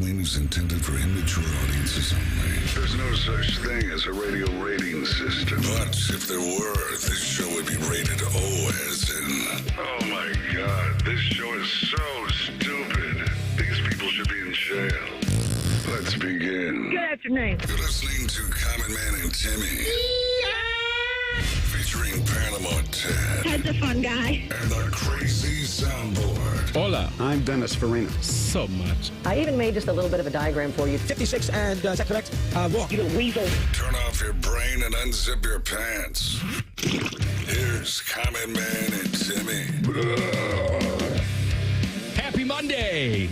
following is intended for immature audiences only. There's no such thing as a radio rating system. But if there were, this show would be rated O as in... Oh my God, this show is so stupid. These people should be in jail. Let's begin. Good afternoon. You're listening to Common Man and Timmy. Featuring Panama Ted. Ted's a fun guy. And the crazy soundboard. Hola, I'm Dennis Farina. so much. I even made just a little bit of a diagram for you. 56 and, is that correct? Walk. You little weasel. Turn off your brain and unzip your pants. Here's Common Man and Timmy. Happy Monday.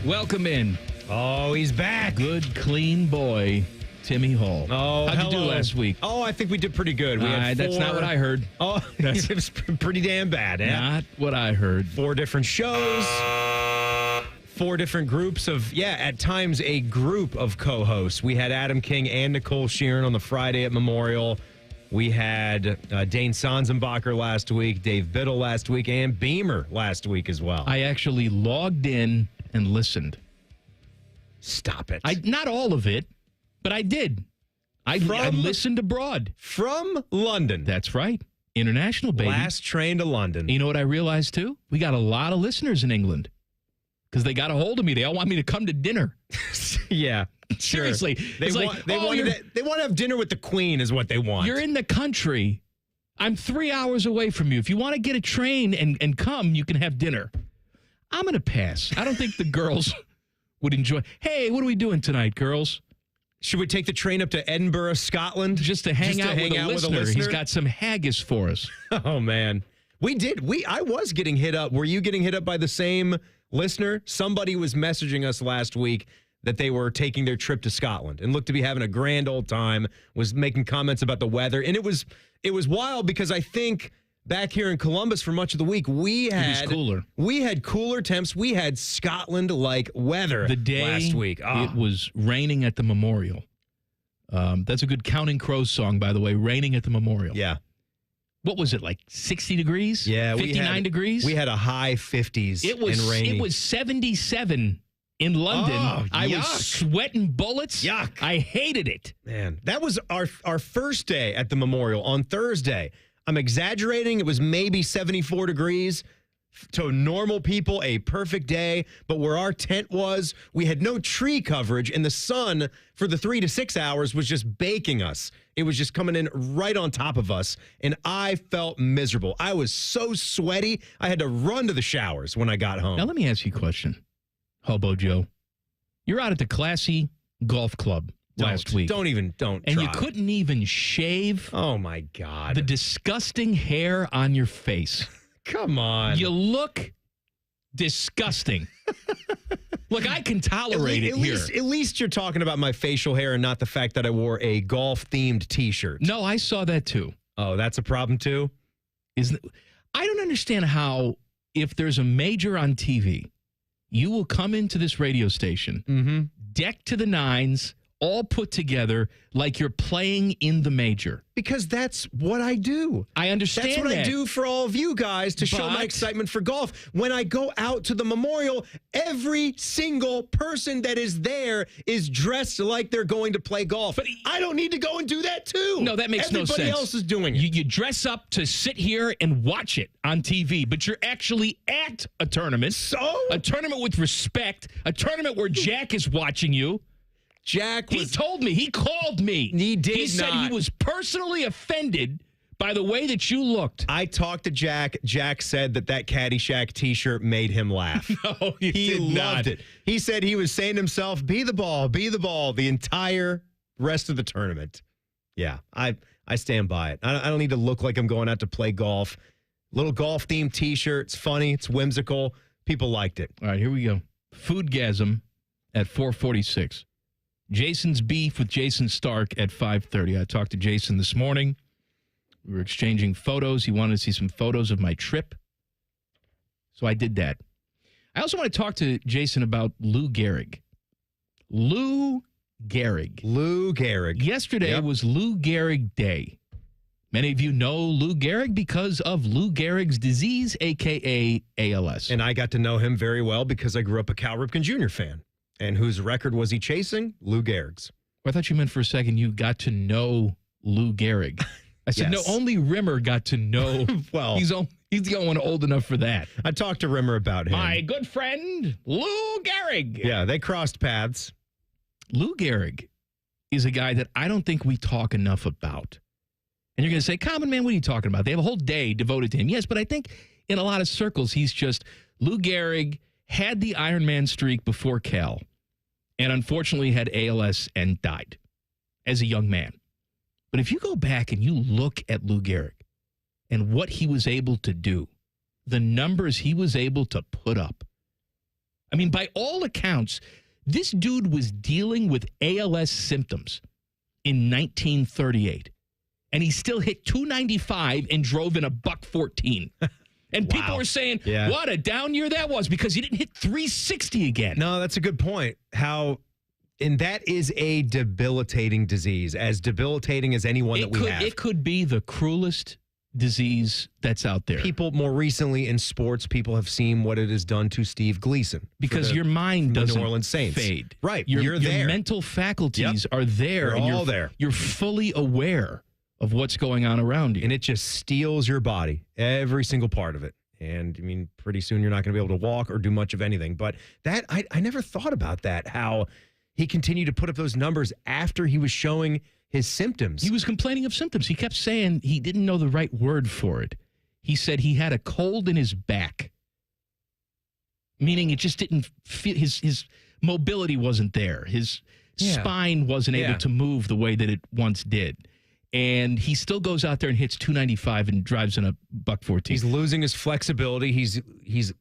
Welcome in. Oh, he's back. Good, clean boy, Timmy Hall. Oh, how'd you do hello. last week? Oh, I think we did pretty good. We had That's not what I heard. Oh, it was pretty damn bad. Eh? Not what I heard. 4 different shows, 4 different groups of, at times a group of co-hosts. We had Adam King and Nicole Sheeran on the Friday at Memorial. We had Dane Sanzenbacher last week, Dave Biddle last week, and Beamer last week as well. I actually logged in and listened. Stop it. Not all of it, but I did. I listened abroad. From London. That's right. International, baby. Last train to London. You know what I realized, too? We got a lot of listeners in England because they got a hold of me. They all want me to come to dinner. Yeah. Seriously. They It's want to have dinner with the Queen is what they want. You're in the country. I'm 3 hours away from you. If you want to get a train and come, you can have dinner. I'm going to pass. I don't think the girls would enjoy. Hey, what are we doing tonight, girls? Should we take the train up to Edinburgh, Scotland? Just to hang out with a listener. He's got some haggis for us. Oh, man. We did. I was getting hit up. Were you getting hit up by the same listener? Somebody was messaging us last week that they were taking their trip to Scotland and looked to be having a grand old time, was making comments about the weather. And it was wild because I think back here in Columbus for much of the week, it was cooler. We had cooler temps. We had Scotland-like weather the day last week. It was raining at the Memorial. That's a good Counting Crows song, by the way, Raining at the Memorial. Yeah. What was it, like 60 degrees? Yeah. 59 degrees? We had a high 50s and rainy. It was 77 in London. Oh, I yuck. was sweating bullets. Yuck. I hated it. Man, that was our first day at the Memorial on Thursday. I'm exaggerating. It was maybe 74 degrees. To normal people, a perfect day. But where our tent was, we had no tree coverage, and the sun for the 3 to 6 hours was just baking us. It was just coming in right on top of us, and I felt miserable. I was so sweaty, I had to run to the showers when I got home. Now, let me ask you a question, Hobo Joe. You're out at the Classy Golf Club last week. Don't And try. you couldn't even shave Oh, my God. the disgusting hair on your face. Come on. You look disgusting. Look, I can tolerate it here. At least you're talking about my facial hair and not the fact that I wore a golf-themed T-shirt. No, I saw that too. Oh, that's a problem too? I don't understand how, if there's a major on TV, you will come into this radio station, decked to the nines, all put together like you're playing in the major. Because that's what I do. I understand That's what I do for all of you guys to show my But- excitement for golf. When I go out to the Memorial, every single person that is there is dressed like they're going to play golf. But I don't need to go and do that too. No, that makes no sense. Everybody else is doing it. You dress up to sit here and watch it on TV, but you're actually at a tournament. So? A tournament with respect, a tournament where Jack is watching you. Jack He was... told me. He called me. He did He said not. he was personally offended by the way that you looked. I talked to Jack. Jack said that Caddyshack T-shirt made him laugh. No, he He did loved not. it. He said he was saying to himself, be the ball, the entire rest of the tournament. Yeah, I stand by it. I don't need to look like I'm going out to play golf. Little golf-themed T-shirt. It's funny. It's whimsical. People liked it. All right, here we go. Foodgasm at 4:46. Jason's beef with Jason Stark at 5:30. I talked to Jason this morning. We were exchanging photos. He wanted to see some photos of my trip. So I did that. I also want to talk to Jason about Lou Gehrig. Lou Gehrig. Lou Gehrig. Yesterday was Lou Gehrig Day. Many of you know Lou Gehrig because of Lou Gehrig's disease, a.k.a. ALS. And I got to know him very well because I grew up a Cal Ripken Jr. fan. And whose record was he chasing? Lou Gehrig's. I thought you meant for a second you got to know Lou Gehrig. I said, Yes. no, only Rimmer got to know. Well, he's the only one old enough for that. I talked to Rimmer about him. My good friend, Lou Gehrig. Yeah, they crossed paths. Lou Gehrig is a guy that I don't think we talk enough about. And you're going to say, Common Man, what are you talking about? They have a whole day devoted to him. Yes, but I think in a lot of circles, he's just Lou Gehrig had the Iron Man streak before Cal and unfortunately had ALS and died as a young man. But if you go back and you look at Lou Gehrig and what he was able to do, the numbers he was able to put up, I mean, by all accounts, this dude was dealing with ALS symptoms in 1938, and he still hit 295 and drove in a $114. And people Wow. were saying, Yeah. what a down year that was because he didn't hit 360 again. No, that's a good point. And that is a debilitating disease, as debilitating as anyone that we have. It could be the cruelest disease that's out there. People more recently in sports, people have seen what it has done to Steve Gleason. Because your mind doesn't New Orleans Saints. fade. Right. You're You're there. Your mental faculties are there. They're and all you're, there. You're fully aware of what's going on around you. And it just steals your body, every single part of it. And, I mean, pretty soon you're not going to be able to walk or do much of anything. But that, I never thought about that, how he continued to put up those numbers after he was showing his symptoms. He was complaining of symptoms. He kept saying he didn't know the right word for it. He said he had a cold in his back, meaning it just didn't feel, his mobility wasn't there. His spine wasn't able to move the way that it once did. And he still goes out there and hits 295 and drives in a $114. He's losing his flexibility. He's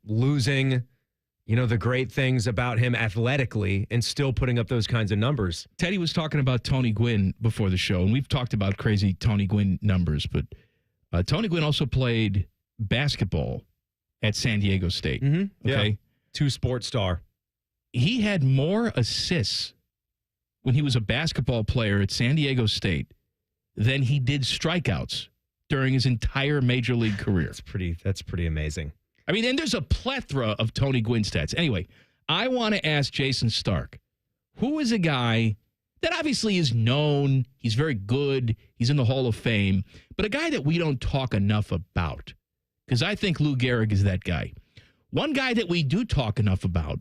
losing, the great things about him athletically and still putting up those kinds of numbers. Teddy was talking about Tony Gwynn before the show, and we've talked about crazy Tony Gwynn numbers, but Tony Gwynn also played basketball at San Diego State. Mm-hmm. Okay. Yeah. 2-sport star. He had more assists when he was a basketball player at San Diego State than he did strikeouts during his entire major league career. That's pretty amazing. I mean, and there's a plethora of Tony Gwynn stats. Anyway, I want to ask Jayson Stark, who is a guy that obviously is known, he's very good, he's in the Hall of Fame, but a guy that we don't talk enough about, because I think Lou Gehrig is that guy. One guy that we do talk enough about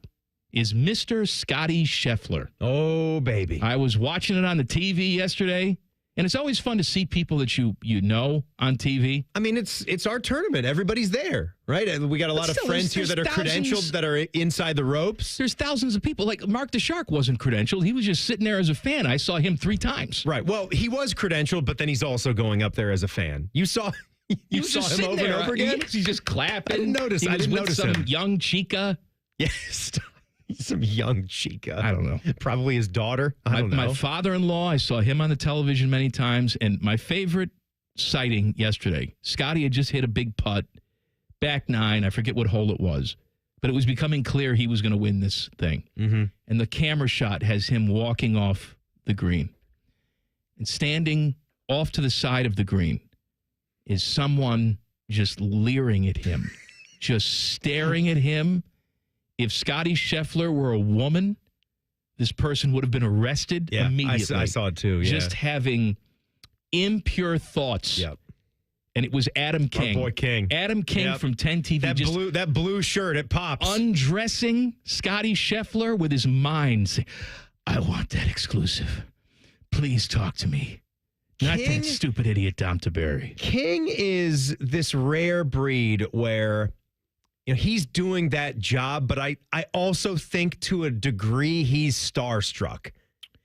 is Mr. Scotty Scheffler. Oh, baby. I was watching it on the TV yesterday. And it's always fun to see people that you know on TV. I mean, it's our tournament. Everybody's there, right? We got a lot of friends here that are credentialed, that are inside the ropes. There's thousands of people. Like Mark the Shark wasn't credentialed. He was just sitting there as a fan. I saw him 3 times. Right. Well, he was credentialed, but then he's also going up there as a fan. You saw him over and over again? He's just clapping. I didn't notice. I didn't notice some him. young chica. Yes. Some young chica. I don't know. Probably his daughter. I don't know. My father-in-law, I saw him on the television many times. And my favorite sighting yesterday, Scottie had just hit a big putt, back 9. I forget what hole it was. But it was becoming clear he was going to win this thing. Mm-hmm. And the camera shot has him walking off the green. And standing off to the side of the green is someone just leering at him, just staring at him. If Scotty Scheffler were a woman, this person would have been arrested immediately. I saw it too. Yeah. Just having impure thoughts. Yep. And it was Adam King. Our boy King. Adam King from 10 TV. That blue shirt, it pops. Undressing Scotty Scheffler with his mind saying, I want that exclusive. Please talk to me. Not that stupid idiot Dom Taberry. King is this rare breed where he's doing that job, but I also think to a degree he's starstruck.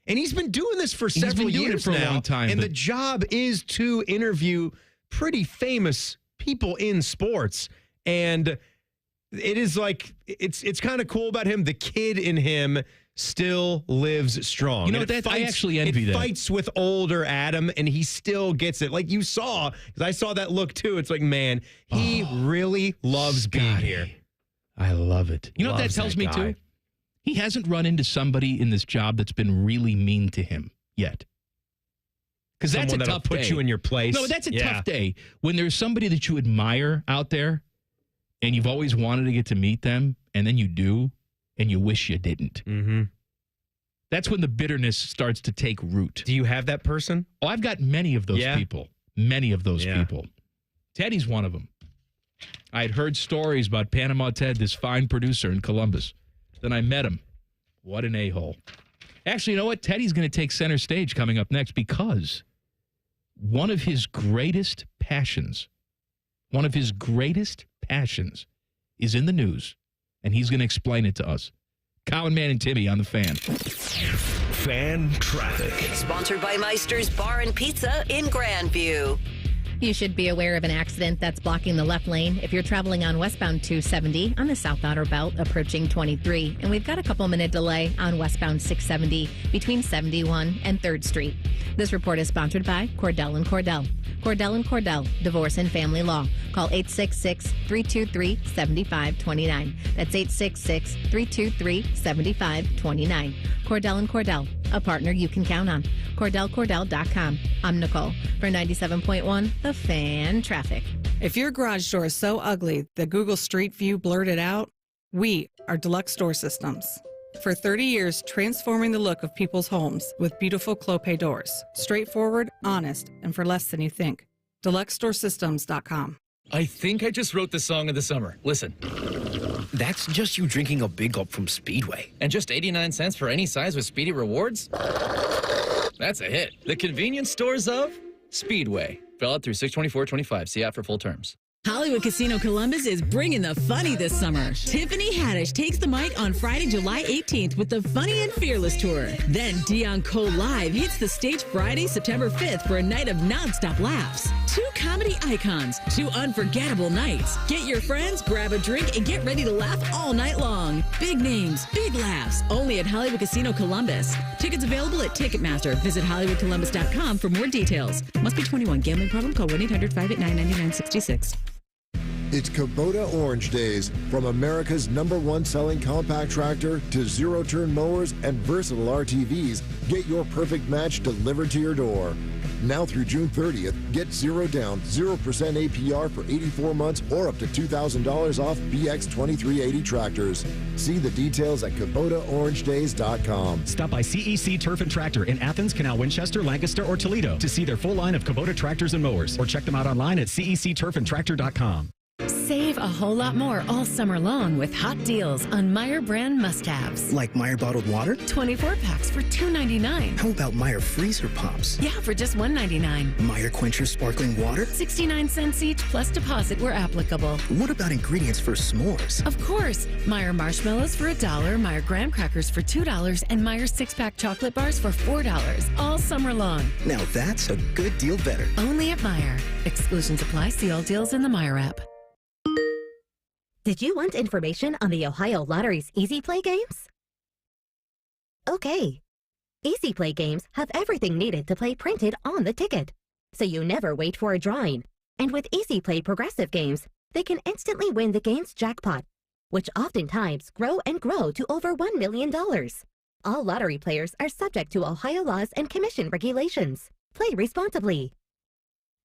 And he's been doing this for several years for now. A long time, and the job is to interview pretty famous people in sports. And it is like, it's kind of cool about him. The kid in him still lives strong. You know, I actually envy that. It fights with older Adam, and he still gets it. Like you saw, because I saw that look too. It's like, man, he really loves being here. I love it. You know what that tells me too? He hasn't run into somebody in this job that's been really mean to him yet. Because that's a tough day. Put you in your place. No, that's a tough day. When there's somebody that you admire out there, and you've always wanted to get to meet them, and then you do, and you wish you didn't. Mm-hmm. That's when the bitterness starts to take root. Do you have that person? Oh, I've got many of those people. Many of those Yeah. people. Teddy's one of them. I'd heard stories about Panama Ted, this fine producer in Columbus. Then I met him. What an a-hole. Actually, you know what? Teddy's going to take center stage coming up next because one of his greatest passions is in the news, and he's going to explain it to us. Common Man and Timmy on the Fan. Fan traffic. Sponsored by Meister's Bar and Pizza in Grandview. You should be aware of an accident that's blocking the left lane if you're traveling on westbound 270 on the South Outer Belt approaching 23. And we've got a couple-minute delay on westbound 670 between 71 and 3rd Street. This report is sponsored by Cordell & Cordell. Cordell & Cordell, Divorce and Family Law. Call 866-323-7529. That's 866-323-7529. Cordell & Cordell, a partner you can count on. CordellCordell.com. I'm Nicole for 97.1 The Fan Traffic. If your garage door is so ugly that Google Street View blurred it out, we are Deluxe Door Systems. For 30 years, transforming the look of people's homes with beautiful Clopay doors. Straightforward, honest, and for less than you think. DeluxeDoorSystems.com. I think I just wrote the song of the summer. Listen. That's just you drinking a Big Gulp from Speedway. And just 89 cents for any size with Speedy Rewards? That's a hit. The convenience stores of Speedway. Valid through 6/24/25. See app for full terms. Hollywood Casino Columbus is bringing the funny this summer. Tiffany Haddish takes the mic on Friday, July 18th with the Funny and Fearless Tour. Then Dion Cole Live hits the stage Friday, September 5th for a night of nonstop laughs. 2 comedy icons, 2 unforgettable nights. Get your friends, grab a drink, and get ready to laugh all night long. Big names, big laughs, only at Hollywood Casino Columbus. Tickets available at Ticketmaster. Visit HollywoodColumbus.com for more details. Must be 21. Gambling problem? Call 1-800-589-9966. It's Kubota Orange Days. From America's #1 selling compact tractor to zero-turn mowers and versatile RTVs, get your perfect match delivered to your door. Now through June 30th, get 0 down, 0% APR for 84 months or up to $2,000 off BX 2380 tractors. See the details at KubotaOrangeDays.com. Stop by CEC Turf and Tractor in Athens, Canal Winchester, Lancaster, or Toledo to see their full line of Kubota tractors and mowers, or check them out online at CECTurfandTractor.com. Save a whole lot more all summer long with hot deals on Meyer brand must-haves. Like Meyer bottled water? 24 packs for $2.99. How about Meyer freezer pops? Yeah, for just $1.99. Meyer Quencher sparkling water? 69 cents each plus deposit where applicable. What about ingredients for s'mores? Of course. Meyer marshmallows for $1, Meyer graham crackers for $2, and Meyer 6-pack chocolate bars for $4 all summer long. Now that's a good deal better. Only at Meyer. Exclusions apply. See all deals in the Meyer app. Did you want information on the Ohio Lottery's Easy Play games? Okay. Easy Play games have everything needed to play printed on the ticket, so you never wait for a drawing. And with Easy Play progressive games, they can instantly win the game's jackpot, which oftentimes grow and grow to over $1 million. All lottery players are subject to Ohio laws and commission regulations. Play responsibly.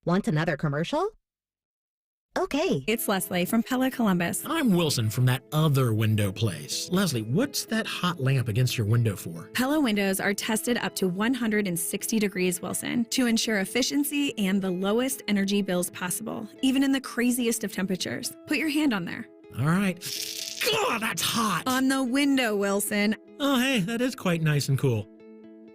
Want another commercial? Okay. It's Leslie from Pella Columbus. I'm Wilson from that other window place. Leslie, what's that hot lamp against your window for? Pella windows are tested up to 160 degrees, Wilson, to ensure efficiency and the lowest energy bills possible, even in the craziest of temperatures. Put your hand on there. All right. God, that's hot. On the window, Wilson. Oh, hey, that is quite nice and cool.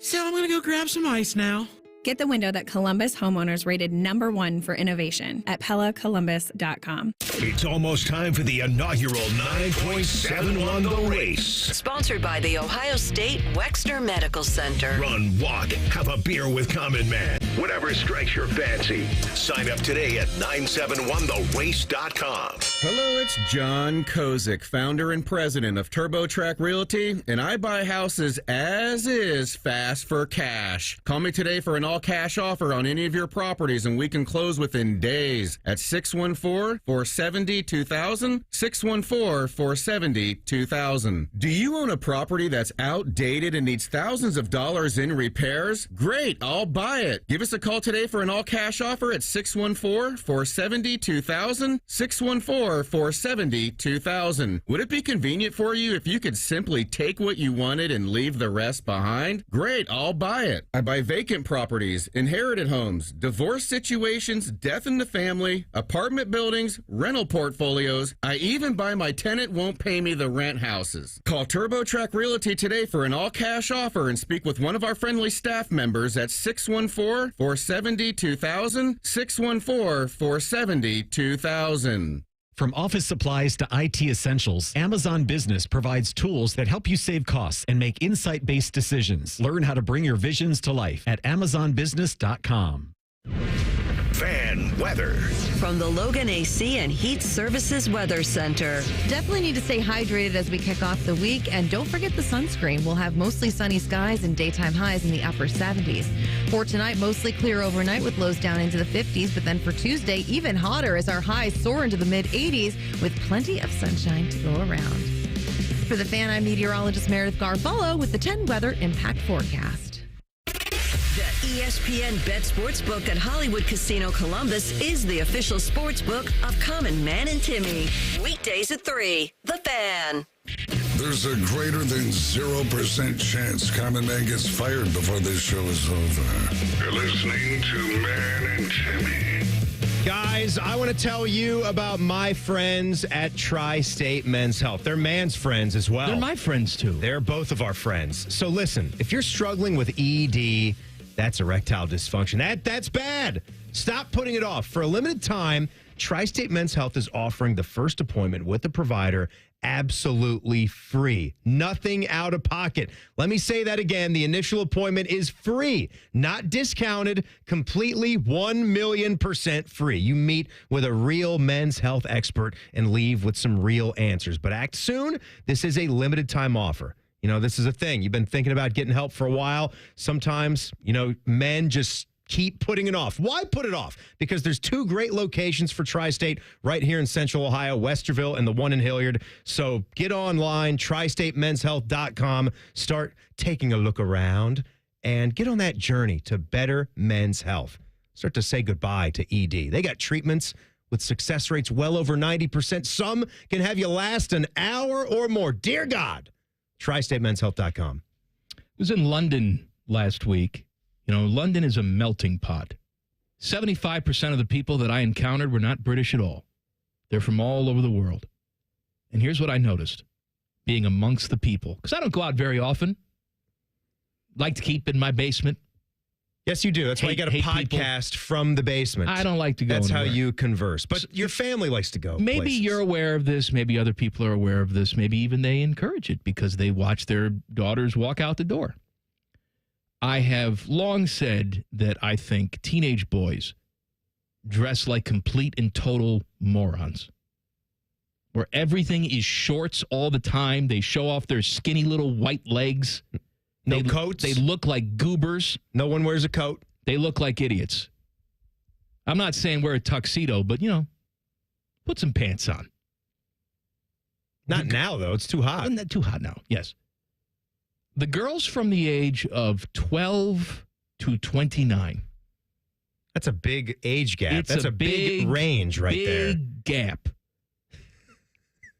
So I'm going to go grab some ice now. Get the window that Columbus homeowners rated #1 for innovation at PellaColumbus.com. It's almost time for the inaugural 9.71 The Race. Sponsored by the Ohio State Wexner Medical Center. Run, walk, have a beer with Common Man. Whatever strikes your fancy. Sign up today at 971therace.com. Hello, it's John Kozik, founder and president of TurboTrack Realty, and I buy houses as is fast for cash. Call me today for an all-cash offer on any of your properties, and we can close within days at 614-470-2000, 614-470-2000. Do you own a property that's outdated and needs thousands of dollars in repairs? Great, I'll buy it. Give us a call today for an all-cash offer at 614-470-2000, 614-470-2000. Would it be convenient for you if you could simply take what you wanted and leave the rest behind? Great, I'll buy it. I buy vacant properties, inherited homes, divorce situations, death in the family, apartment buildings, rental portfolios. I even buy my tenant won't pay me the rent houses. Call TurboTrack Realty today for an all-cash offer and speak with one of our friendly staff members at 614-470-2000, 614-470-2000. From office supplies to IT essentials, Amazon Business provides tools that help you save costs and make insight-based decisions. Learn how to bring your visions to life at AmazonBusiness.com. Fan weather. From the Logan AC and Heat Services Weather Center. Definitely need to stay hydrated as we kick off the week. And don't forget the sunscreen. We'll have mostly sunny skies and daytime highs in the upper 70s. For tonight, mostly clear overnight with lows down into the 50s. But then for Tuesday, even hotter as our highs soar into the mid-80s with plenty of sunshine to go around. For the Fan, I'm meteorologist Meredith Garfolo with the 10 Weather Impact Forecast. The ESPN Bet Sportsbook at Hollywood Casino Columbus is the official sportsbook of Common Man and Timmy. Weekdays at 3. The Fan. There's a greater than 0% chance Common Man gets fired before this show is over. You're listening to Man and Timmy. Guys, I want to tell you about my friends at Tri-State Men's Health. They're Man's friends as well. They're my friends, too. They're both of our friends. So listen, if you're struggling with ED, that's erectile dysfunction. That's bad. Stop putting it off. For a limited time, Tri-State Men's Health is offering the first appointment with the provider absolutely free. Nothing out of pocket. Let me say that again. The initial appointment is free, not discounted, completely 1,000,000% free. You meet with a real men's health expert and leave with some real answers. But act soon. This is a limited time offer. You know, this is a thing. You've been thinking about getting help for a while. Sometimes, men just keep putting it off. Why put it off? Because there's 2 great locations for Tri-State right here in Central Ohio, Westerville and the one in Hilliard. So get online, tristatemenshealth.com. Start taking a look around and get on that journey to better men's health. Start to say goodbye to ED. They got treatments with success rates well over 90%. Some can have you last an hour or more. Dear God. TriStateMen'sHealth.com. I was in London last week. London is a melting pot. 75% of the people that I encountered were not British at all. They're from all over the world. And here's what I noticed, being amongst the people. Because I don't go out very often. Like to keep in my basement. Yes, you do. That's why you got a podcast from the basement. I don't like to go That's anywhere. how you converse. But your family likes to go Maybe places. you're aware of this. Maybe other people are aware of this. Maybe even they encourage it because they watch their daughters walk out the door. I have long said that I think teenage boys dress like complete and total morons. Where everything is shorts all the time. They show off their skinny little white legs. No coats. They look like goobers. No one wears a coat. They look like idiots. I'm not saying wear a tuxedo, but, put some pants on. Not now, though. It's too hot. Not too hot now, yes. The girls from the age of 12 to 29. That's a big age gap. It's That's a big range right there. Big gap.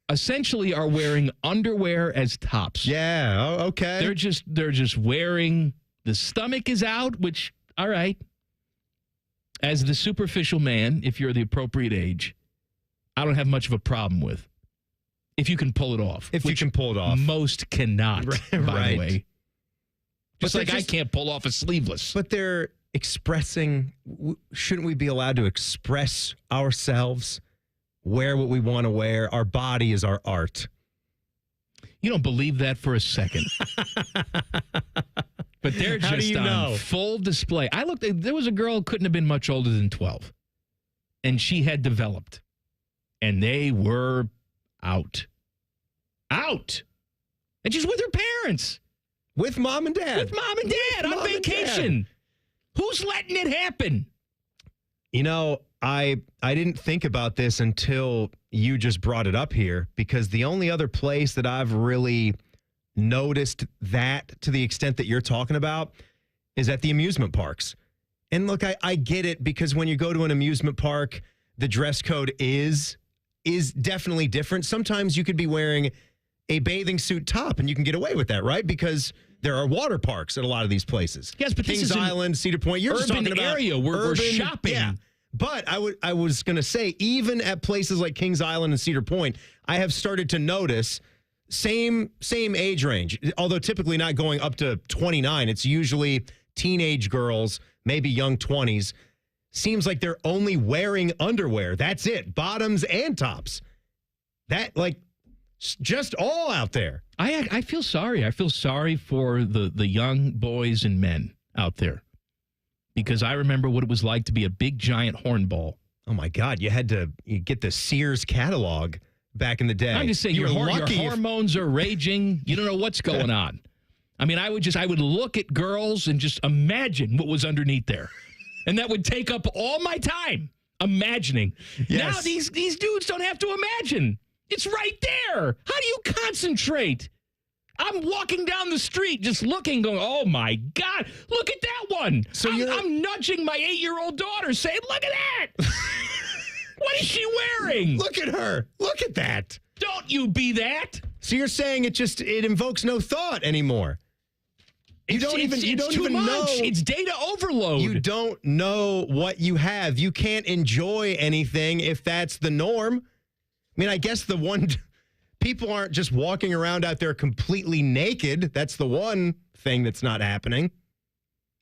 Essentially are wearing underwear as tops. Yeah, okay. They're just wearing, the stomach is out, which, all right. As the superficial man, if you're the appropriate age, I don't have much of a problem with. If you can pull it off. If you can pull it off. Most cannot, by the way. Just But like I can't pull off a sleeveless. But they're expressing, shouldn't we be allowed to express ourselves? Wear what we want to wear. Our body is our art. You don't believe that for a second. But they're How do just you on know? full display. I looked, there was a girl who couldn't have been much older than 12. And she had developed. And they were out. Out. And she's with her parents. With mom and dad. With mom and dad on vacation. Who's letting it happen? You know, I didn't think about this until you just brought it up here, because the only other place that I've really noticed that to the extent that you're talking about is at the amusement parks. And look, I get it, because when you go to an amusement park, the dress code is definitely different. Sometimes you could be wearing a bathing suit top and you can get away with that, right? Because there are water parks at a lot of these places. Yes, but Kings this is Island, Cedar Point. You're just talking about area where we're shopping. Yeah. But I was going to say, even at places like Kings Island and Cedar Point, I have started to notice same age range, although typically not going up to 29. It's usually teenage girls, maybe young 20s. Seems like they're only wearing underwear. That's it. Bottoms and tops. That, like, just all out there. I feel sorry. I feel sorry for the young boys and men out there, because I remember what it was like to be a big, giant hornball. Oh, my God. You had to get the Sears catalog back in the day. I'm just saying, your hormones are raging. You don't know what's going on. I mean, I would look at girls and just imagine what was underneath there. And that would take up all my time imagining. Yes. Now these dudes don't have to imagine. It's right there. How do you concentrate? I'm walking down the street just looking, going, oh, my God, look at that one. So I'm nudging my 8-year-old daughter saying, look at that. What is she wearing? Look at her. Look at that. Don't you be that. So you're saying it invokes no thought anymore. You don't even know. It's data overload. You don't know what you have. You can't enjoy anything if that's the norm. I mean, I guess people aren't just walking around out there completely naked. That's the one thing that's not happening.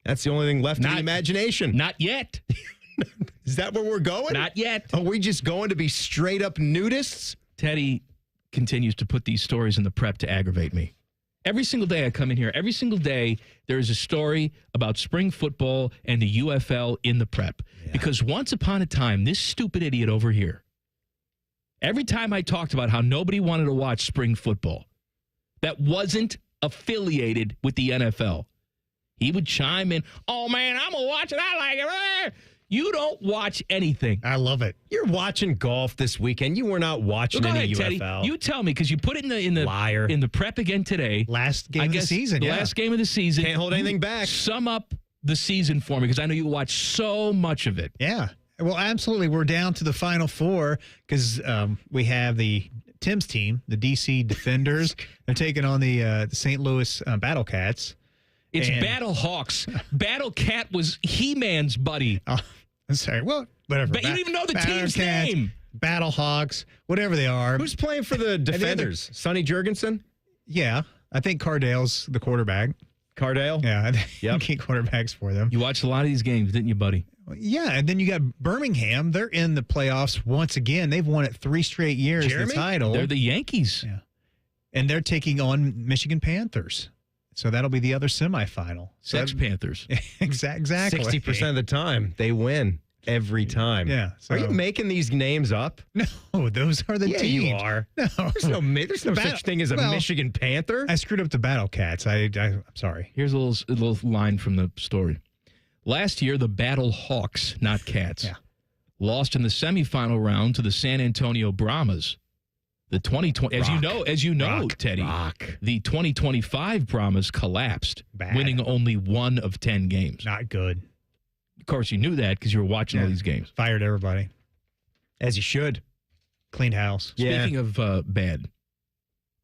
That's the only thing left in the imagination. Not yet. Is that where we're going? Not yet. Are we just going to be straight up nudists? Teddy continues to put these stories in the prep to aggravate me. Every single day I come in here, every single day there is a story about spring football and the UFL in the prep. Yeah. Because once upon a time, this stupid idiot over here, every time I talked about how nobody wanted to watch spring football that wasn't affiliated with the NFL, he would chime in, oh, man, I'm going to watch it. I like it. You don't watch anything. I love it. You're watching golf this weekend. You were not watching any UFL. Teddy. You tell me, because you put it in the prep again today. Last game of the season. The last game of the season. Can't hold anything back. Sum up the season for me, because I know you watch so much of it. Yeah. Well, absolutely. We're down to the Final Four because we have Tim's team, the DC Defenders. They're taking on the St. Louis Battle Cats. It's Battle Hawks. Battle Cat was He-Man's buddy. Oh, I'm sorry. Well, whatever. But you don't even know the team's name. Battle Hawks, whatever they are. Who's playing for the Defenders? Sonny Jurgensen? Yeah. I think Cardale's the quarterback. Cardale? Yeah. I think he quarterbacks for them. You watched a lot of these games, didn't you, buddy? Yeah. And then you got Birmingham. They're in the playoffs once again. They've won it 3 straight years. Jeremy? The title. They're the Yankees. Yeah. And they're taking on Michigan Panthers. So that'll be the other semifinal. Sex Panthers. Exactly. 60% of the time, they win every time. Yeah. So. Are you making these names up? No, those are the teams. You are. No. There's no such thing as a Michigan Panther. I screwed up the Battle Cats. I'm sorry. Here's a little line from the story. Last year, the Battle Hawks, not Cats, lost in the semifinal round to the San Antonio Brahmas. The 2020, as you know, Teddy, the 2025 Brahmas collapsed, winning only 1 of 10 games. Not good. Of course, you knew that because you were watching all these games. Fired everybody. As you should. Cleaned house. Speaking of bad,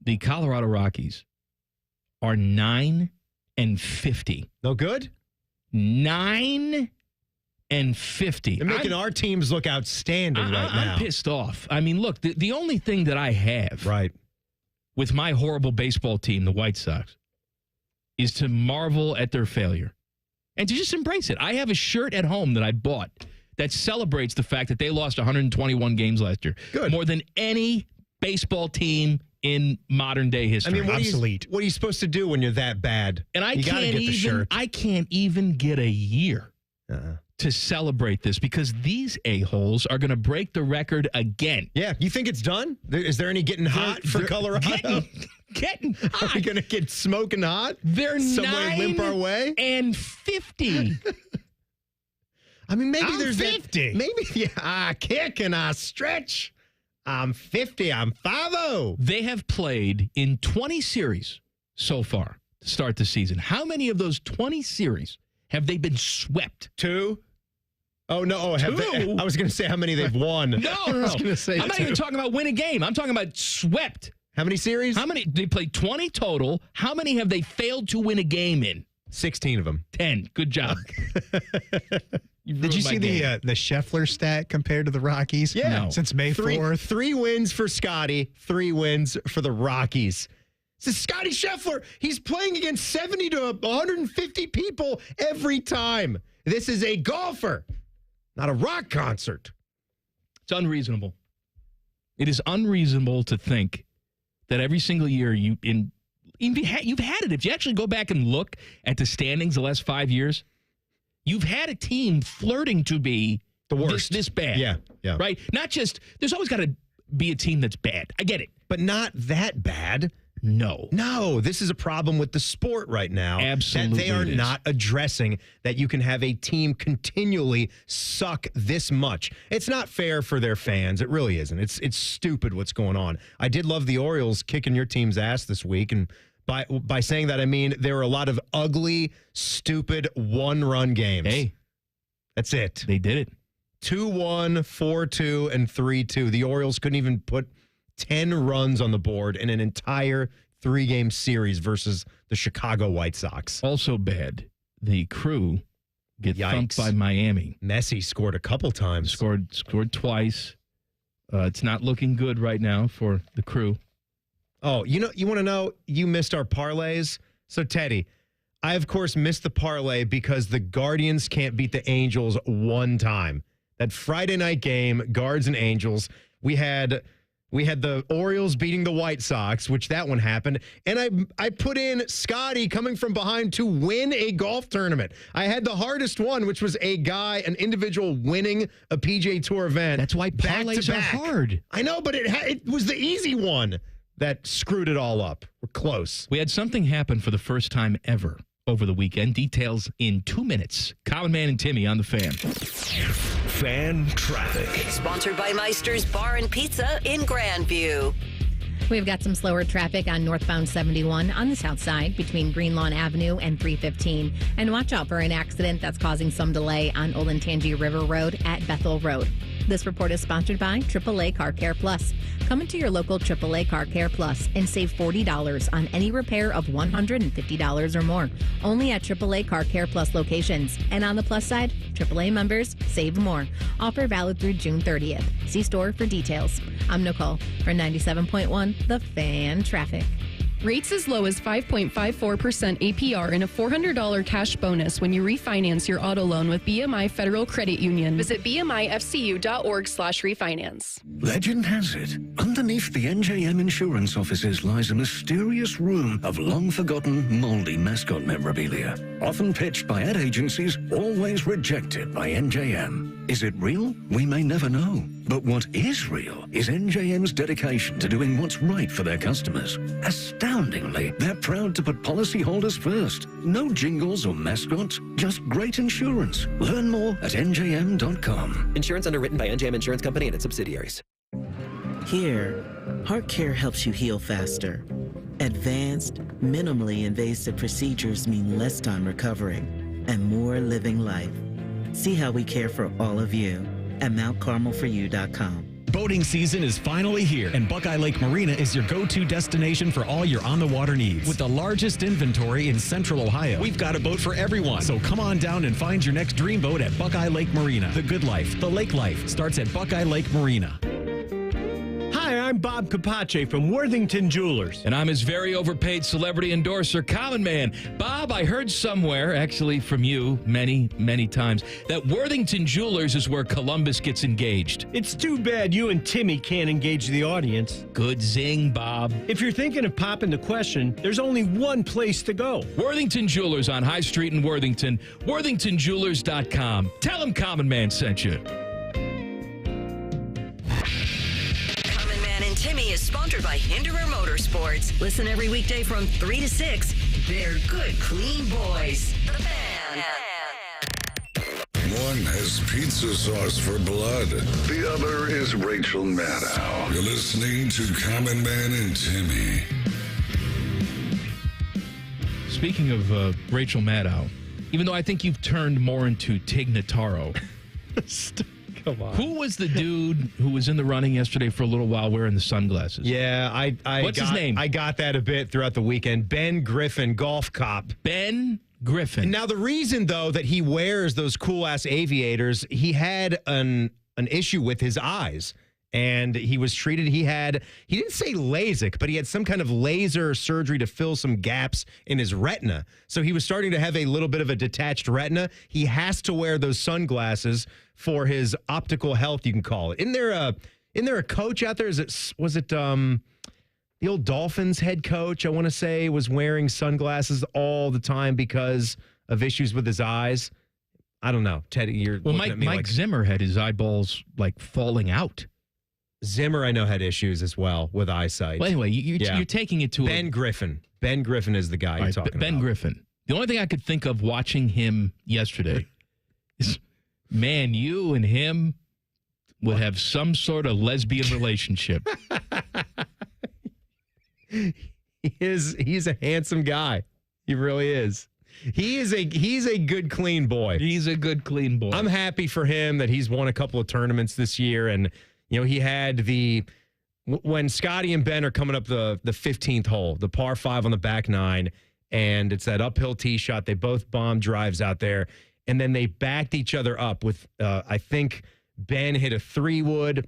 the Colorado Rockies are 9-50. No good? 9-50. They're making our teams look outstanding right now. I'm pissed off. I mean, look, the only thing that I have with my horrible baseball team, the White Sox, is to marvel at their failure and to just embrace it. I have a shirt at home that I bought that celebrates the fact that they lost 121 games last year. Good. More than any baseball team in modern day history. I mean, obsolete. What are you supposed to do when you're that bad? And I can't even get a year to celebrate this because these a-holes are going to break the record again. Yeah. You think it's done? Is there any getting hot for Colorado? Getting hot. Are we going to get smoking hot? They're somewhere limp our way? 9-50. I mean, maybe I'm there's 50. I kick and I stretch. I'm 50. I'm 5-0. They have played in 20 series so far to start the season. How many of those 20 series have they been swept? 2? Oh, no. Oh, have they, I was going to say how many they've won. No. I was going to say I'm not even talking about win a game. I'm talking about swept. How many series? How many? They played 20 total. How many have they failed to win a game in? 16 of them. 10. Good job. Did you see the Scheffler stat compared to the Rockies? Yeah. No. Since May 4th? 3 wins for Scotty, 3 wins for the Rockies. This is Scotty Scheffler. He's playing against 70 to 150 people every time. This is a golfer, not a rock concert. It's unreasonable. It is unreasonable to think that every single year you've had it. If you actually go back and look at the standings the last 5 years, you've had a team flirting to be the worst. This bad. Yeah. Right? Not just, there's always got to be a team that's bad. I get it. But not that bad. No, this is a problem with the sport right now. Absolutely. That they are not addressing that you can have a team continually suck this much. It's not fair for their fans. It really isn't. It's stupid what's going on. I did love the Orioles kicking your team's ass this week. And by saying that, I mean there were a lot of ugly, stupid one-run games. Hey. That's it. They did it. 2-1, 4-2, and 3-2. The Orioles couldn't even put 10 runs on the board in an entire 3-game series versus the Chicago White Sox. Also bad. The Crew get thumped by Miami. Messi scored a couple times. Scored twice. It's not looking good right now for the Crew. Oh, you want to know? You missed our parlays. So, Teddy, I, of course, missed the parlay because the Guardians can't beat the Angels one time. That Friday night game, Guards and Angels, we had the Orioles beating the White Sox, which that one happened. And I put in Scotty coming from behind to win a golf tournament. I had the hardest one, which was an individual winning a PGA Tour event. That's why parlays are hard. I know, but it was the easy one that screwed it all up. We're close. We had something happen for the first time ever over the weekend. Details in 2 minutes. Common Man and Timmy on the Fan. Fan traffic. Sponsored by Meister's Bar and Pizza in Grandview. We've got some slower traffic on northbound 71 on the south side between Greenlawn Avenue and 315. And watch out for an accident that's causing some delay on Olentangy River Road at Bethel Road. This report is sponsored by AAA Car Care Plus. Come into your local AAA Car Care Plus and save $40 on any repair of $150 or more. Only at AAA Car Care Plus locations. And on the plus side, AAA members save more. Offer valid through June 30th. See store for details. I'm Nicole for 97.1 The Fan Traffic. Rates as low as 5.54% APR and a $400 cash bonus when you refinance your auto loan with BMI Federal Credit Union. Visit bmifcu.org/refinance. Legend has it, underneath the NJM insurance offices lies a mysterious room of long-forgotten, moldy mascot memorabilia. Often pitched by ad agencies, always rejected by NJM. Is it real? We may never know. But what is real is NJM's dedication to doing what's right for their customers. Astoundingly, they're proud to put policyholders first. No jingles or mascots, just great insurance. Learn more at njm.com. Insurance underwritten by NJM Insurance Company and its subsidiaries. Here, heart care helps you heal faster. Advanced, minimally invasive procedures mean less time recovering and more living life. See how we care for all of you at MountCarmelForYou.com. Boating season is finally here, and Buckeye Lake Marina is your go-to destination for all your on-the-water needs. With the largest inventory in Central Ohio, we've got a boat for everyone. So come on down and find your next dream boat at Buckeye Lake Marina. The good life, the lake life, starts at Buckeye Lake Marina. Hi, I'm Bob Capace from Worthington Jewelers. And I'm his very overpaid celebrity endorser, Common Man. Bob, I heard somewhere, actually from you many, many times, that Worthington Jewelers is where Columbus gets engaged. It's too bad you and Timmy can't engage the audience. Good zing, Bob. If you're thinking of popping the question, there's only one place to go. Worthington Jewelers on High Street in Worthington. WorthingtonJewelers.com. Tell them Common Man sent you. Timmy is sponsored by Hinderer Motorsports. Listen every weekday from 3 to 6. They're good, clean boys. The Fan. One has pizza sauce for blood. The other is Rachel Maddow. You're listening to Common Man and Timmy. Speaking of Rachel Maddow, even though I think you've turned more into Tig Notaro. Come on. Who was the dude who was in the running yesterday for a little while wearing the sunglasses? Yeah, What's his name? I got that a bit throughout the weekend. Ben Griffin, golf cop. Ben Griffin. Now, the reason, though, that he wears those cool-ass aviators, he had an issue with his eyes. And he was treated, he didn't say LASIK, but he had some kind of laser surgery to fill some gaps in his retina. So he was starting to have a little bit of a detached retina. He has to wear those sunglasses for his optical health, you can call it. Isn't there a coach out there? Was it the old Dolphins head coach, I want to say, was wearing sunglasses all the time because of issues with his eyes? I don't know. Teddy, you're looking at me Mike like Zimmer had his eyeballs like falling out. Zimmer, I know, had issues as well with eyesight. Well, anyway, you're taking it to Ben Griffin. Ben Griffin is the guy you're talking about. Ben Griffin. The only thing I could think of watching him yesterday is, man, you and him would have some sort of lesbian relationship. He's a handsome guy. He really is. He's a good, clean boy. He's a good, clean boy. I'm happy for him that he's won a couple of tournaments this year. And, you know, he had when Scotty and Ben are coming up the 15th hole, the par 5 on the back 9, and it's that uphill tee shot. They both bombed drives out there. And then they backed each other up with, I think Ben hit a 3-wood.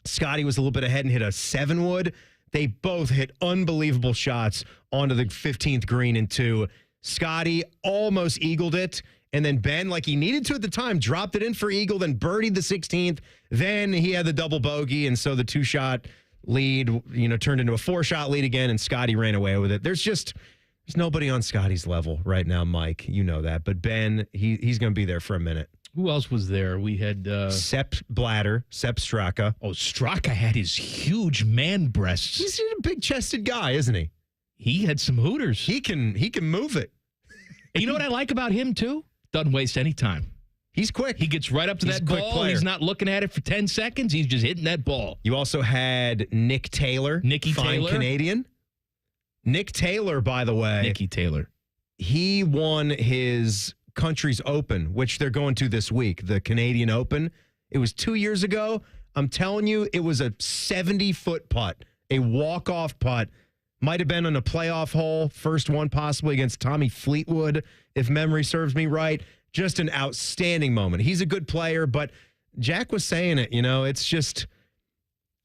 Scotty was a little bit ahead and hit a 7-wood. They both hit unbelievable shots onto the 15th green and 2. Scotty almost eagled it. And then Ben, like he needed to at the time, dropped it in for eagle, then birdied the 16th. Then he had the double bogey. And so the 2-shot lead, turned into a 4-shot lead again. And Scotty ran away with it. There's nobody on Scotty's level right now, Mike. You know that. But Ben, he's going to be there for a minute. Who else was there? We had Sepp Straka. Oh, Straka had his huge man breasts. He's a big-chested guy, isn't he? He had some hooters. He can move it. And you know what I like about him, too? Doesn't waste any time. He's quick. He gets right up to that ball. Player. He's not looking at it for 10 seconds. He's just hitting that ball. You also had Nick Taylor. Nicky Taylor. Canadian. Nick Taylor, by the way. Nicky Taylor. He won his country's Open, which they're going to this week, the Canadian Open. It was 2 years ago. I'm telling you, it was a 70-foot putt, a walk-off putt. Might have been on a playoff hole, first one possibly against Tommy Fleetwood, if memory serves me right. Just an outstanding moment. He's a good player, but Jack was saying it, it's just,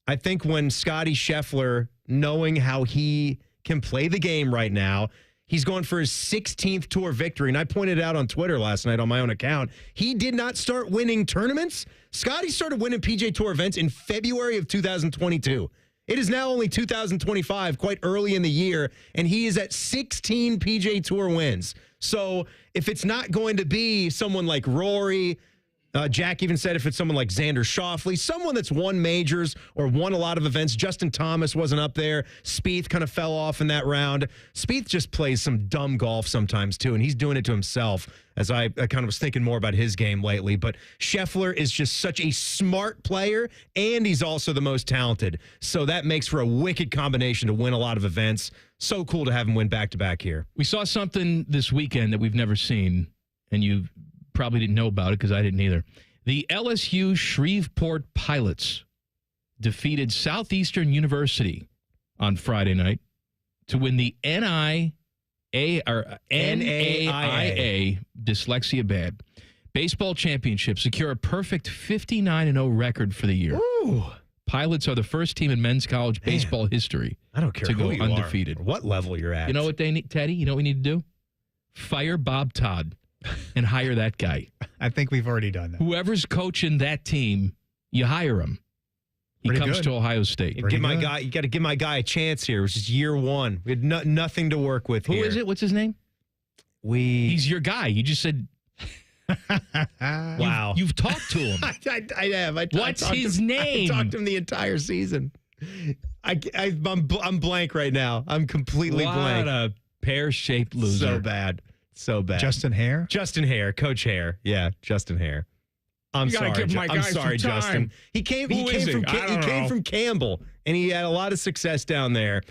I think when Scotty Scheffler, knowing how he can play the game right now, he's going for his 16th tour victory. And I pointed out on Twitter last night on my own account, he did not start winning tournaments. Scotty started winning PGA Tour events in February of 2022. It is now only 2025, quite early in the year, and he is at 16 PGA Tour wins. So if it's not going to be someone like Rory, Jack even said if it's someone like Xander Schauffele, someone that's won majors or won a lot of events. Justin Thomas wasn't up there. Spieth kind of fell off in that round. Spieth just plays some dumb golf sometimes, too, and he's doing it to himself, as I kind of was thinking more about his game lately. But Scheffler is just such a smart player, and he's also the most talented. So that makes for a wicked combination to win a lot of events. So cool to have him win back-to-back here. We saw something this weekend that we've never seen, and you probably didn't know about it because I didn't either. The LSU Shreveport Pilots defeated Southeastern University on Friday night to win the NAIA, dyslexia bad, baseball championship, secure a perfect 59-0 record for the year. Ooh. Pilots are the first team in men's college baseball history I don't care to go who you undefeated. Are, or what level you're at. You know what they need, Teddy? You know what we need to do? Fire Bob Todd and hire that guy. I think we've already done that. Whoever's coaching that team, you hire him. He Pretty comes good. to Ohio State. You got to give my guy a chance here. It was just year one. We had nothing to work with here. Who is it? What's his name? He's your guy. You just said. Wow. You've talked to him. I have. What's his name? I talked to him the entire season. I'm blank right now. I'm completely blank. What a pear-shaped loser. So bad. Justin Hare? Justin Hare. Coach Hare. Yeah, Justin Hare. I'm You gotta sorry. give my I'm guys sorry, some time. Justin. He came from Campbell, and he had a lot of success down there.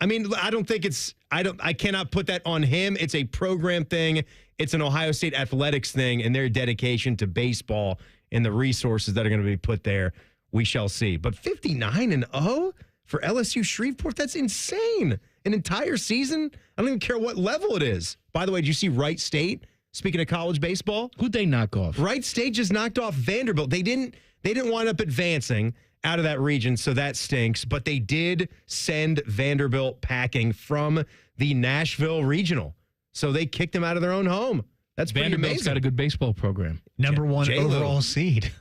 I mean, I cannot put that on him. It's a program thing. It's an Ohio State athletics thing, and their dedication to baseball and the resources that are going to be put there. We shall see. But 59-0 for LSU Shreveport, that's insane. An entire season? I don't even care what level it is. By the way, did you see Wright State? Speaking of college baseball, who'd they knock off? Wright State just knocked off Vanderbilt. They didn't wind up advancing out of that region, so that stinks. But they did send Vanderbilt packing from the Nashville Regional. So they kicked them out of their own home. That's pretty Vanderbilt's amazing. got a good baseball program. Number one overall seed.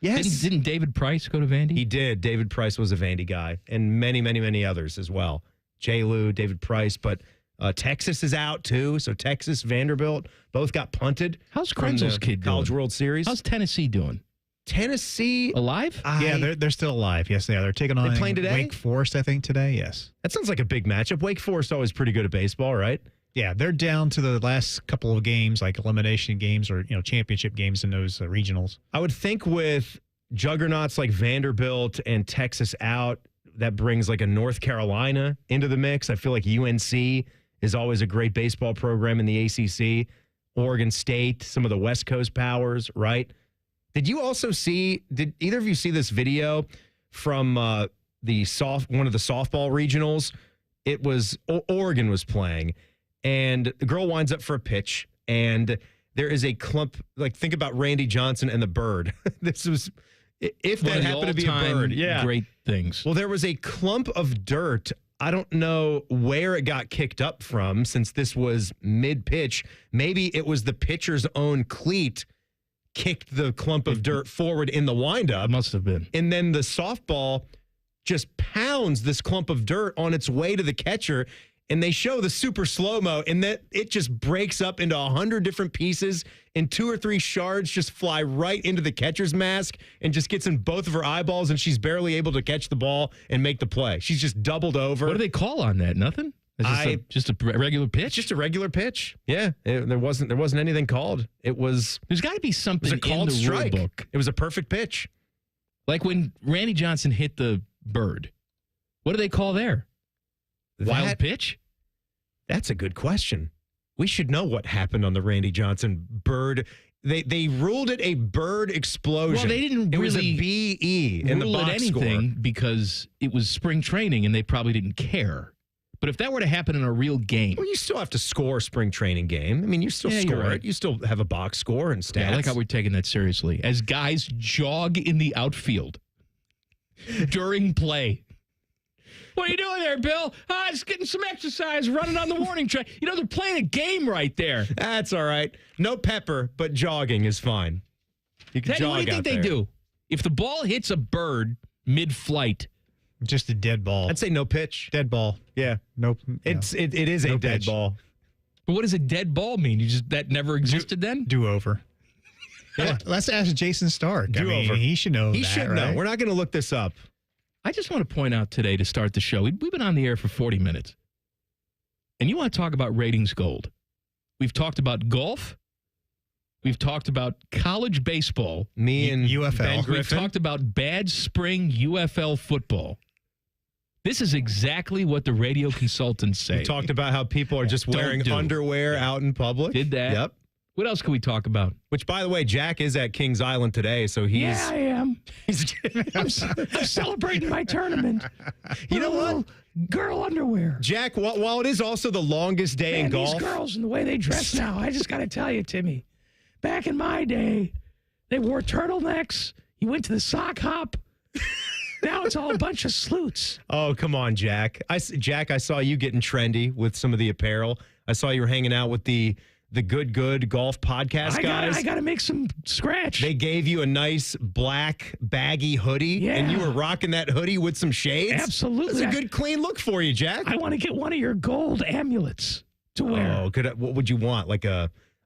Yes. Didn't David Price go to Vandy? He did. David Price was a Vandy guy, and many, many, many others as well. J. Lou, David Price, but Texas is out too. So Texas, Vanderbilt, both got punted. How's from the Krenzel's kid College doing? World Series? How's Tennessee doing? Tennessee alive? Yeah, they're still alive. Yes, they are. They're taking on playing today? Wake Forest, I think, today. Yes. That sounds like a big matchup. Wake Forest always pretty good at baseball, right? Yeah, they're down to the last couple of games, like elimination games or championship games in those regionals. I would think with juggernauts like Vanderbilt and Texas out, that brings like a North Carolina into the mix. I feel like UNC is always a great baseball program in the ACC. Oregon State, some of the West Coast powers, right? Did either of you see this video from one of the softball regionals? It was Oregon was playing, and the girl winds up for a pitch, and there is a clump. Like, think about Randy Johnson and the bird. This was if that happened to be a bird. Yeah, great things. Well, there was a clump of dirt. I don't know where it got kicked up from, since this was mid-pitch. Maybe it was the pitcher's own cleat kicked the clump of dirt forward in the windup. Must have been. And then the softball just pounds this clump of dirt on its way to the catcher, and they show the super slow-mo, and that it just breaks up into 100 different pieces, and 2 or 3 shards just fly right into the catcher's mask and just gets in both of her eyeballs, and she's barely able to catch the ball and make the play. She's just doubled over. What do they call on that? Nothing? Just a regular pitch? Just a regular pitch. Yeah. There wasn't anything called. There's got to be something a called in the strike. rule book. It was a perfect pitch. Like when Randy Johnson hit the bird. What do they call there? Wild pitch? That's a good question. We should know what happened on the Randy Johnson bird. They ruled it a bird explosion. Well, they didn't It was a really BE in the rule it box anything score. because it was spring training and they probably didn't care. But if that were to happen in a real game. Well, you still have to score a spring training game. I mean, you still score right. it. You still have a box score and stats. Yeah, I like how we're taking that seriously. As guys jog in the outfield during play. What are you doing there, Bill? Just getting some exercise, running on the warning track. They're playing a game right there. That's all right. No pepper, but jogging is fine. You can jog What do you think out they there. do? If the ball hits a bird mid-flight. Just a dead ball. I'd say no pitch. Dead ball. Yeah. Nope. It is a dead ball. But what does a dead ball mean? That never existed then? Do over. Yeah. Let's ask Jayson Stark. Do over. He should know. He should know. Right? We're not going to look this up. I just want to point out today to start the show, we've been on the air for 40 minutes. And you want to talk about ratings gold. We've talked about golf. We've talked about college baseball. Me and UFL. Ben We've Griffin. talked about bad spring UFL football. This is exactly what the radio consultants say. We talked about how people are just Don't wearing do. underwear out in public. Did that. Yep. What else can we talk about? Which, by the way, Jack is at Kings Island today, so he's... Yeah, I am. I'm celebrating my tournament. You know what? Girl underwear. Jack, while it is also the longest day in golf... These girls and the way they dress now, I just got to tell you, Timmy, back in my day, they wore turtlenecks. You went to the sock hop. Now it's all a bunch of sleuts. Oh, come on, Jack. Jack, I saw you getting trendy with some of the apparel. I saw you were hanging out with the Good Golf podcast guys. I got to make some scratch. They gave you a nice black baggy hoodie, and you were rocking that hoodie with some shades. Absolutely. That's a good, clean look for you, Jack. I want to get one of your gold amulets to wear. Oh, good. What would you want?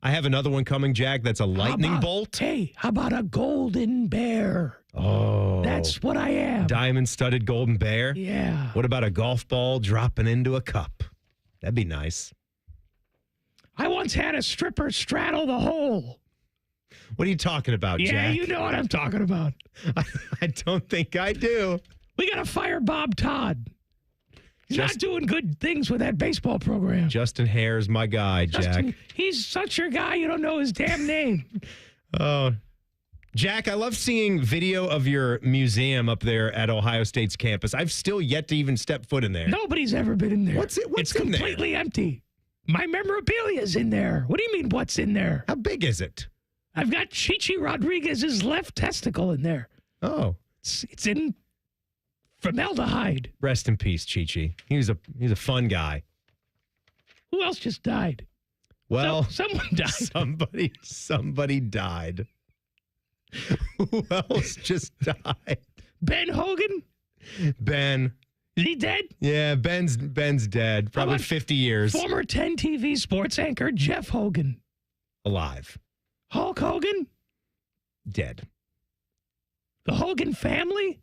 I have another one coming, Jack, that's a lightning bolt. Hey, how about a golden bear? Oh. That's what I am. Diamond-studded golden bear? Yeah. What about a golf ball dropping into a cup? That'd be nice. I once had a stripper straddle the hole. What are you talking about, Yeah, Jack? you know what I'm talking about. I don't think I do. We got to fire Bob Todd. He's not doing good things with that baseball program. Justin Hare's my guy, Jack. He's such your guy, you don't know his damn name. Oh, Jack, I love seeing video of your museum up there at Ohio State's campus. I've still yet to even step foot in there. Nobody's ever been in there. What's it's in there? completely empty. My memorabilia's in there. What do you mean, what's in there? How big is it? I've got Chichi Rodriguez's left testicle in there. Oh. It's in formaldehyde. Rest in peace, Chi-Chi. He's a fun guy. Who else just died? Well, someone died. Somebody died. Who else just died? Ben Hogan? Ben. Is he dead? Yeah, Ben's dead. Probably 50 years. Former 10 TV sports anchor Jeff Hogan. Alive. Hulk Hogan? Dead. The Hogan family?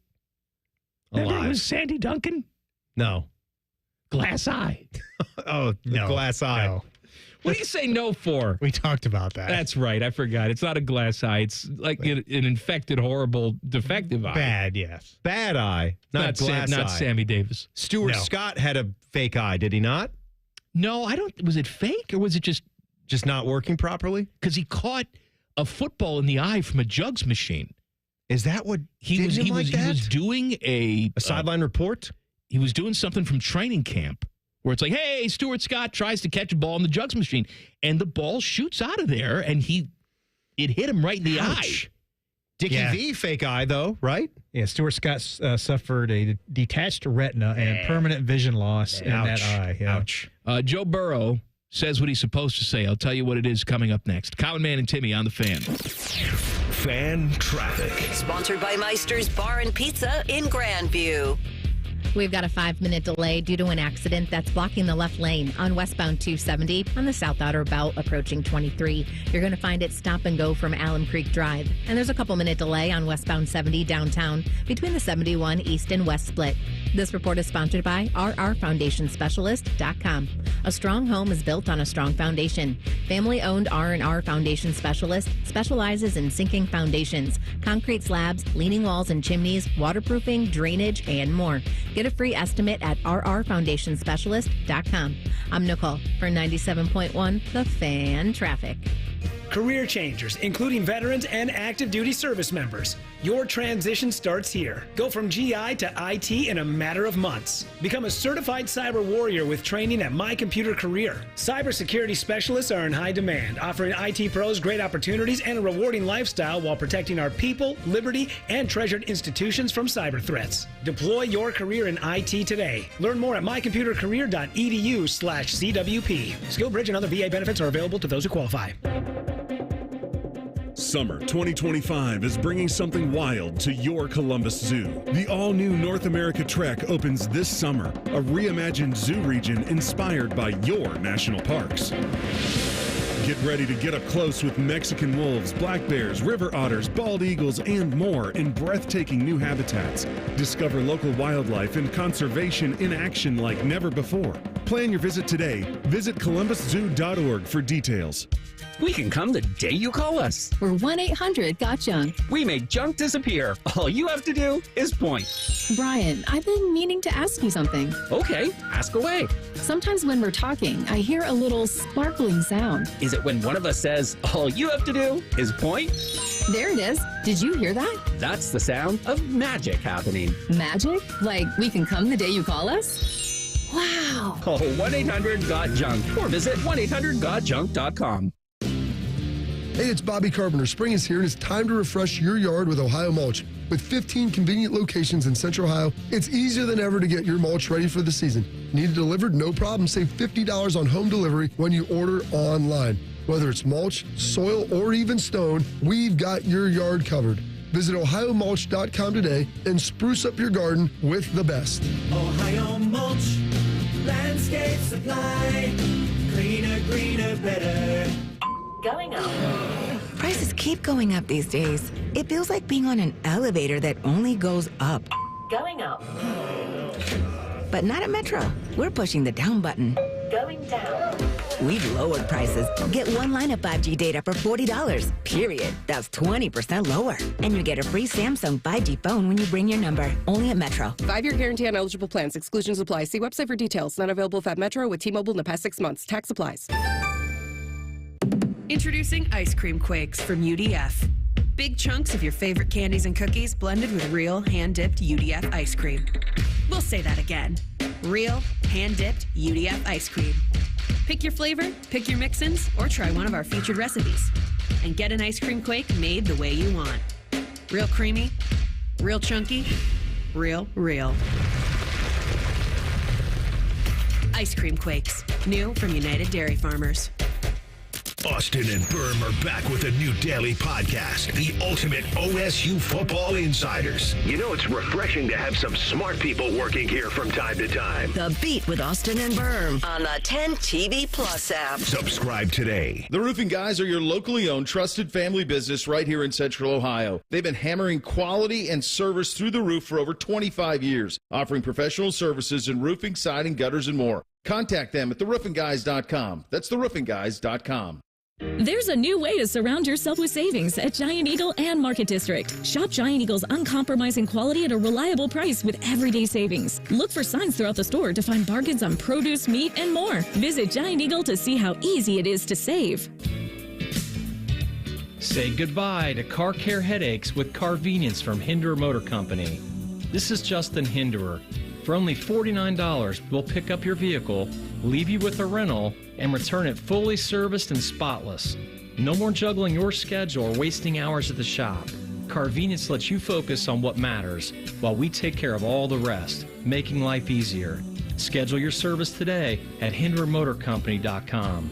Remember Alive. it was Sandy Duncan? No. Glass Eye. Oh, No. glass eye. No. What do you say no for? We talked about that. That's right. I forgot. It's not a glass eye. It's like an infected, horrible, defective eye. Bad, yes. Bad eye. Not glass eye. Not Sammy Davis. Stuart No. Scott had a fake eye, did he not? No, I don't. Was it fake or was it just not working properly? Because he caught a football in the eye from a jugs machine. Is that what He was doing a sideline report? He was doing something from training camp where it's like, hey, Stuart Scott tries to catch a ball in the jugs machine, and the ball shoots out of there, and it hit him right in the eye. Dickie V, fake eye, though, right? Yeah, Stuart Scott suffered a detached retina and permanent vision loss in that eye. Yeah. Ouch. Joe Burrow says what he's supposed to say. I'll tell you what it is coming up next. Common Man and Timmy on the Fan. Fan traffic. Sponsored by Meister's Bar and Pizza in Grandview. We've got a 5-minute delay due to an accident that's blocking the left lane on westbound 270 on the South Outer Belt approaching 23. You're going to find it stop and go from Alum Creek Drive. And there's a couple-minute delay on westbound 70 downtown between the 71 East and West split. This report is sponsored by rrfoundationspecialist.com. A strong home is built on a strong foundation. Family-owned R&R Foundation Specialist specializes in sinking foundations, concrete slabs, leaning walls and chimneys, waterproofing, drainage, and more. Get a free estimate at rrfoundationspecialist.com. I'm Nicole for 97.1 The Fan Traffic. Career changers, including veterans and active duty service members. Your transition starts here. Go from GI to IT in a matter of months. Become a certified cyber warrior with training at My Computer Career. Cybersecurity specialists are in high demand, offering IT pros great opportunities and a rewarding lifestyle while protecting our people, liberty, and treasured institutions from cyber threats. Deploy your career in IT today. Learn more at mycomputercareer.edu/CWP. SkillBridge and other VA benefits are available to those who qualify. Summer 2025 is bringing something wild to your Columbus Zoo. The all-new North America Trek opens this summer, a reimagined zoo region inspired by your national parks. Get ready to get up close with Mexican wolves, black bears, river otters, bald eagles, and more in breathtaking new habitats. Discover local wildlife and conservation in action like never before. Plan your visit today. Visit columbuszoo.org for details. We can come the day you call us. We're 1-800-GOT-JUNK. We make junk disappear. All you have to do is point. Brian, I've been meaning to ask you something. Okay, ask away. Sometimes when we're talking, I hear a little sparkling sound. Is it when one of us says, all you have to do is point? There it is. Did you hear that? That's the sound of magic happening. Magic? Like we can come the day you call us? Wow. Call 1-800-GOT-JUNK or visit 1-800-GOT-JUNK.com. Hey, it's Bobby Carpenter. Spring is here and it's time to refresh your yard with Ohio Mulch. With 15 convenient locations in Central Ohio, it's easier than ever to get your mulch ready for the season. Need it delivered? No problem. Save $50 on home delivery when you order online. Whether it's mulch, soil, or even stone, we've got your yard covered. Visit OhioMulch.com today and spruce up your garden with the best. Ohio Mulch, landscape supply, cleaner, greener, better. Going up. Prices keep going up these days. It feels like being on an elevator that only goes up. Going up. But not at Metro. We're pushing the down button. Going down. We've lowered prices. Get one line of 5G data for $40, period. That's 20% lower. And you get a free Samsung 5G phone when you bring your number. Only at Metro. 5-year guarantee on eligible plans. Exclusions apply. See website for details. Not available at Metro with T-Mobile in the past 6 months. Tax applies. Introducing Ice Cream Quakes from UDF. Big chunks of your favorite candies and cookies blended with real hand-dipped UDF ice cream. We'll say that again. Real hand-dipped UDF ice cream. Pick your flavor, pick your mix-ins, or try one of our featured recipes. And get an ice cream quake made the way you want. Real creamy, real chunky, real. Ice Cream Quakes, new from United Dairy Farmers. Austin and Berm are back with a new daily podcast, the ultimate OSU Football Insiders. You know, it's refreshing to have some smart people working here from time to time. The Beat with Austin and Berm on the 10 TV Plus app. Subscribe today. The Roofing Guys are your locally owned, trusted family business right here in Central Ohio. They've been hammering quality and service through the roof for over 25 years, offering professional services in roofing, siding, gutters, and more. Contact them at theroofingguys.com. That's theroofingguys.com. There's a new way to surround yourself with savings at Giant Eagle and Market District. Shop Giant Eagle's uncompromising quality at a reliable price with everyday savings. Look for signs throughout the store to find bargains on produce, meat, and more. Visit Giant Eagle to see how easy it is to save. Say goodbye to car care headaches with Carvenience from Hinderer Motor Company. This is Justin Hinderer. For only $49, we'll pick up your vehicle, leave you with a rental, and return it fully serviced and spotless. No more juggling your schedule or wasting hours at the shop. Carvenience lets you focus on what matters while we take care of all the rest, making life easier. Schedule your service today at HindererMotorCompany.com.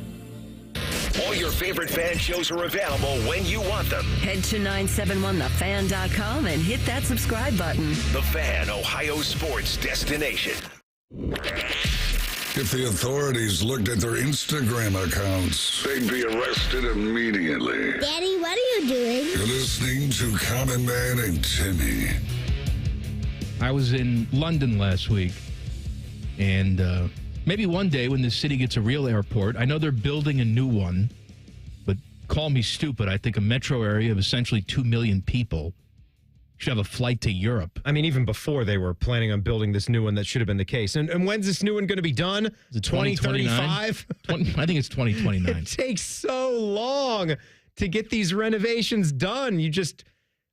All your favorite fan shows are available when you want them. Head to 971thefan.com and hit that subscribe button. The Fan, Ohio sports destination. If the authorities looked at their Instagram accounts, they'd be arrested immediately. Daddy, what are you doing? You're listening to Common Man and Timmy. I was in London last week, and maybe one day when this city gets a real airport, I know they're building a new one, but call me stupid. I think a metro area of essentially 2 million people should have a flight to Europe. I mean, even before they were planning on building this new one, that should have been the case. And when's this new one going to be done? Is it 2035? I think it's 2029. It takes so long to get these renovations done.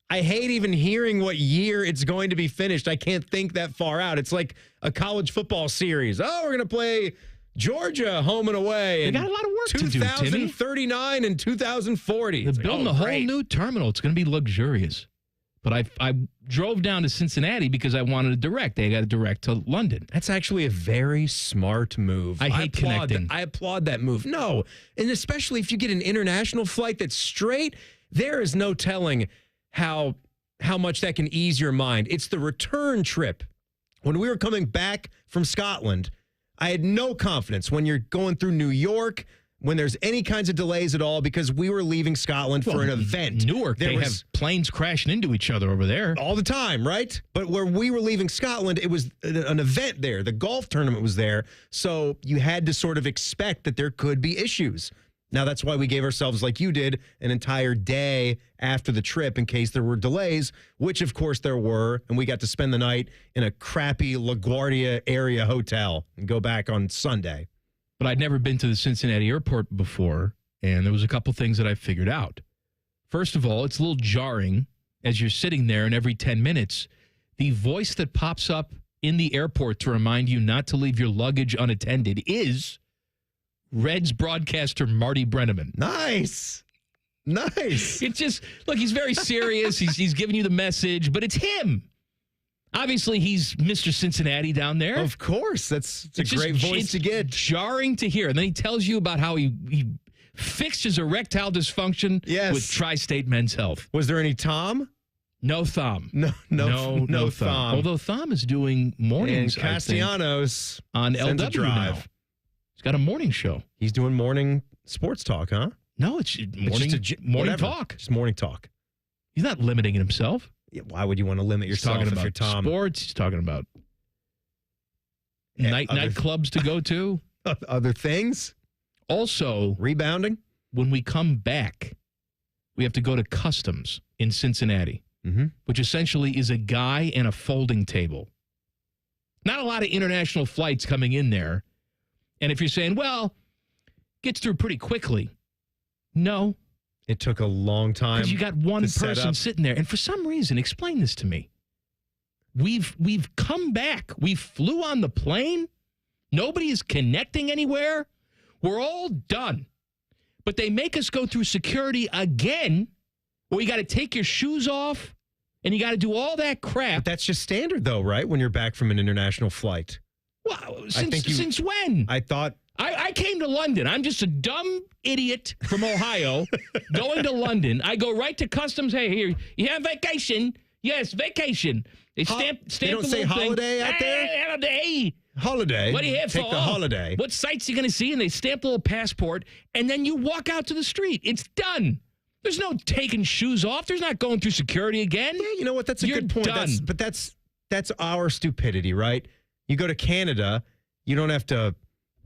I hate even hearing what year it's going to be finished. I can't think that far out. It's like a college football series. Oh, we're going to play Georgia home and away. They got a lot of work to do, Timmy. 2039 and 2040. They're building a whole new terminal. It's going to be luxurious. But I drove down to Cincinnati because I wanted to direct. They got to direct to London. That's actually a very smart move. I hate connecting. I applaud that move. No, and especially if you get an international flight that's straight, there is no telling how much that can ease your mind. It's the return trip. When we were coming back from Scotland, I had no confidence when you're going through New York, when there's any kinds of delays at all, because we were leaving Scotland for an event. Newark, they have planes crashing into each other over there. All the time, right? But where we were leaving Scotland, it was an event there. The golf tournament was there. So you had to sort of expect that there could be issues. Now, that's why we gave ourselves, like you did, an entire day after the trip in case there were delays, which, of course, there were. And we got to spend the night in a crappy LaGuardia area hotel and go back on Sunday. But I'd never been to the Cincinnati airport before, and there was a couple things that I figured out. First of all, it's a little jarring as you're sitting there, and every 10 minutes, the voice that pops up in the airport to remind you not to leave your luggage unattended is Reds broadcaster Marty Brenneman. Nice. It's just, look, he's very serious. He's giving you the message, but it's him. Obviously, he's Mr. Cincinnati down there. Of course. It's a great voice to get. Jarring to hear. And then he tells you about how he fixed his erectile dysfunction with Tri-State Men's Health. Was there any Tom? No Thom. No Thom. Although Thom is doing mornings, and Castellanos on LW Drive. now. He's got a morning show. He's doing morning sports talk, huh? No, it's morning talk. Just morning talk. He's not limiting himself. Yeah, why would you want to limit yourself talking if about you're Tom? Sports. He's talking about nightclubs to go to. Other things? Also, rebounding. When we come back, we have to go to customs in Cincinnati, which essentially is a guy and a folding table. Not a lot of international flights coming in there. And if you're saying, well, gets through pretty quickly. No. It took a long time. Because you got one person sitting there. And for some reason, explain this to me. We've come back. We flew on the plane. Nobody is connecting anywhere. We're all done. But they make us go through security again, where you got to take your shoes off and you got to do all that crap. But that's just standard, though, right? When you're back from an international flight. Well, since when? I thought... I came to London. I'm just a dumb idiot from Ohio going to London. I go right to customs. Hey, here, you have vacation. Yes, vacation. They stamp they don't the say little holiday thing. out there? Holiday. Holiday. What do you have Take for? the holiday. What sites are you going to see? And they stamp a little passport, and then you walk out to the street. It's done. There's no taking shoes off. There's not going through security again. Yeah, you know what? That's a good point. Done. That's our stupidity, right? You go to Canada, you don't have to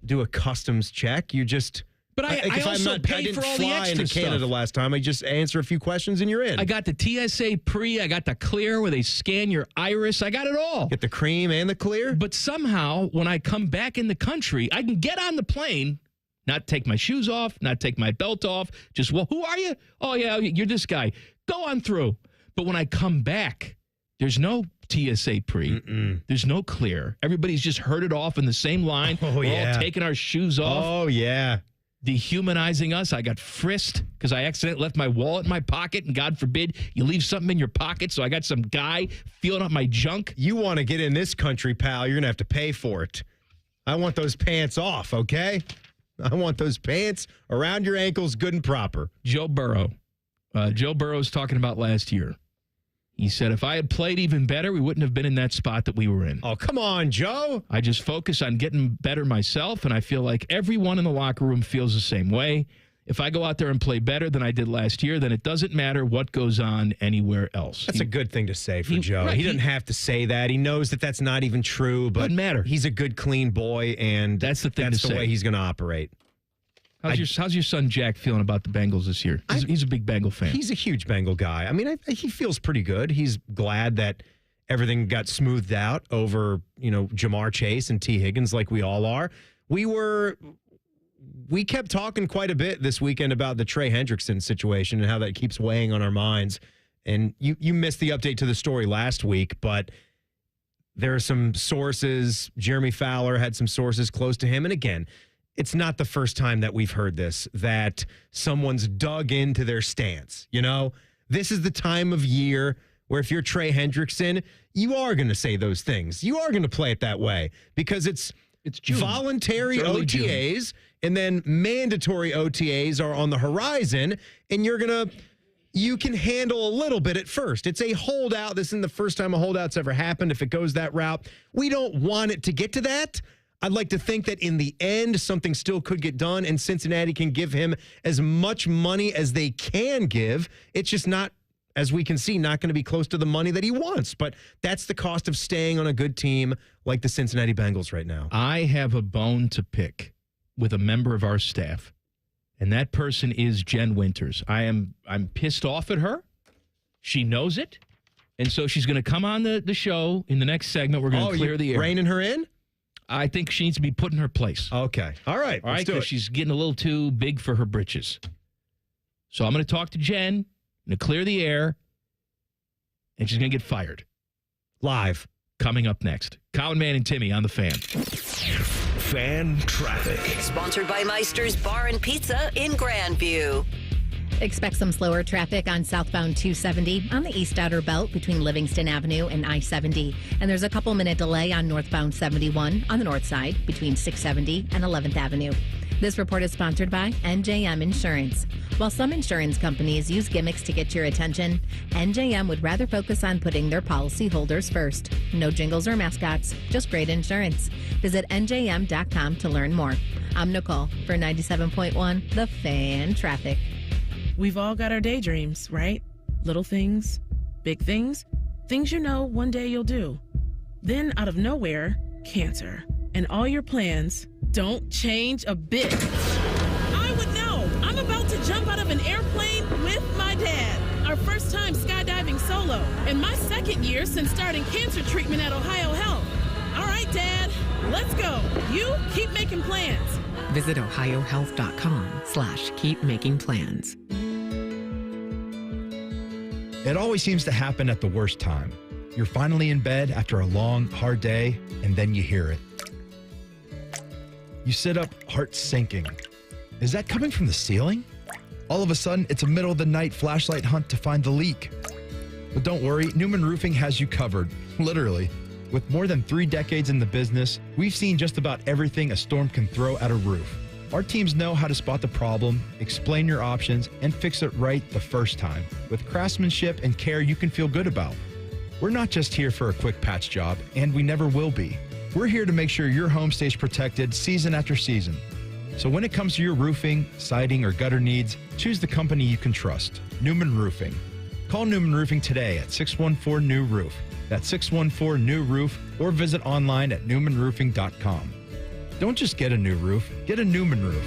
do a customs check. You just... But I also pay for all the extra stuff. I didn't fly into Canada last time. I just answer a few questions and you're in. I got the TSA pre. I got the clear where they scan your iris. I got it all. Get the cream and the clear? But somehow, when I come back in the country, I can get on the plane, not take my shoes off, not take my belt off. Just, well, who are you? Oh, yeah, you're this guy. Go on through. But when I come back, there's no TSA pre. There's no clear. Everybody's just herded off in the same line. We're all taking our shoes off. Oh, yeah. Dehumanizing us. I got frisked because I accidentally left my wallet in my pocket, and God forbid you leave something in your pocket, so I got some guy feeling up my junk. You want to get in this country, pal, you're going to have to pay for it. I want those pants off, okay? I want those pants around your ankles good and proper. Joe Burrow. Joe Burrow's talking about last year. He said, if I had played even better, we wouldn't have been in that spot that we were in. Oh, come on, Joe. I just focus on getting better myself, and I feel like everyone in the locker room feels the same way. If I go out there and play better than I did last year, then it doesn't matter what goes on anywhere else. That's a good thing to say for Joe. Right, he doesn't have to say that. He knows that that's not even true, but doesn't matter. He's a good, clean boy, and that's the thing. That's the way he's going to operate. How's your son Jack feeling about the Bengals this year? He's a big Bengal fan. He's a huge Bengal guy. I mean, he feels pretty good. He's glad that everything got smoothed out over, Jamar Chase and T. Higgins like we all are. We kept talking quite a bit this weekend about the Trey Hendrickson situation and how that keeps weighing on our minds. And you missed the update to the story last week, but there are some sources. Jeremy Fowler had some sources close to him. And again, it's not the first time that we've heard this, that someone's dug into their stance. This is the time of year where if you're Trey Hendrickson, you are going to say those things. You are going to play it that way because it's June. Voluntary It's early OTAs June. And then mandatory OTAs are on the horizon, and you can handle a little bit at first. It's a holdout. This isn't the first time a holdout's ever happened. If it goes that route, we don't want it to get to that. I'd like to think that in the end, something still could get done, and Cincinnati can give him as much money as they can give. It's just not, as we can see, not going to be close to the money that he wants. But that's the cost of staying on a good team like the Cincinnati Bengals right now. I have a bone to pick with a member of our staff, and that person is Jen Winters. I'm pissed off at her. She knows it, and so she's going to come on the show in the next segment. We're going to clear the air. Reining her in? I think she needs to be put in her place. Okay. All right. All right, because she's getting a little too big for her britches. So I'm going to talk to Jen, I'm going to clear the air, and she's going to get fired. Live. Coming up next. Common Man and Timmy on the Fan. Fan Traffic. Sponsored by Meister's Bar and Pizza in Grandview. Expect some slower traffic on southbound 270 on the east outer belt between Livingston Avenue and I-70. And there's a couple-minute delay on northbound 71 on the north side between 670 and 11th Avenue. This report is sponsored by NJM Insurance. While some insurance companies use gimmicks to get your attention, NJM would rather focus on putting their policyholders first. No jingles or mascots, just great insurance. Visit NJM.com to learn more. I'm Nicole for 97.1 The Fan Traffic. We've all got our daydreams, right? Little things, big things, things one day you'll do. Then, out of nowhere, cancer. And all your plans don't change a bit. our first time skydiving solo, and my second year since starting cancer treatment at Ohio Health. All right, Dad, let's go. You keep making plans. Visit ohiohealth.com/keepmakingplans. It always seems to happen at the worst time. You're finally in bed after a long, hard day, and then you hear it. You sit up, heart sinking. Is that coming from the ceiling? All of a sudden, it's a middle-of-the-night flashlight hunt to find the leak. But don't worry, Newman Roofing has you covered, literally. With more than 3 decades in the business, we've seen just about everything a storm can throw at a roof. Our teams know how to spot the problem, explain your options, and fix it right the first time, with craftsmanship and care you can feel good about. We're not just here for a quick patch job, and we never will be. We're here to make sure your home stays protected season after season. So when it comes to your roofing, siding, or gutter needs, choose the company you can trust, Newman Roofing. Call Newman Roofing today at 614-NEW-ROOF. That's 614-NEW-ROOF, or visit online at newmanroofing.com. Don't just get a new roof, get a Newman roof.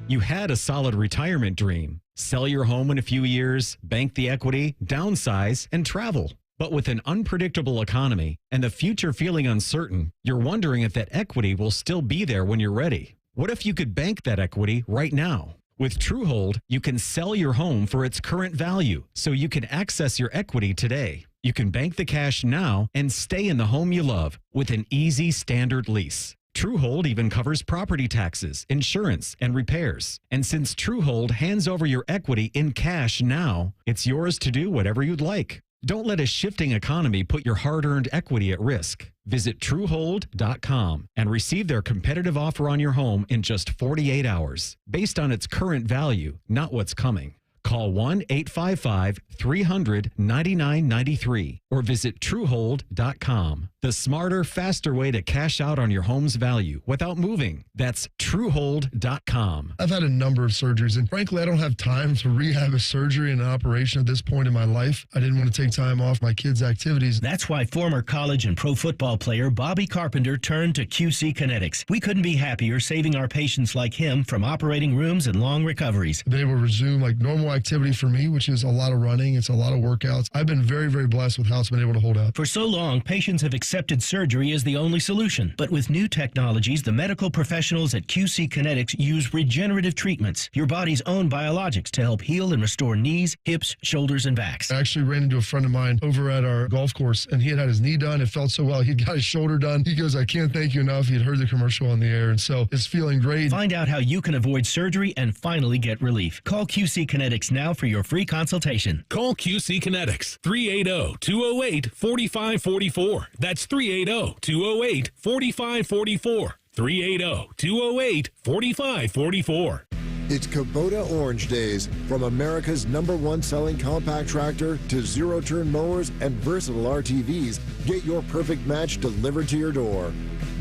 You had a solid retirement dream. Sell your home in a few years, bank the equity, downsize, and travel. But with an unpredictable economy and the future feeling uncertain, you're wondering if that equity will still be there when you're ready. What if you could bank that equity right now? With TrueHold, you can sell your home for its current value, so you can access your equity today. You can bank the cash now and stay in the home you love with an easy standard lease. TrueHold even covers property taxes, insurance, and repairs. And since TrueHold hands over your equity in cash now, it's yours to do whatever you'd like. Don't let a shifting economy put your hard-earned equity at risk. Visit TrueHold.com and receive their competitive offer on your home in just 48 hours, based on its current value, not what's coming. Call 1-855-300-9993 or visit TrueHold.com. The smarter, faster way to cash out on your home's value without moving. That's TrueHold.com. I've had a number of surgeries, and frankly, I don't have time to rehab a surgery and an operation at this point in my life. I didn't want to take time off my kids' activities. That's why former college and pro football player Bobby Carpenter turned to QC Kinetics. We couldn't be happier saving our patients like him from operating rooms and long recoveries. I've been able to resume like normal activity for me, which is a lot of running. It's a lot of workouts. I've been very, very blessed with how it's been able to hold up. For so long, patients have accepted surgery as the only solution. But with new technologies, the medical professionals at QC Kinetics use regenerative treatments, your body's own biologics, to help heal and restore knees, hips, shoulders, and backs. I actually ran into a friend of mine over at our golf course, and he had his knee done. It felt so well. He'd got his shoulder done. He goes, I can't thank you enough. He'd heard the commercial on the air, and so it's feeling great. Find out how you can avoid surgery and finally get relief. Call QC Kinetics now for your free consultation. Call QC Kinetics, 380-208-4544. That's 380-208-4544. 380-208-4544. It's Kubota Orange Days. From America's #1 selling compact tractor to zero-turn mowers and versatile RTVs, get your perfect match delivered to your door.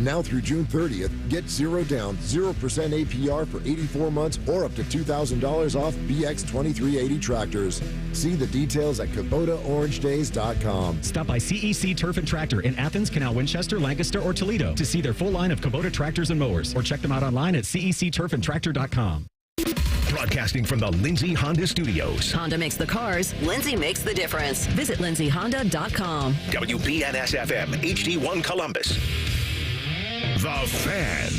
Now through June 30th, get 0 down, 0% APR for 84 months or up to $2,000 off BX 2380 tractors. See the details at KubotaOrangeDays.com. Stop by CEC Turf and Tractor in Athens, Canal Winchester, Lancaster, or Toledo to see their full line of Kubota tractors and mowers, or check them out online at CECTurfandTractor.com. Broadcasting from the Lindsay Honda Studios. Honda makes the cars. Lindsay makes the difference. Visit lindsayhonda.com. WBNS-FM, HD1 Columbus. The Fan.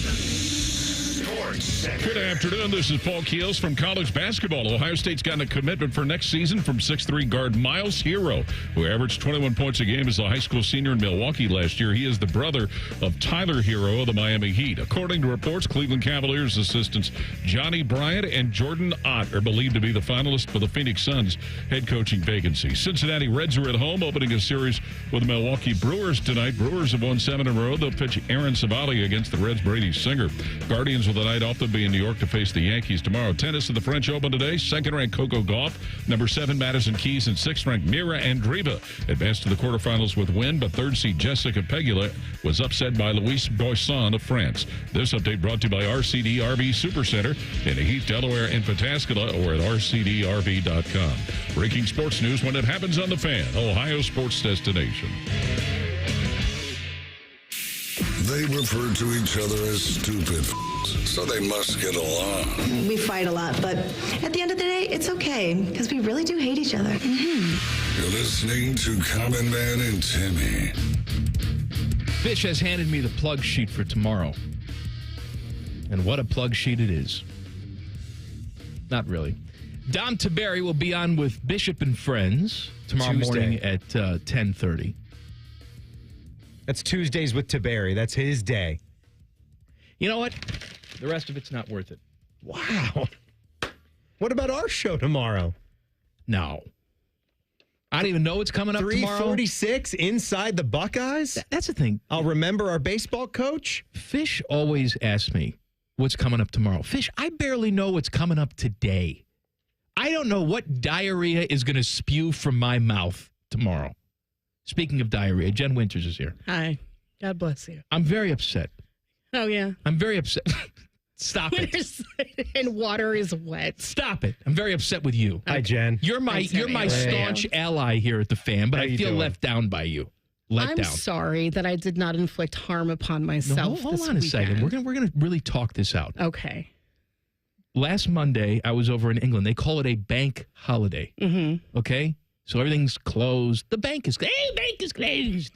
Good afternoon. This is Paul Keels from college basketball. Ohio State's gotten a commitment for next season from 6'3" guard Miles Hero, who averaged 21 points a game as a high school senior in Milwaukee last year. He is the brother of Tyler Hero of the Miami Heat. According to reports, Cleveland Cavaliers assistants Johnny Bryant and Jordan Ott are believed to be the finalists for the Phoenix Suns head coaching vacancy. Cincinnati Reds are at home, opening a series with the Milwaukee Brewers tonight. Brewers have won 7 in a row. They'll pitch Aaron Savali against the Reds' Brady Singer. Guardians with a night off. They'll be in New York to face the Yankees tomorrow. Tennis at the French Open today. Second-ranked Coco Gauff, number 7 Madison Keys, and 6th-ranked Mira Andreeva advanced to the quarterfinals with win, but third-seed Jessica Pegula was upset by Louise Boisson of France. This update brought to you by RCD RV Supercenter in Heath, Delaware, and Pataskala, or at rcdrv.com. Breaking sports news when it happens on The Fan, Ohio sports destination. They refer to each other as stupid, so they must get along. We fight a lot, but at the end of the day, it's okay, because we really do hate each other. You're listening to Common Man and Timmy. Fish has handed me the plug sheet for tomorrow. And what a plug sheet it is. Not really. Dom Taberry will be on with Bishop and Friends tomorrow morning at 10:30. That's Tuesdays with Taberry. That's his day. You know what? The rest of it's not worth it. Wow. What about our show tomorrow? No. I don't even know what's coming up tomorrow. 3:46 inside the Buckeyes? That's the thing. I'll remember our baseball coach. Fish always asks me what's coming up tomorrow. Fish, I barely know what's coming up today. I don't know what diarrhea is going to spew from my mouth tomorrow. Speaking of diarrhea, Jen Winters is here. Hi. God bless you. I'm very upset. Oh, yeah. I'm very upset. Stop it. And water is wet. Stop it. I'm very upset with you. Hi, Jen. You're my staunch ally here at the Fan, but I feel left down by you. I'm sorry that I did not inflict harm upon myself. No, hold on a second. We're gonna really talk this out. Okay. Last Monday, I was over in England. They call it a bank holiday. Mm-hmm. Okay? So everything's closed. The bank is closed. Hey, bank is closed.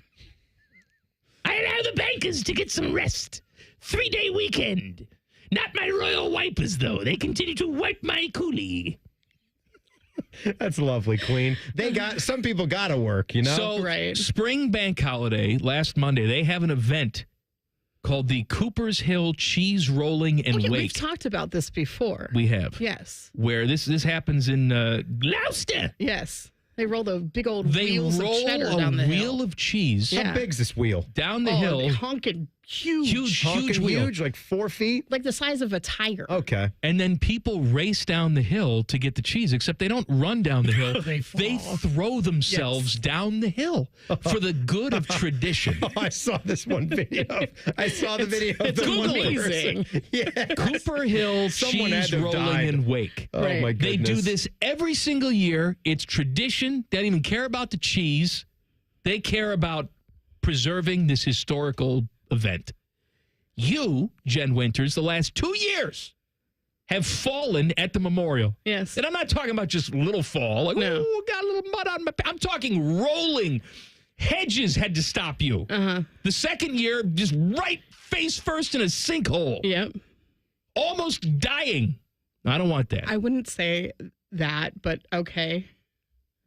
I allow the bankers to get some rest. 3-day weekend. Not my royal wipers, though. They continue to wipe my coolie. That's lovely, Queen. Some people got to work, you know? So, Spring Bank Holiday, last Monday, they have an event called the Cooper's Hill Cheese Rolling and Wake. We've talked about this before. We have. Yes. Where this happens in Gloucester. Yes. They roll the big old wheels of cheddar down the hill. They roll a wheel of cheese. How big's this wheel? Down the hill. Honking huge. Huge wheel. Huge, like 4 feet? Like the size of a tiger. Okay. And then people race down the hill to get the cheese, except they don't run down the hill. They throw themselves down the hill for the good of tradition. Oh, I saw this one video. I saw the video of the one amazing. person. Yes. Cooper Hill Cheese Rolling and Wake. Oh, my goodness. They do this every single year. It's tradition. They don't even care about the cheese. They care about preserving this historical event. You, Jen Winters, the last 2 years have fallen at the memorial. Yes. And I'm not talking about just little fall. Like, oh, got a little mud on my... I'm talking rolling. Hedges had to stop you. Uh-huh. The second year, just right face first in a sinkhole. Yep. Almost dying. I don't want that. I wouldn't say that, but okay.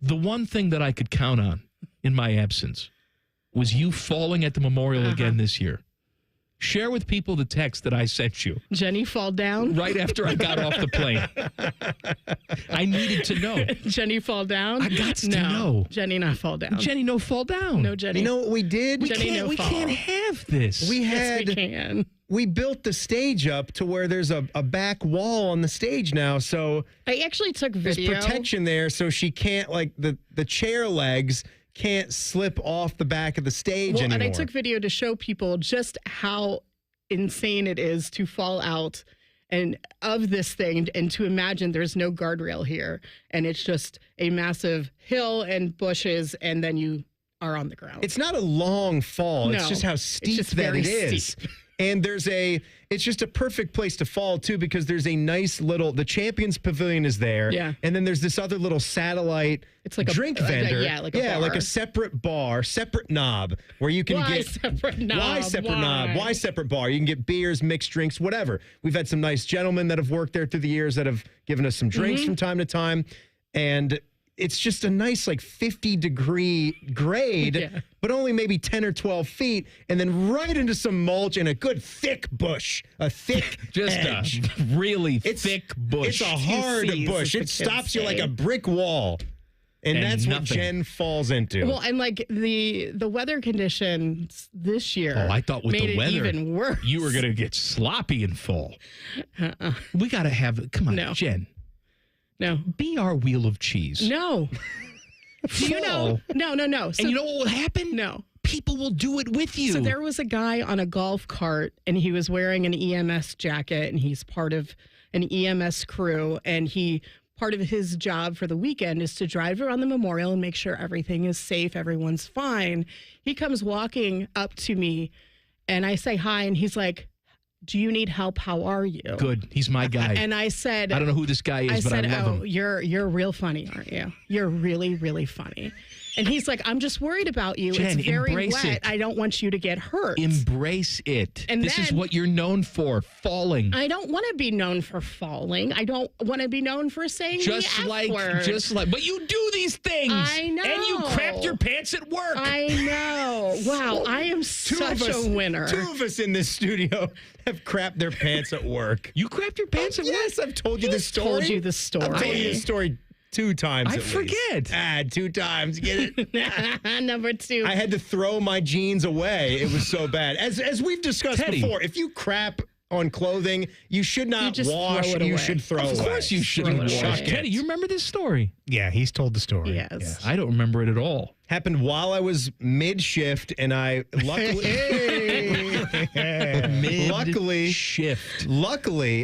The one thing that I could count on in my absence was you falling at the memorial again this year. Share with people the text that I sent you. Jenny fall down? Right after I got off the plane. I needed to know. Jenny fall down? I got to know. Jenny not fall down. Jenny no fall down. No, Jenny. You know what we did? We can't have this. Yes, we can. We built the stage up to where there's a back wall on the stage now, so I actually took video. There's protection there, so she can't, like, the chair legs can't slip off the back of the stage anymore. And I took video to show people just how insane it is to fall out and of this thing and to imagine there's no guardrail here and it's just a massive hill and bushes and then you are on the ground. It's not a long fall. No, it's just how steep just that very it is. steep. And it's just a perfect place to fall, too, because there's a nice the Champions Pavilion is there. Yeah. And then there's this other little satellite drink vendor. Like a bar. Like a separate bar, separate knob, where you can get. Separate knob? Why separate knob? Why separate bar? You can get beers, mixed drinks, whatever. We've had some nice gentlemen that have worked there through the years that have given us some drinks from time to time. And it's just a nice, 50-degree grade, but only maybe 10 or 12 feet, and then right into some mulch and a good thick bush, a thick edge. A really thick bush. It's a hard bush. It stops you like a brick wall. And that's what Jen falls into. Well, and the weather conditions this year. Oh, I thought with made the weather, it even worse. You were going to get sloppy and fall. We got to have, come on, Jen. No. Be our wheel of cheese. No. Do you know? No. So, and you know what will happen? No. People will do it with you. So there was a guy on a golf cart, and he was wearing an EMS jacket, and he's part of an EMS crew, and part of his job for the weekend is to drive around the memorial and make sure everything is safe, everyone's fine. He comes walking up to me And I say hi, and he's like, do you need help? How are you? Good. He's my guy. And I said, I don't know who this guy is, but I love him. You're real funny, aren't you? You're really, really funny. And he's like, I'm just worried about you. Jen, it's very embrace wet. it. I don't want you to get hurt. Embrace it. And this is then- what you're known for, falling. I don't want to be known for falling. I don't want to be known for saying Just the F like, word. but you do these things. I know. And you crapped your pants at work. I know. Wow, I am such a winner. Two of us in this studio have crapped their pants at work. You crapped your pants at work? Yes, I've told you this story. told you the story. I've told you the story 2 times I at least. forget. 2 times. Get it? Number 2. I had to throw my jeans away. It was so bad. As we've discussed Teddy. before, if you crap on clothing, you should not just wash. throw it You away. should throw away. Of course you shouldn't Throw it wash. away. Teddy, you remember this story? Yeah, he's told the story. Yes. I don't remember it at all. Happened while I was mid-shift, and I luckily,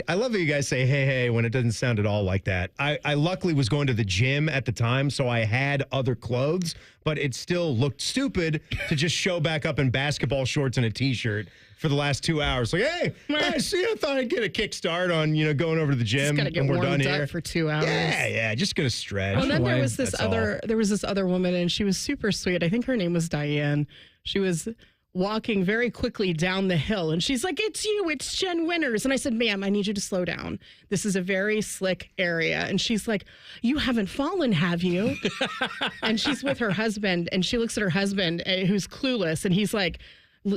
I love how you guys say hey when it doesn't sound at all like that. I luckily was going to the gym at the time, so I had other clothes, but it still looked stupid to just show back up in basketball shorts and a t-shirt for the last 2 hours. Like, hey, I thought I'd get a kickstart on, going over to the gym Just gotta get when we're warmed done up here. for 2 hours. Yeah, just gonna stretch. Well, then why. there was this That's other woman, and she was super sweet. I think her name was Diane. She was walking very quickly down the hill, and she's like, it's Jen Winters. And I said, ma'am, I need you to slow down. This is a very slick area. And she's like, you haven't fallen, have you? And she's with her husband, and she looks at her husband, who's clueless, and he's like,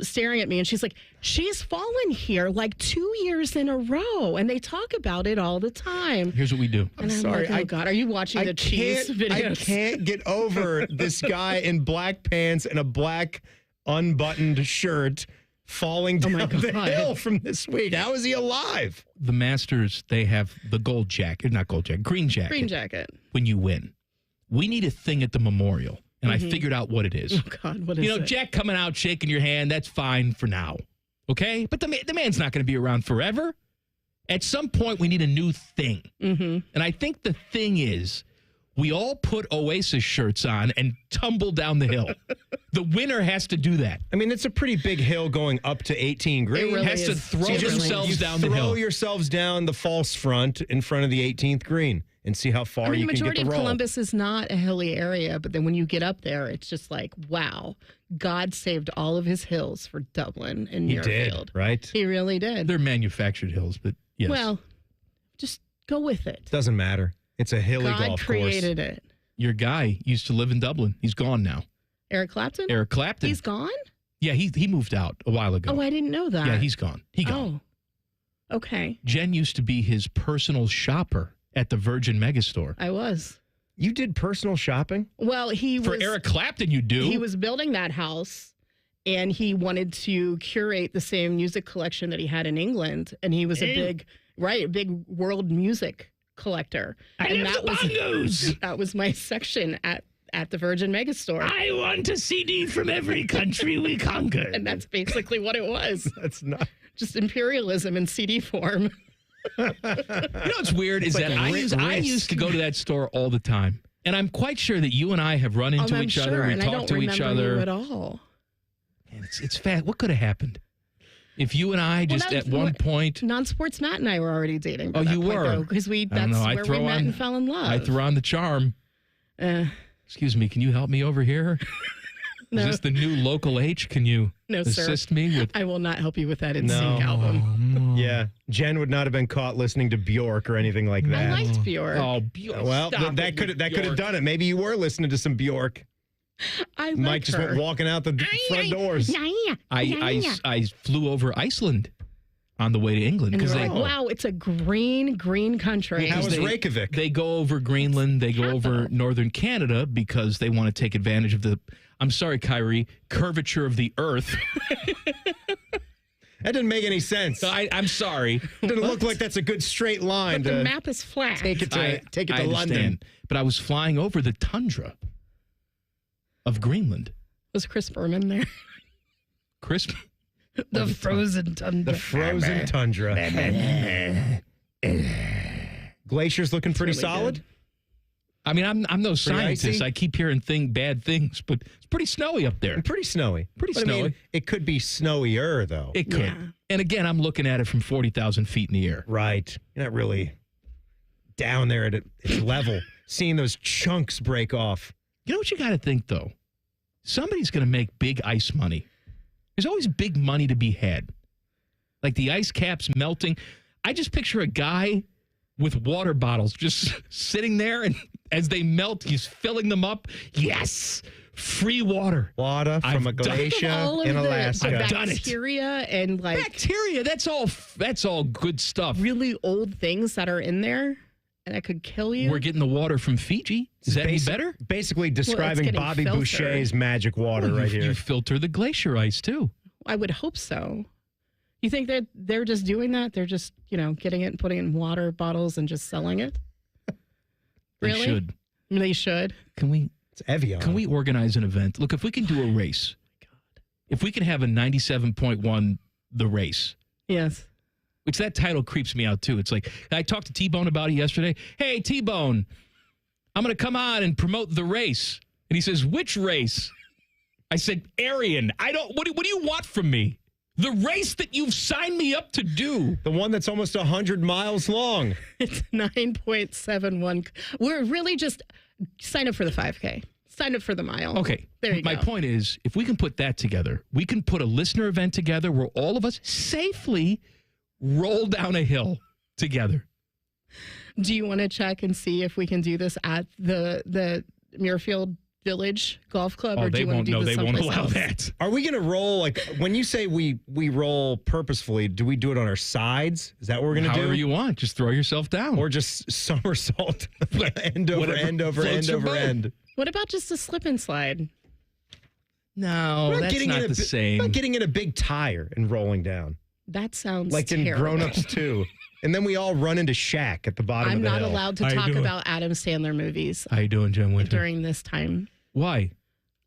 staring at me, and she's like, she's fallen here like 2 years in a row, and they talk about it all the time. Here's what we do. And I'm sorry, like, oh God, are you watching the cheese videos? I can't get over this guy in black pants and a black unbuttoned shirt falling down the hill from this week. How is he alive? The Masters, they have the gold jacket, not gold jacket, green jacket. Green jacket. When you win. We need a thing at the memorial. And I figured out what it is. Oh, God, what is it? Jack coming out, shaking your hand, that's fine for now. Okay? But the man's not going to be around forever. At some point, we need a new thing. Mm-hmm. And I think the thing is, we all put Oasis shirts on and tumble down the hill. The winner has to do that. I mean, it's a pretty big hill going up to 18 green. It really has to is. throw So themselves down the hill. Throw yourselves down the false front in front of the 18th green and see how far I mean, you the can get majority the of roll. Columbus is not a hilly area, but then when you get up there, it's just like, wow, God saved all of his hills for Dublin and He Muirfield. did, right? He really did. They're manufactured hills, but yes. Well, just go with it. Doesn't matter. It's a hilly God golf created course. it. Your guy used to live in Dublin. He's gone now. Eric Clapton? Eric Clapton. He's gone? Yeah, he moved out a while ago. Oh, I didn't know that. Yeah, he's gone. He gone. Oh, okay. Jen used to be his personal shopper at the Virgin Megastore. I was. You did personal shopping? Well, For Eric Clapton, you do. He was building that house, and he wanted to curate the same music collection that he had in England. And he was a big world music collector. And that was my section at the Virgin Megastore. I want a CD from every country we conquered. And that's basically what it was. That's not just imperialism in CD form. You know what's weird is like that I used to go to that store all the time. And I'm quite sure that you and I have run into each other and talked to each other. You at all. And it's fast. What could have happened? If you and I just at one point... Non-sports Matt and I were already dating. Oh, you were? Because that's where we met and fell in love. I threw on the charm. Excuse me, can you help me over here? No. Is this the new local H? Can you assist me with... I will not help you with that NSYNC album. Yeah. Jen would not have been caught listening to Bjork or anything like that. I liked Bjork. Oh, Bjork. Well, that could have done it. Maybe you were listening to some Bjork. Mike just went walking out the front doors. I flew over Iceland on the way to England. And you're like, wow, it's a green country. How was Reykjavik? They go over Greenland. They go over northern Canada because they want to take advantage of the, I'm sorry, Kyrie, curvature of the earth. That didn't make any sense. I'm sorry. It doesn't look like that's a good straight line. But the map is flat. Take it to I London. understand. But I was flying over the tundra of Greenland. Was Chris Berman there? Chris? The frozen tundra. The frozen tundra. Glacier's looking pretty solid? I mean, I'm no scientist. icy? I keep hearing bad things, but it's pretty snowy up there. Pretty snowy. Pretty But, snowy. I mean, it could be snowier, though. It could. Yeah. And again, I'm looking at it from 40,000 feet in the air. Right. You're not really down there at its level, seeing those chunks break off. You know what you got to think, though? Somebody's going to make big ice money. There's always big money to be had. Like the ice caps melting. I just picture a guy with water bottles just sitting there, and as they melt, he's filling them up. Yes, free water. Water from a glacier in Alaska. I've done it. Bacteria and Bacteria, that's all good stuff. really old things that are in there and that could kill you. We're getting the water from Fiji. Is that any better? Basically describing getting Bobby filtered. Boucher's magic water Well, right you here. filter the glacier ice, too. I would hope so. You think that they're just doing that? They're just, getting it and putting it in water bottles and just selling it? Really? They should. They should. It's Evian. Can we organize an event? Look, if we can do a race, if we can have a 97.1 The Race, Yes. which that title creeps me out, too. It's like, I talked to T-Bone about it yesterday. Hey, T-Bone, I'm going to come on and promote The Race. And he says, which race? I said, Arian. What do you want from me? The race that you've signed me up to do. The one that's almost 100 miles long. It's 9.71. We're really just sign up for the 5K. Sign up for the mile. Okay. There you My go. point is, if we can put that together, we can put a listener event together where all of us safely roll down a hill together. Do you want to check and see if we can do this at the Muirfield Village Golf Club? Oh, or do they you want won't to do know. this They won't someplace allow else? that. Are we going to roll, like, when you say we roll purposefully, do we do it on our sides? Is that what we're going to do? However you want. Just throw yourself down. Or just somersault end over Whatever end over floats end your over boat. end. What about just a slip and slide? No, We're that's not the same. We're not getting in a big tire and rolling down. That sounds Like in terrible. Grown Ups 2. And then we all run into Shaq at the bottom I'm of the not hill. allowed to How you talk doing? about Adam Sandler movies How you doing, Jen Winter? during this time. Why?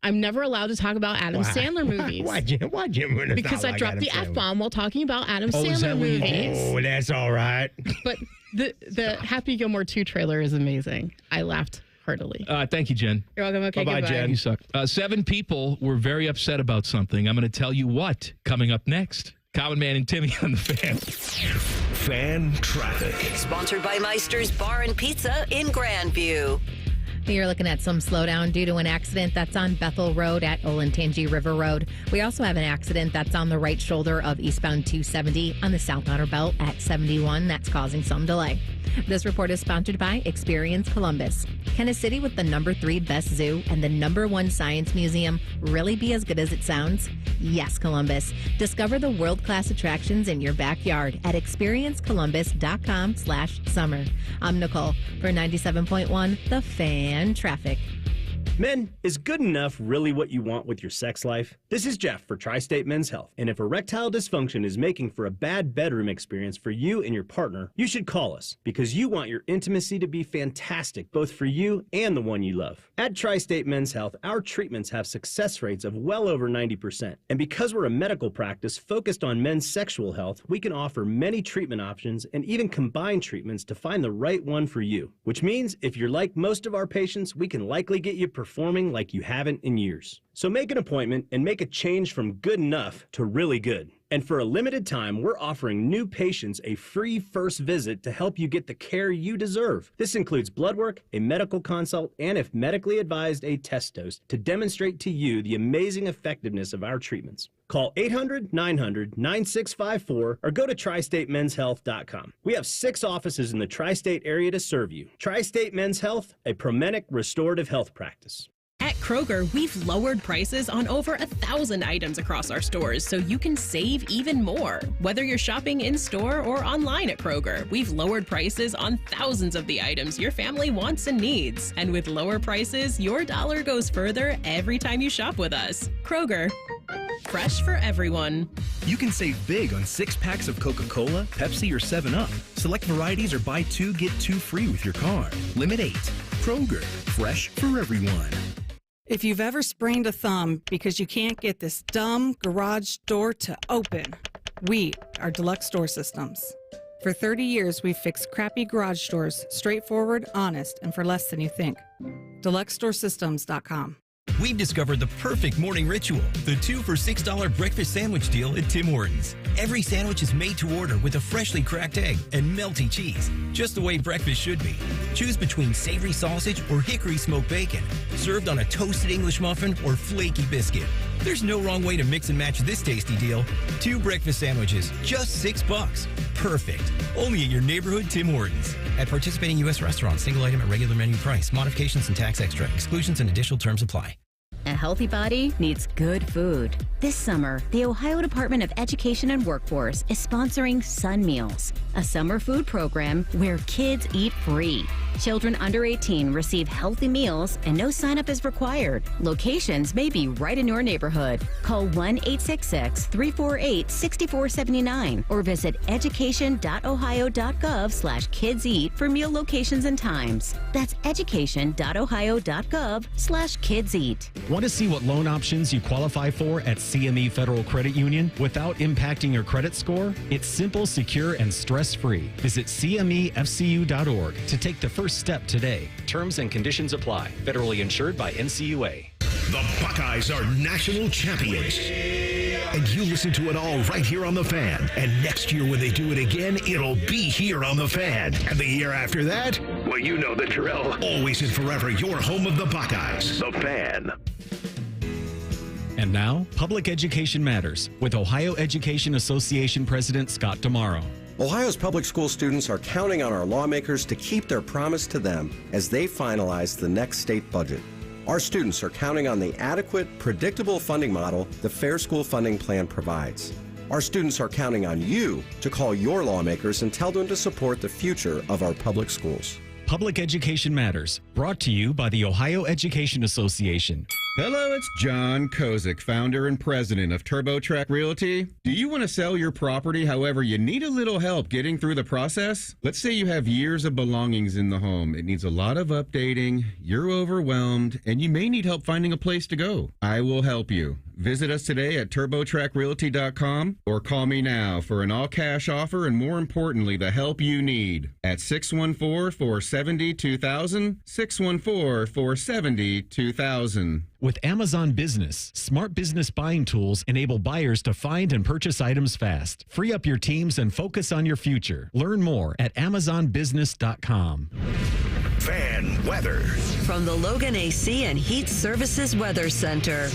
I'm never allowed to talk about Adam Sandler movies. Why Jim Winter's Because not I like dropped Adam the Sandler? F-bomb while talking about Adam Oh, is Sandler that what you movies. Oh, that's all right. But the Happy Gilmore 2 trailer is amazing. I laughed heartily. Thank you, Jen. You're welcome. Okay, Bye-bye, goodbye. Jen. You suck. 7 people were very upset about something. I'm going to tell you what coming up next. Common Man and Timmy on the Fan. Fan traffic. Sponsored by Meister's Bar and Pizza in Grandview. You're looking at some slowdown due to an accident that's on Bethel Road at Olentangy River Road. We also have an accident that's on the right shoulder of eastbound 270 on the South Outer Belt at 71. That's causing some delay. This report is sponsored by Experience Columbus. Can a city with the #3 best zoo and the #1 science museum really be as good as it sounds? Yes, Columbus. Discover the world-class attractions in your backyard at experiencecolumbus.com/summer. I'm Nicole for 97.1 The Fan Traffic. Men, is good enough really what you want with your sex life? This is Jeff for Tri-State Men's Health. And if erectile dysfunction is making for a bad bedroom experience for you and your partner, you should call us because you want your intimacy to be fantastic, both for you and the one you love. At Tri-State Men's Health, our treatments have success rates of well over 90%. And because we're a medical practice focused on men's sexual health, we can offer many treatment options and even combine treatments to find the right one for you. Which means if you're like most of our patients, we can likely get you performing like you haven't in years. So make an appointment and make a change from good enough to really good. And for a limited time, we're offering new patients a free first visit to help you get the care you deserve. This includes blood work, a medical consult, and if medically advised, a test dose to demonstrate to you the amazing effectiveness of our treatments. Call 800-900-9654 or go to tristatemenshealth.com. We have 6 offices in the tri-state area to serve you. Tri-State Men's Health, a Promenic restorative health practice. At Kroger, we've lowered prices on over 1,000 items across our stores so you can save even more. Whether you're shopping in-store or online at Kroger, we've lowered prices on thousands of the items your family wants and needs. And with lower prices, your dollar goes further every time you shop with us. Kroger, fresh for everyone. You can save big on 6 packs of Coca-Cola, Pepsi, or 7-Up. Select varieties or buy 2, get 2 free with your card. Limit 8. Kroger, fresh for everyone. If you've ever sprained a thumb because you can't get this dumb garage door to open, we are Deluxe Door Systems. For 30 years, we've fixed crappy garage doors straightforward, honest, and for less than you think. DeluxeDoorSystems.com. We've discovered the perfect morning ritual, the 2 for $6 breakfast sandwich deal at Tim Hortons. Every sandwich is made to order with a freshly cracked egg and melty cheese, just the way breakfast should be. Choose between savory sausage or hickory smoked bacon, served on a toasted English muffin or flaky biscuit. There's no wrong way to mix and match this tasty deal. 2 breakfast sandwiches, just $6. Perfect. Only at your neighborhood Tim Hortons. At participating U.S. restaurants, single item at regular menu price. Modifications and tax extra. Exclusions and additional terms apply. A healthy body needs good food. This summer, the Ohio Department of Education and Workforce is sponsoring Sun Meals, a summer food program where kids eat free. Children under 18 receive healthy meals and no sign-up is required. Locations may be right in your neighborhood. Call 1-866-348-6479 or visit education.ohio.gov/kidseat for meal locations and times. That's education.ohio.gov/kidseat. Want to see what loan options you qualify for at CME Federal Credit Union without impacting your credit score? It's simple, secure, and stress-free. Visit CMEFCU.org to take the first step today. Terms and conditions apply. Federally insured by NCUA. The Buckeyes are national champions. And you listen to it all right here on The Fan. And next year when they do it again, it'll be here on The Fan. And the year after that, well, you know the drill. Always and forever, your home of the Buckeyes. The Fan. And now, Public Education Matters with Ohio Education Association President Scott Tomorrow. Ohio's public school students are counting on our lawmakers to keep their promise to them as they finalize the next state budget. Our students are counting on the adequate, predictable funding model the Fair School Funding Plan provides. Our students are counting on you to call your lawmakers and tell them to support the future of our public schools. Public Education Matters, brought to you by the Ohio Education Association. Hello, it's John Kozik, founder and president of TurboTrack Realty. Do you want to sell your property, however, you need a little help getting through the process? Let's say you have years of belongings in the home. It needs a lot of updating, you're overwhelmed, and you may need help finding a place to go. I will help you. Visit us today at TurboTrackRealty.com or call me now for an all-cash offer and, more importantly, the help you need at 614-470-2000, 614-470-2000. With Amazon Business, smart business buying tools enable buyers to find and purchase items fast. Free up your teams and focus on your future. Learn more at AmazonBusiness.com. Fan weather. From the Logan AC and Heat Services Weather Center.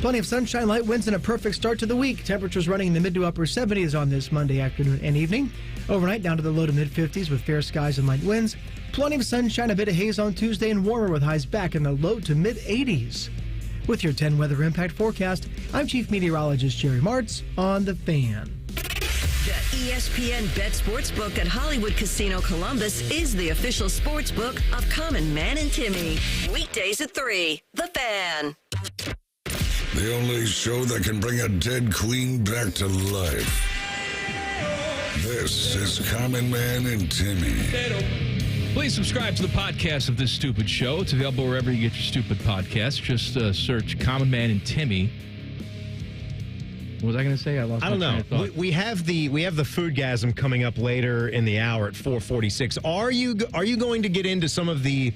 Plenty of sunshine, light winds, and a perfect start to the week. Temperatures running in the mid to upper 70s on this Monday afternoon and evening. Overnight down to the low to mid 50s with fair skies and light winds. Plenty of sunshine, a bit of haze on Tuesday and warmer with highs back in the low to mid 80s. With your 10 weather impact forecast, I'm Chief Meteorologist Jerry Martz on The Fan. The ESPN Bet Sportsbook at Hollywood Casino Columbus is the official sportsbook of Common Man and Timmy. Weekdays at 3. The Fan. The only show that can bring a dead queen back to life. This is Common Man and Timmy. Please subscribe to the podcast of this stupid show. It's available wherever you get your stupid podcasts. Just search Common Man and Timmy. What was I going to say? I lost. I don't know. We have the foodgasm coming up later in the hour at 4:46. Are you going to get into some of the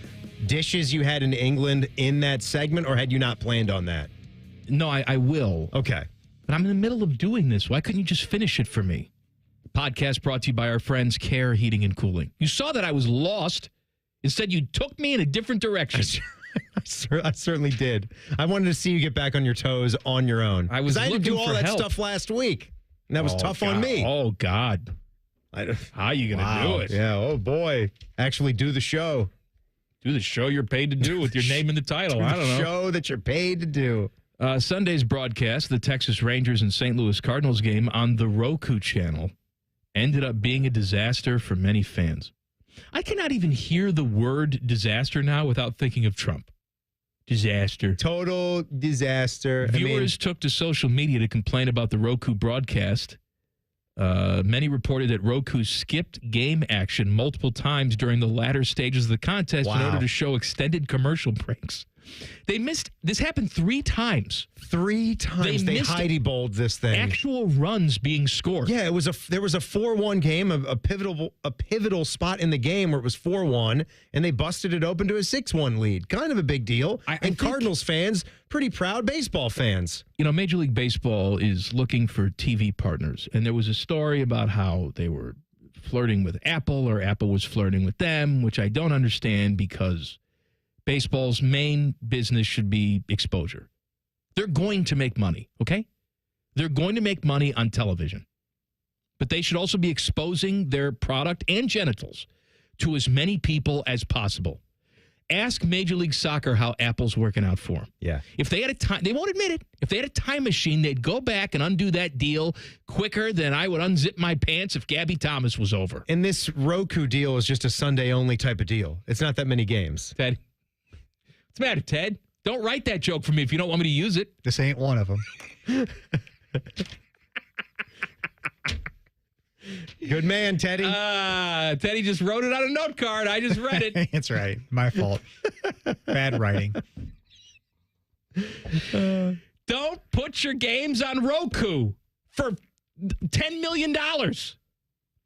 dishes you had in England in that segment, or had you not planned on that? No, I will. Okay. But I'm in the middle of doing this. Why couldn't you just finish it for me? Podcast brought to you by our friends Care Heating and Cooling. You saw that I was lost. Instead, you took me in a different direction. I certainly did. I wanted to see you get back on your toes on your own. I had to do all that stuff last week, and that was tough on me. Oh, God. How are you going to do it? Yeah, oh, boy. Actually do the show. Do the show you're paid to do with your name in the title. I don't know. The show that you're paid to do. Sunday's broadcast, the Texas Rangers and St. Louis Cardinals game on the Roku channel, ended up being a disaster for many fans. I cannot even hear the word disaster now without thinking of Trump. Disaster. Total disaster. Viewers took to social media to complain about the Roku broadcast. Many reported that Roku skipped game action multiple times during the latter stages of the contest in order to show extended commercial breaks. They missed. This happened 3 times. 3 times they Heidi-bowled this thing. Actual runs being scored. Yeah, there was a 4-1 game, a pivotal spot in the game where it was 4-1, and they busted it open to a 6-1 lead. Kind of a big deal. And Cardinals fans, pretty proud baseball fans. You know, Major League Baseball is looking for TV partners, and there was a story about how they were flirting with Apple, or Apple was flirting with them, which I don't understand, because baseball's main business should be exposure. They're going to make money, okay? They're going to make money on television. But they should also be exposing their product and genitals to as many people as possible. Ask Major League Soccer how Apple's working out for them. Yeah. If they had a time, they won't admit it. If they had a time machine, they'd go back and undo that deal quicker than I would unzip my pants if Gabby Thomas was over. And this Roku deal is just a Sunday-only type of deal. It's not that many games. Ted, what's the matter, Ted? Don't write that joke for me if you don't want me to use it. This ain't one of them. Good man, Teddy. Teddy just wrote it on a note card. I just read it. That's right. My fault. Bad writing. Don't put your games on Roku for $10 million.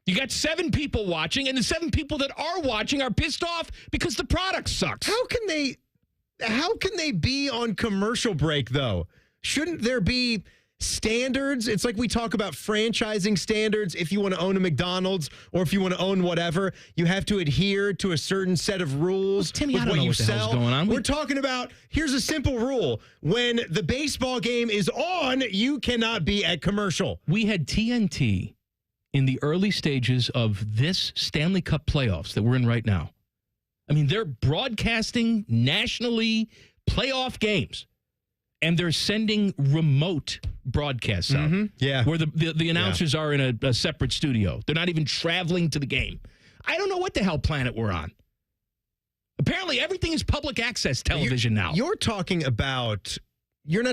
You got 7 people watching, and the 7 people that are watching are pissed off because the product sucks. How can they be on commercial break, though? Shouldn't there be standards? It's like we talk about franchising standards. If you want to own a McDonald's or if you want to own whatever, you have to adhere to a certain set of rules. Timmy, with I don't know what the hell's going on. We're talking about, here's a simple rule. When the baseball game is on, you cannot be at commercial. We had TNT in the early stages of this Stanley Cup playoffs that we're in right now. I mean, they're broadcasting nationally playoff games, and they're sending remote broadcasts out. Yeah. Where the announcers are in a separate studio. They're not even traveling to the game. I don't know what the hell planet we're on. Apparently, everything is public access television now. You're not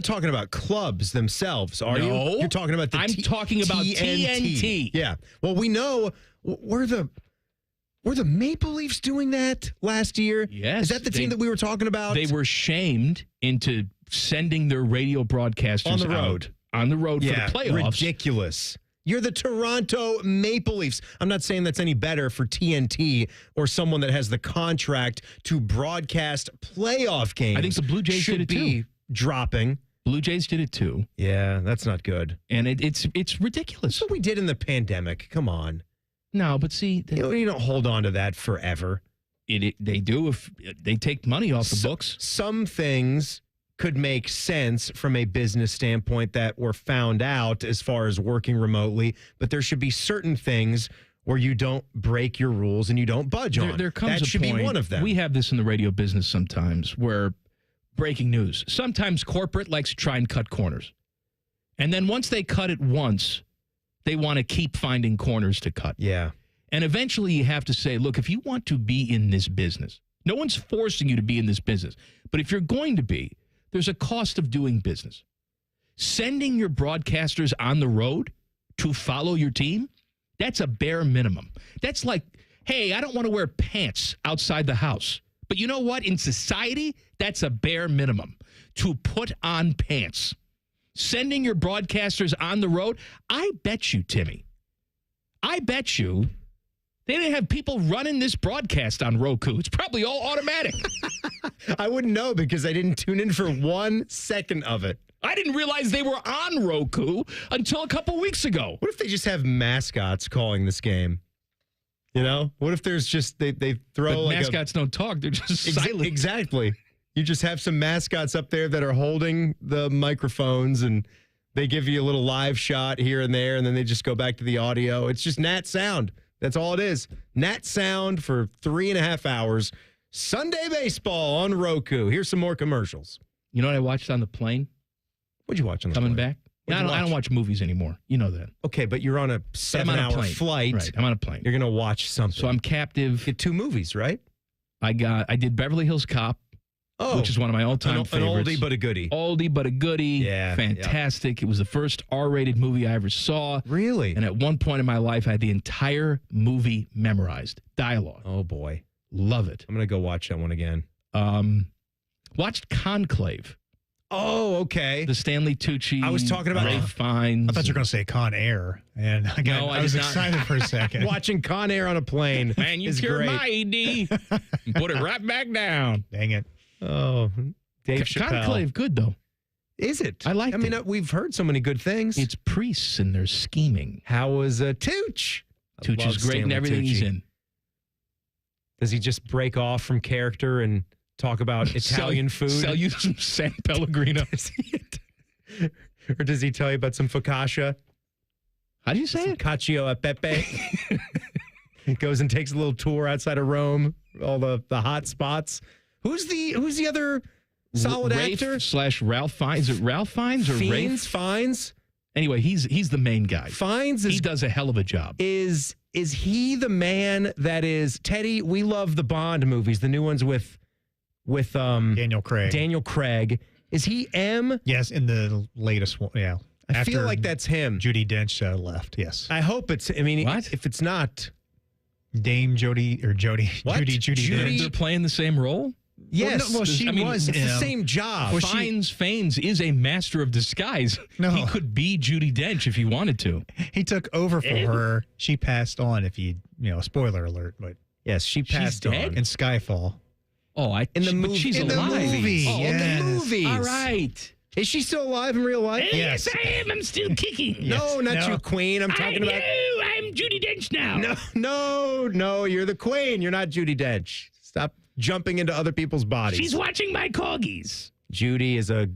talking about clubs themselves, are you? No. You're talking about I'm talking about TNT. Yeah. Well, we know were the Maple Leafs doing that last year? Yes. Is that the team that we were talking about? They were shamed into sending their radio broadcasters on the road. On the road for the playoffs. Ridiculous. You're the Toronto Maple Leafs. I'm not saying that's any better for TNT or someone that has the contract to broadcast playoff games. I think the Blue Jays should did it be too. Dropping. Blue Jays did it too. Yeah, that's not good. And it's ridiculous. That's what we did in the pandemic. Come on. No, but see, you don't hold on to that forever. They do if they take money off the books. Some things could make sense from a business standpoint that were found out as far as working remotely, but there should be certain things where you don't break your rules and you don't budge on. There comes that a should point, be one of them. We have this in the radio business sometimes where breaking news. Sometimes corporate likes to try and cut corners. And then once they cut it once, they want to keep finding corners to cut. Yeah. And eventually you have to say, look, if you want to be in this business, no one's forcing you to be in this business. But if you're going to be, there's a cost of doing business. Sending your broadcasters on the road to follow your team, that's a bare minimum. That's like, hey, I don't want to wear pants outside the house. But you know what? In society, that's a bare minimum to put on pants. Sending your broadcasters on the road, I bet you, Timmy, I bet you they didn't have people running this broadcast on Roku. It's probably all automatic. I wouldn't know because I didn't tune in for 1 second of it. I didn't realize they were on Roku until a couple weeks ago. What if they just have mascots calling this game? You know? What if there's just, they throw but like mascots don't talk. They're just silent. Exactly. You just have some mascots up there that are holding the microphones and they give you a little live shot here and there and then they just go back to the audio. It's just Nat sound. That's all it is. Nat sound for 3.5 hours. Sunday baseball on Roku. Here's some more commercials. You know what I watched on the plane? What'd you watch on the plane? plane? Coming back? I don't watch movies anymore. You know that. Okay, but you're on a 7-hour flight. Right, I'm on a plane. You're going to watch something. So I'm captive. Get 2 movies, right? I did Beverly Hills Cop, which is one of my all-time favorites. An oldie but a goodie. Oldie but a goodie. Yeah. Fantastic. Yeah. It was the first R-rated movie I ever saw. Really? And at one point in my life, I had the entire movie memorized. Dialogue. Oh, boy. Love it. I'm going to go watch that one again. Watched Conclave. Oh, okay. The Stanley Tucci. I was talking about Ralph Fiennes. I thought you were going to say Con Air, and again, No, I was did not. excited for a second. Watching Con Air on a plane. Man, you is cured great. my ED. Put it right back down. Dang it. Oh, Dave Chappelle. Conclave, good though. Is it? I like. I mean, we've heard so many good things. It's priests and they're scheming. How was Tooch? I Tooch love is great in Stanley everything he's Tucci. in. Does he just break off from character and talk about Italian food? Sell you some San Pellegrino. Or does he tell you about some focaccia? How do you say it? Cacio e pepe. He goes and takes a little tour outside of Rome, all the hot spots. Who's the other solid actor? / Ralph Fiennes. Is it Ralph Fiennes or Rafe? Fiennes? Anyway, he's the main guy. Fiennes he does a hell of a job. Is he the man that is Teddy? We love the Bond movies, the new ones with Daniel Craig. Daniel Craig. Is he M? Yes, in the latest one. Yeah. I feel like that's him. Judi Dench left. Yes. I hope it's. I mean, What? if it's not, Dame Judi What? Judy Dench. They're playing the same role? yes. Well, she was It's the M. same job. Fiennes is a master of disguise. No. He could be Judi Dench if he wanted to. He took over for her. She passed on. If you spoiler alert, but Yes, she passed dead? on. in Skyfall. Oh, In the but movie- she's in the alive. movie, Oh, In yes. the movies. all right. Is she still alive in real life? Yes. I am. I'm still kicking. No, not No. you, Queen. I'm talking about. I'm Judi Dench now. No. You're the Queen. You're not Judi Dench. Stop jumping into other people's bodies. She's watching my corgis. Judy is a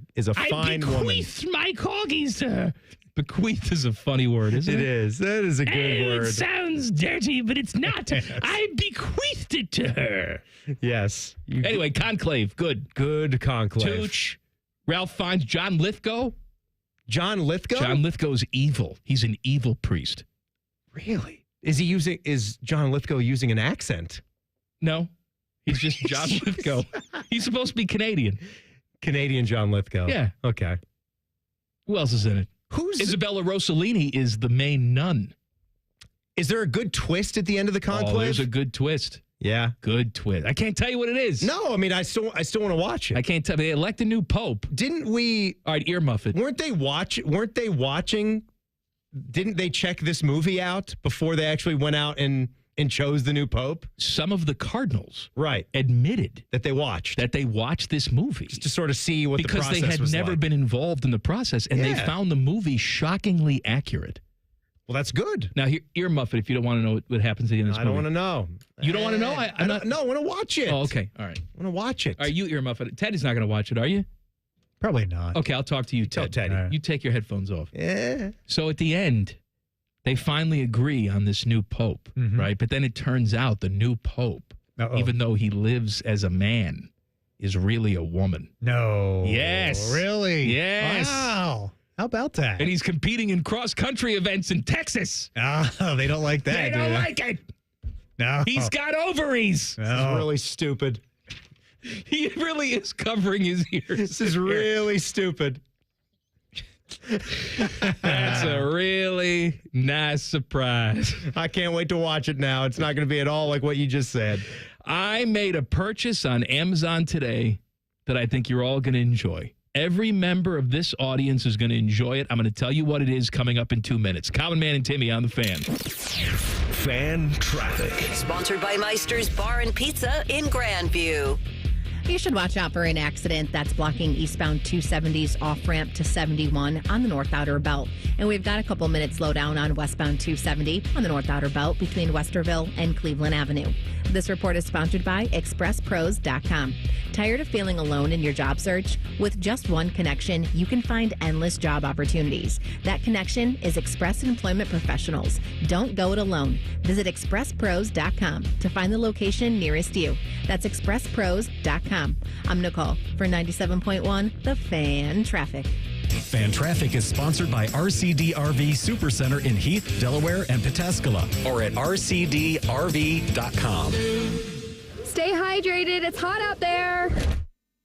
fine woman. My corgis to her. Bequeath is a funny word, isn't It it? is. That is a good word. It sounds dirty, but it's not. I bequeathed it to her. Yes. Anyway, Conclave, good. Good conclave. Tooch, Ralph Fiennes, John Lithgow. John Lithgow? John Lithgow's evil. He's an evil priest. Really? Is John Lithgow using an accent? No, he's just John Lithgow. He's supposed to be Canadian. Canadian John Lithgow. Yeah. Okay. Who else is in it? Who's Isabella Rossellini is the main nun. Is there a good twist at the end of the conclave? Oh, there's a good twist. Yeah. Good twist. I can't tell you what it is. No, I mean I still want to watch it. I can't tell. They elect a new pope. Didn't we? All right, earmuff it. Weren't they watching? Didn't they check this movie out before they actually went out and chose the new pope? Some of the cardinals Right. admitted That they watched. this movie Just to sort of see what the because process they had was never like. been involved in the process, and they Yeah. found the movie shockingly accurate. Well, that's good. Now, earmuff it if you don't want to know what happens at the end of this I don't movie. want to know. You don't want to know? I don't. No, I want to watch it. Oh, okay. All right. I want to watch it. All right, you earmuff it. Teddy's not going to watch it, are you? Probably not. Okay, I'll talk to you, Tell Ted. Teddy. All right. You take your headphones off. Yeah. So at the end, they finally agree on this new pope, right? But then it turns out the new pope, even though he lives as a man, is really a woman. No. Yes. Really? Yes. Wow. How about that? And he's competing in cross-country events in Texas. Oh, they don't like that. They don't like it. No. He's got ovaries. This is really stupid. He really is covering his ears. This is really stupid. That's a really nice surprise. I can't wait to watch it now. It's not going to be at all like what you just said. I made a purchase on Amazon today that I think you're all going to enjoy. Every member of this audience is going to enjoy it. I'm going to tell you what it is coming up in 2 minutes. Common Man and Timmy on the Fan. Fan traffic. Sponsored by Meister's Bar and Pizza in Grandview. You should watch out for an accident that's blocking eastbound 270's off-ramp to 71 on the North Outer Belt. And we've got a couple minutes slow down on westbound 270 on the North Outer Belt between Westerville and Cleveland Avenue. This report is sponsored by ExpressPros.com. Tired of feeling alone in your job search? With just one connection, you can find endless job opportunities. That connection is Express Employment Professionals. Don't go it alone. Visit ExpressPros.com to find the location nearest you. That's ExpressPros.com. I'm Nicole for 97.1 The Fan Traffic. Fan Traffic is sponsored by RCD RV Supercenter in Heath, Delaware, and Pataskala, or at rcdrv.com. Stay hydrated. It's hot out there.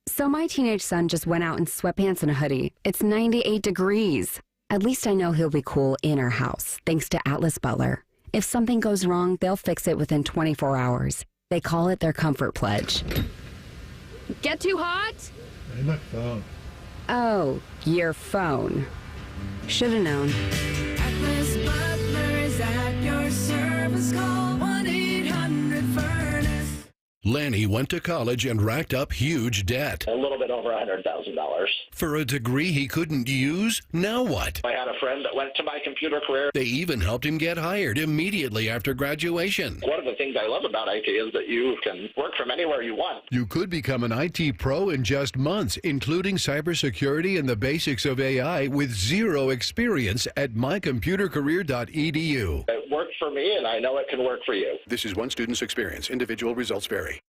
So my teenage son just went out in sweatpants and a hoodie. It's 98 degrees. At least I know he'll be cool in our house, thanks to Atlas Butler. If something goes wrong, they'll fix it within 24 hours. They call it their comfort pledge. Get too hot? My phone. Oh, your phone. Should have known. Atlas Butler is at your service. Call 1-800-FURNACE. Lanny went to college and racked up huge debt. A little bit over $100,000. For a degree he couldn't use? Now what? I had a friend that went to my computer career. They even helped him get hired immediately after graduation. One of the things I love about IT is that you can work from anywhere you want. You could become an IT pro in just months, including cybersecurity and the basics of AI with zero experience at mycomputercareer.edu. It worked for me, and I know it can work for you. This is one student's experience. Individual results vary.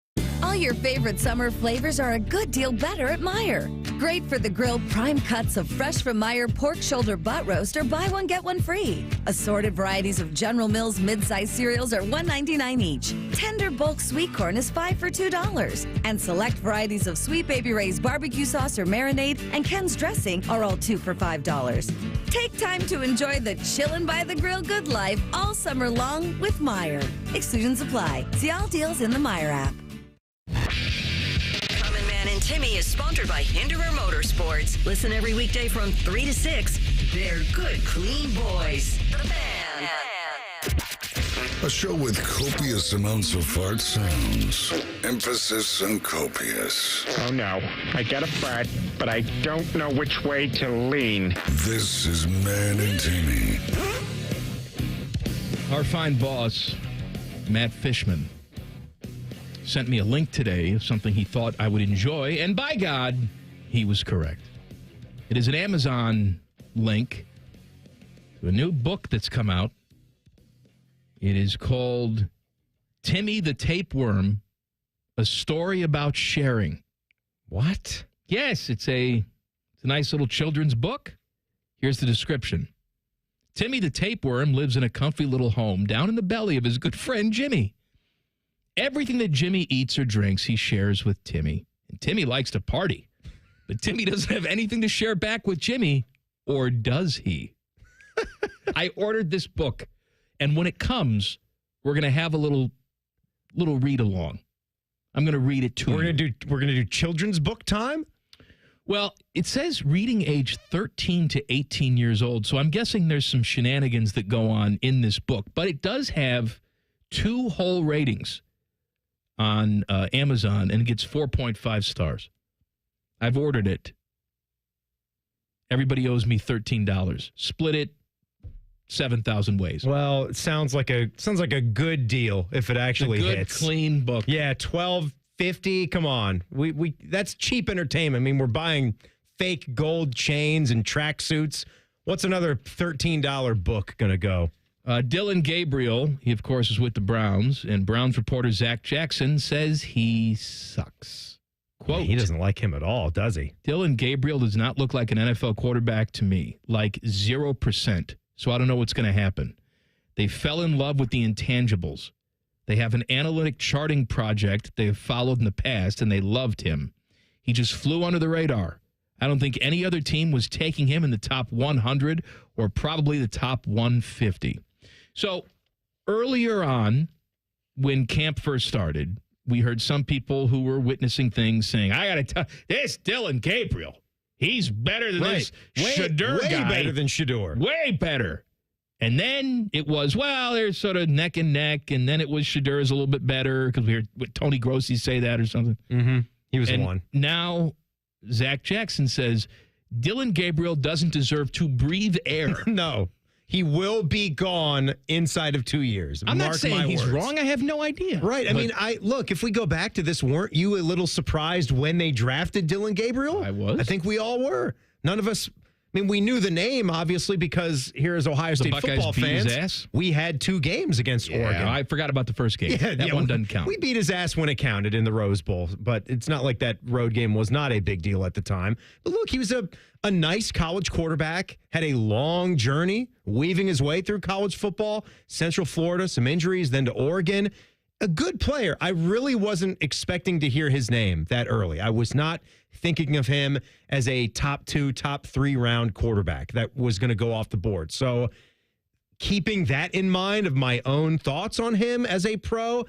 All your favorite summer flavors are a good deal better at Meijer. Great for the grilled prime cuts of fresh from Meijer pork shoulder butt roast or buy one, get one free. Assorted varieties of General Mills mid-size cereals are $1.99 each. Tender bulk sweet corn is 5 for $2. And select varieties of Sweet Baby Ray's barbecue sauce or marinade and Ken's dressing are all 2 for $5. Take time to enjoy the chillin' by the grill good life all summer long with Meijer. Exclusions apply. See all deals in the Meijer app. Common Man and Timmy is sponsored by Hinderer Motorsports. Listen every weekday from 3 to 6. They're good, clean boys. The Fan. A show with copious amounts of fart sounds. Emphasis on copious. Oh no, I get a fart, but I don't know which way to lean. This is Man and Timmy. Our fine boss, Matt Fishman, sent me a link today of something he thought I would enjoy, and by God, he was correct. It is an Amazon link to a new book that's come out. It is called Timmy the Tapeworm, A Story About Sharing. What? Yes, it's a nice little children's book. Here's the description. Timmy the Tapeworm lives in a comfy little home down in the belly of his good friend Jimmy. Everything that Jimmy eats or drinks, he shares with Timmy. And Timmy likes to party. But Timmy doesn't have anything to share back with Jimmy, or does he? I ordered this book, and when it comes, we're going to have a little read along. I'm going to read it to you. We're going to do children's book time? Well, it says reading age 13 to 18 years old, so I'm guessing there's some shenanigans that go on in this book. But it does have 2 whole ratings on Amazon, and it gets 4.5 stars. I've ordered it. Everybody owes me $13. Split it 7,000 ways. Well, it sounds like a good deal if it actually it's a good, hits. Clean book. Yeah, $12.50. Come on, we that's cheap entertainment. I mean, we're buying fake gold chains and tracksuits. What's another $13 book gonna go? Dylan Gabriel, he, of course, is with the Browns, and Browns reporter Zach Jackson says he sucks. Quote, he doesn't like him at all, does he? Dylan Gabriel does not look like an NFL quarterback to me, like 0%. So I don't know what's going to happen. They fell in love with the intangibles. They have an analytic charting project they have followed in the past, and they loved him. He just flew under the radar. I don't think any other team was taking him in the top 100 or probably the top 150. So earlier on, when camp first started, we heard some people who were witnessing things saying, I got to tell this Dylan Gabriel, he's better than this Shedeur guy. Way better than Shedeur. Way better. And then it was, well, they're sort of neck and neck, and then it was Shedeur's a little bit better because we heard Tony Grossi say that or something. Mm-hmm. He was the one. Now Zach Jackson says Dylan Gabriel doesn't deserve to breathe air. No. He will be gone inside of 2 years. I'm not saying he's wrong. I have no idea. Right. I mean, look, if we go back to this, weren't you a little surprised when they drafted Dylan Gabriel? I was. I think we all were. None of us. I mean, we knew the name, obviously, because here as Ohio State football fans, we had 2 games against Oregon. I forgot about the first game. That one doesn't count. We beat his ass when it counted in the Rose Bowl, but it's not like that road game was not a big deal at the time. But look, he was a nice college quarterback, had a long journey, weaving his way through college football, Central Florida, some injuries, then to Oregon. A good player. I really wasn't expecting to hear his name that early. I was not thinking of him as a top 2, top 3 round quarterback that was going to go off the board. So keeping that in mind of my own thoughts on him as a pro,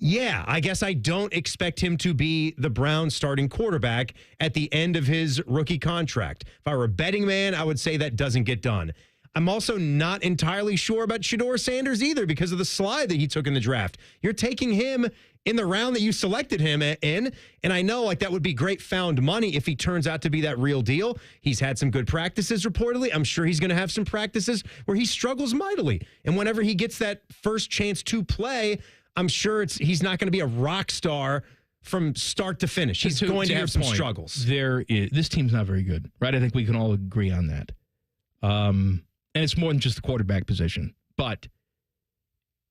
Yeah, I guess I don't expect him to be the Browns starting quarterback at the end of his rookie contract. If I were a betting man, I would say that doesn't get done. I'm also not entirely sure about Shedeur Sanders either because of the slide that he took in the draft. You're taking him in the round that you selected him in, and I know like that would be great found money if he turns out to be that real deal. He's had some good practices reportedly. I'm sure he's going to have some practices where he struggles mightily. And whenever he gets that first chance to play, I'm sure he's not going to be a rock star from start to finish. He's going to have some struggles. This team's not very good, right? I think we can all agree on that. And it's more than just the quarterback position. But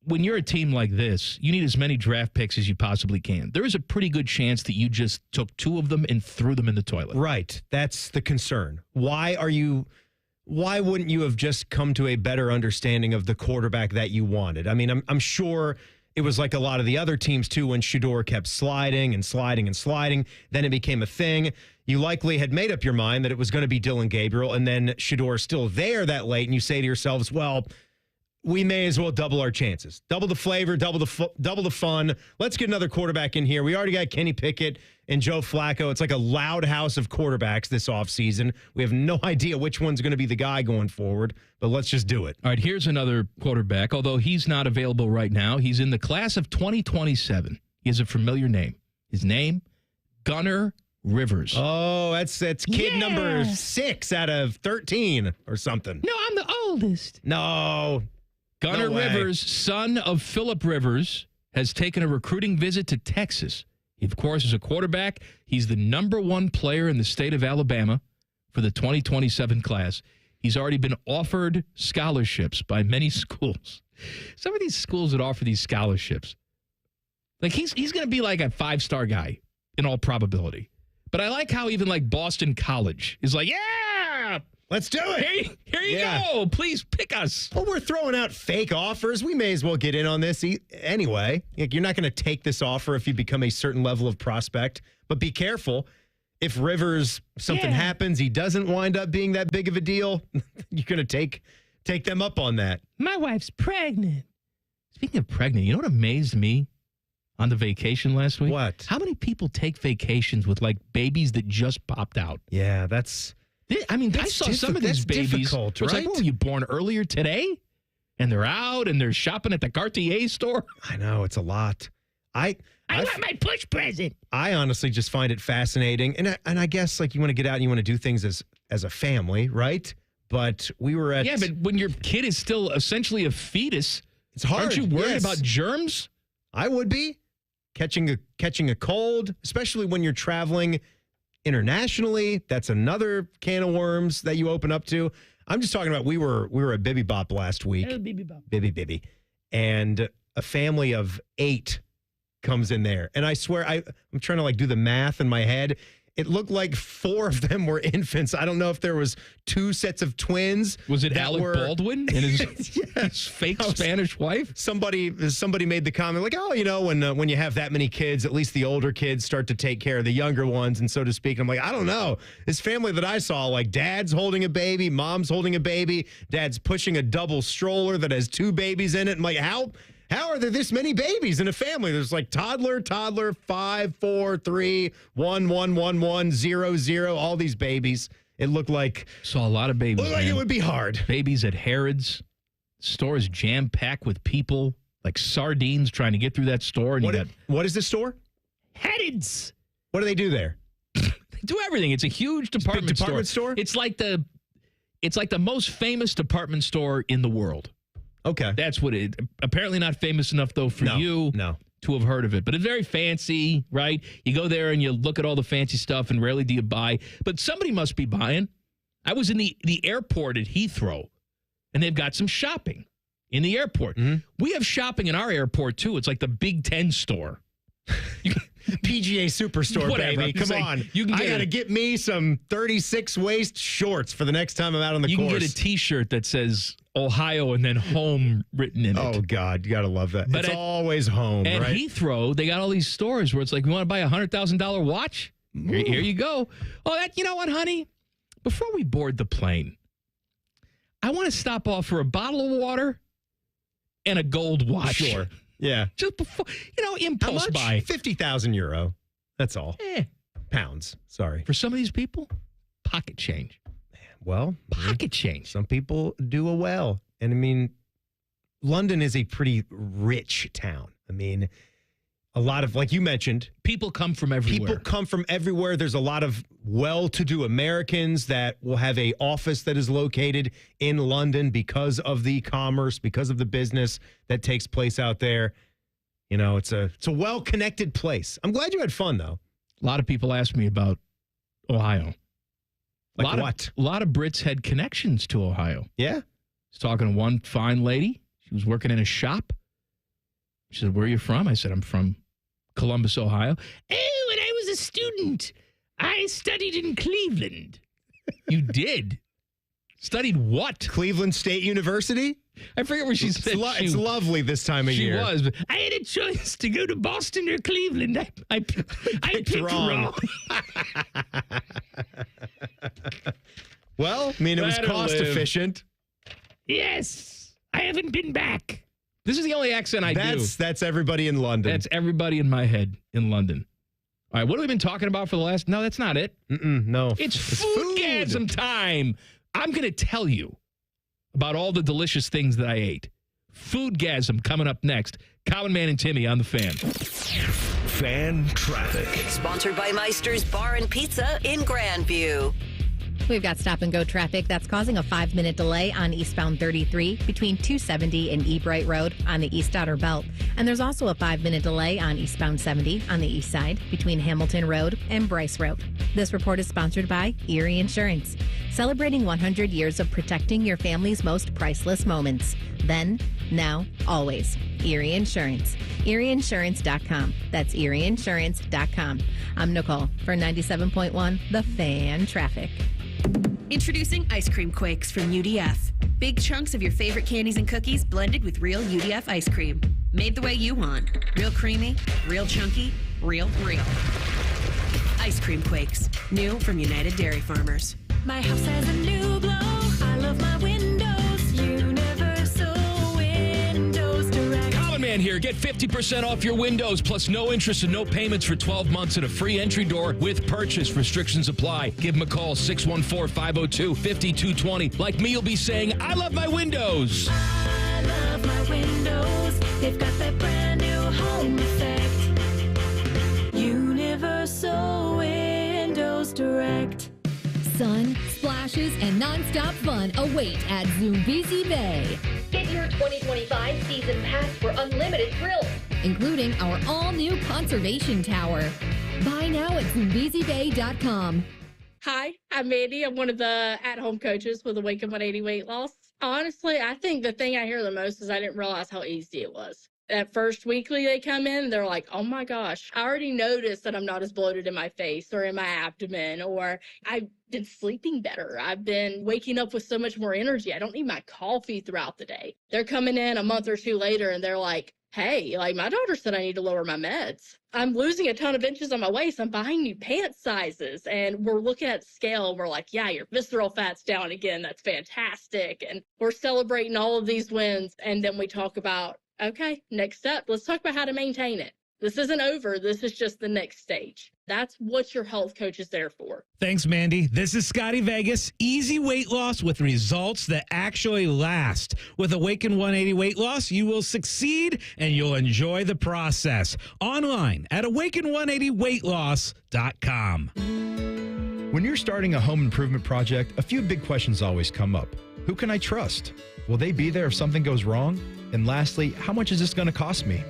when you're a team like this, you need as many draft picks as you possibly can. There is a pretty good chance that you just took 2 of them and threw them in the toilet. Right. That's the concern. Why wouldn't you have just come to a better understanding of the quarterback that you wanted? I mean, I'm sure it was like a lot of the other teams, too, when Shedeur kept sliding and sliding and sliding. Then it became a thing. You likely had made up your mind that it was going to be Dillon Gabriel, and then Shedeur's still there that late, and you say to yourselves, well, we may as well double our chances. Double the flavor, double the fun. Let's get another quarterback in here. We already got Kenny Pickett and Joe Flacco. It's like a loud house of quarterbacks this offseason. We have no idea which one's going to be the guy going forward, but let's just do it. All right, here's another quarterback, although he's not available right now. He's in the class of 2027. He has a familiar name. His name, Gunnar Rivers. Oh, that's kid number 6 out of 13 or something. No, I'm the oldest. No. Gunnar Rivers, son of Phillip Rivers, has taken a recruiting visit to Texas. He, of course, is a quarterback. He's the number 1 player in the state of Alabama for the 2027 class. He's already been offered scholarships by many schools. Some of these schools that offer these scholarships, like he's going to be like a 5-star guy in all probability. But I like how even like Boston College is like, yeah, let's do it. Here you go. Please pick us. Well, we're throwing out fake offers. We may as well get in on this anyway. You're not going to take this offer if you become a certain level of prospect. But be careful. If Rivers, something happens, he doesn't wind up being that big of a deal, you're going to take them up on that. My wife's pregnant. Speaking of pregnant, you know what amazed me on the vacation last week? What? How many people take vacations with like babies that just popped out? Yeah, that's... I mean, I saw some of these babies. Difficult, right? right? Like, were you born earlier today? And they're out and they're shopping at the Cartier store. I know, it's a lot. I want my push present. I honestly just find it fascinating. And I guess like you want to get out and you want to do things as a family, right? But we were at... Yeah, but when your kid is still essentially a fetus, it's hard. Aren't you worried about germs? I would be. Catching a cold, especially when you're traveling internationally. That's another can of worms that you open up to. I'm just talking about we were at Bibby Bop last week. Oh, Bibby Bop. Bibby. And a family of 8 comes in there. And I swear, I'm trying to like do the math in my head. It looked like 4 of them were infants. I don't know if there was 2 sets of twins. Was it Alec Baldwin and his fake Spanish wife? Somebody made the comment like, oh, you know, when you have that many kids, at least the older kids start to take care of the younger ones, and so to speak. I'm like, I don't know. This family that I saw, like dad's holding a baby, mom's holding a baby, dad's pushing a double stroller that has 2 babies in it. I'm like, how are there this many babies in a family? There's like toddler, 5, 4, 3, 1, 1, 1, 1, 0, 0, all these babies. It looked like... Saw a lot of babies. Looked like it would be hard. Babies at Harrods. Stores jam-packed with people, like sardines trying to get through that store. And what is this store? Harrods. What do they do there? They do everything. It's a huge department store. It's like the most famous department store in the world. Okay. That's what it... Apparently not famous enough, though, for you to have heard of it. But it's very fancy, right? You go there and you look at all the fancy stuff, and rarely do you buy. But somebody must be buying. I was in the airport at Heathrow, and they've got some shopping in the airport. Mm-hmm. We have shopping in our airport, too. It's like the Big Ten store. PGA Superstore, Whatever. baby. Come on. I got to get me some 36 waist shorts for the next time I'm out on the course. You can get a T-shirt that says Ohio and then home written in it. Oh, God. You got to love that. But it's always home, at right? Heathrow, they got all these stores where it's like, you want to buy a $100,000 watch? Here you go. Oh, you know what, honey? Before we board the plane, I want to stop off for a bottle of water and a gold watch. Sure. Yeah. Just before, impulse How much? buy. 50,000 euro. That's all. Pounds. Sorry. For some of these people, pocket change. Well, pocket change. Some people do well. And I mean, London is a pretty rich town. I mean, a lot of, like you mentioned, people come from everywhere. People come from everywhere. There's a lot of well-to-do Americans that will have a office that is located in London because of the commerce, because of the business that takes place out there. It's a well-connected place. I'm glad you had fun, though. A lot of people ask me about Ohio. Like what? A lot of Brits had connections to Ohio. Yeah? I was talking to one fine lady. She was working in a shop. She said, "Where are you from?" I said, "I'm from Columbus, Ohio." "Oh, when I was a student, I studied in Cleveland." You did? Studied what? Cleveland State University? I forget where she said. It's lovely this time of year. She was. But I had a choice to go to Boston or Cleveland. I picked wrong. Well, I mean, it was cost efficient. Yes. I haven't been back. This is the only accent I do. That's everybody in London. That's everybody in my head in London. All right, what have we been talking about for the last... No, that's not it. No. It's foodgasm time. I'm going to tell you about all the delicious things that I ate. Foodgasm coming up next. Common Man and Timmy on the Fan. Fan traffic. Sponsored by Meister's Bar and Pizza in Grandview. We've got stop-and-go traffic that's causing a 5-minute delay on eastbound 33 between 270 and Ebright Road on the East Outer Belt. And there's also a 5-minute delay on eastbound 70 on the east side between Hamilton Road and Bryce Road. This report is sponsored by Erie Insurance, celebrating 100 years of protecting your family's most priceless moments. Then, now, always. Erie Insurance. ErieInsurance.com. That's ErieInsurance.com. I'm Nicole for 97.1 The Fan Traffic. Introducing Ice Cream Quakes from UDF. Big chunks of your favorite candies and cookies blended with real UDF ice cream. Made the way you want. Real creamy, real chunky, real. Ice Cream Quakes. New from United Dairy Farmers. My house has a new glow. I love my windows. Universal Windows Direct. Common Man here. Get 50% off your windows plus no interest and no payments for 12 months and a free entry door with purchase. Restrictions apply. Give them a call, 614-502-5220. Like me, you'll be saying, "I love my windows." I love my windows. They've got that brand new home effect. Universal Windows Direct. Sun, splashes, and nonstop fun await at Zoombezi Bay. Get your 2025 season pass for unlimited thrills, including our all-new conservation tower. Buy now at ZoombeziBay.com. Hi, I'm Mandy. I'm one of the at-home coaches with Awaken 180 Weight Loss. Honestly, I think the thing I hear the most is I didn't realize how easy it was. That first weekly they come in, they're like, "Oh my gosh, I already noticed that I'm not as bloated in my face or in my abdomen, or I've been sleeping better. I've been waking up with so much more energy. I don't need my coffee throughout the day." They're coming in a month or two later and they're like, "Hey, like my doctor said I need to lower my meds. I'm losing a ton of inches on my waist. I'm buying new pant sizes." And we're looking at scale and we're like, "Yeah, your visceral fat's down again. That's fantastic." And we're celebrating all of these wins. And then we talk about, okay, next step. Let's talk about how to maintain it. This isn't over. This is just the next stage. That's what your health coach is there for. Thanks, Mandy. This is Scotty Vegas. Easy weight loss with results that actually last. With Awaken 180 Weight Loss, you will succeed and you'll enjoy the process. Online at awaken180weightloss.com. When you're starting a home improvement project, a few big questions always come up. Who can I trust? Will they be there if something goes wrong? And lastly, how much is this going to cost me?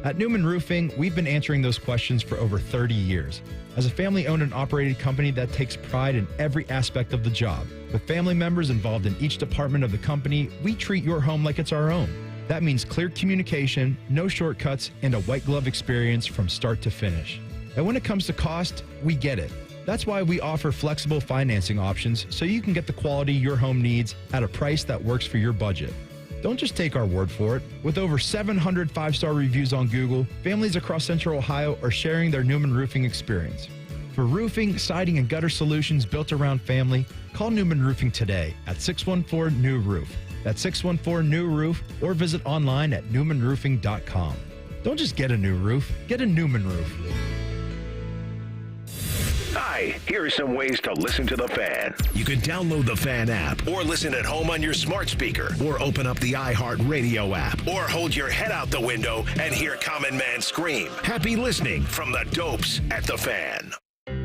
At Newman Roofing, we've been answering those questions for over 30 years. As a family-owned and operated company that takes pride in every aspect of the job, with family members involved in each department of the company, we treat your home like it's our own. That means clear communication, no shortcuts, and a white glove experience from start to finish. And when it comes to cost, we get it. That's why we offer flexible financing options so you can get the quality your home needs at a price that works for your budget. Don't just take our word for it. With over 700 five-star reviews on Google, families across Central Ohio are sharing their Newman Roofing experience. For roofing, siding, and gutter solutions built around family, call Newman Roofing today at 614-NEW-ROOF. That's 614-NEW-ROOF, or visit online at newmanroofing.com. Don't just get a new roof, get a Newman roof. Hi, here are some ways to listen to The Fan. You can download the Fan app, or listen at home on your smart speaker, or open up the iHeartRadio app, or hold your head out the window and hear Common Man scream. Happy listening from the Dopes at The Fan.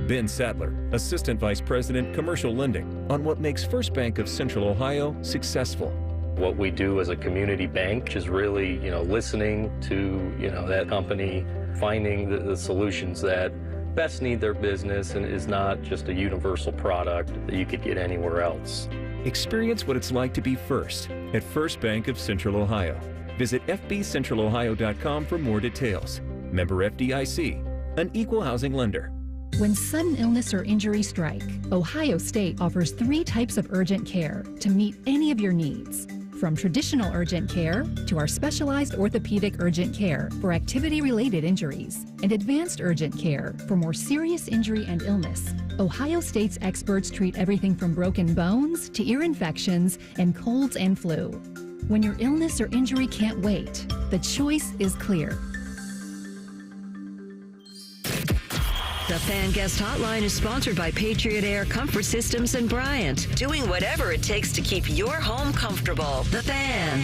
Ben Sattler, Assistant Vice President, Commercial Lending, on what makes First Bank of Central Ohio successful. What we do as a community bank is really, listening to, that company, finding the solutions that best need their business and is not just a universal product that you could get anywhere else. Experience what it's like to be first at First Bank of Central Ohio. Visit fbcentralohio.com for more details. Member FDIC, an equal housing lender. When sudden illness or injury strike, Ohio State offers 3 types of urgent care to meet any of your needs. From traditional urgent care to our specialized orthopedic urgent care for activity-related injuries and advanced urgent care for more serious injury and illness, Ohio State's experts treat everything from broken bones to ear infections and colds and flu. When your illness or injury can't wait, the choice is clear. The Fan Guest Hotline is sponsored by Patriot Air Comfort Systems and Bryant, doing whatever it takes to keep your home comfortable. The Fan.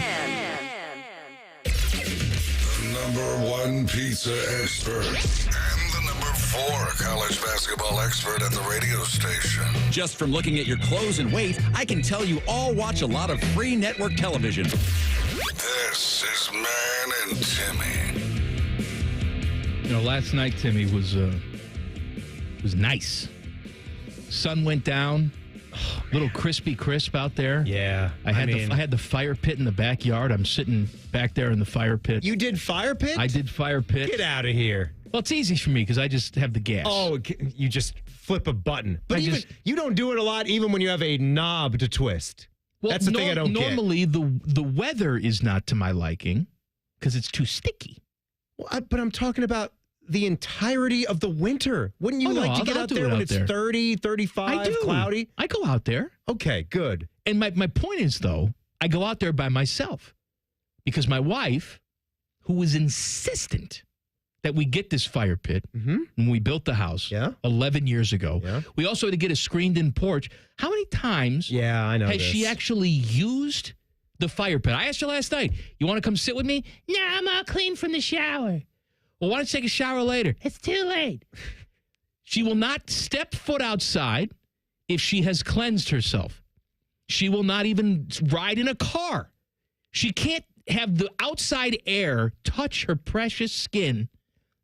The #1 pizza expert and the #4 college basketball expert at the radio station. Just from looking at your clothes and weight, I can tell you all watch a lot of free network television. This is Man and Timmy. Last night, Timmy, was nice. Sun went down. Little crispy crisp out there. Yeah. I had the fire pit in the backyard. I'm sitting back there in the fire pit. You did fire pit? I did fire pit. Get out of here. Well, it's easy for me because I just have the gas. Oh, you just flip a button. But you don't do it a lot even when you have a knob to twist. Well, that's the thing I don't get. Normally, the weather is not to my liking because it's too sticky. Well, but I'm talking about the entirety of the winter. Wouldn't you like to get out there when it's 30, 35, cloudy? I go out there. Okay, good. And my point is, though, I go out there by myself because my wife, who was insistent that we get this fire pit when we built the house 11 years ago. We also had to get a screened-in porch. How many times has she actually used the fire pit? I asked her last night, you want to come sit with me? No, I'm all clean from the shower. Well, why don't you take a shower later? It's too late. She will not step foot outside if she has cleansed herself. She will not even ride in a car. She can't have the outside air touch her precious skin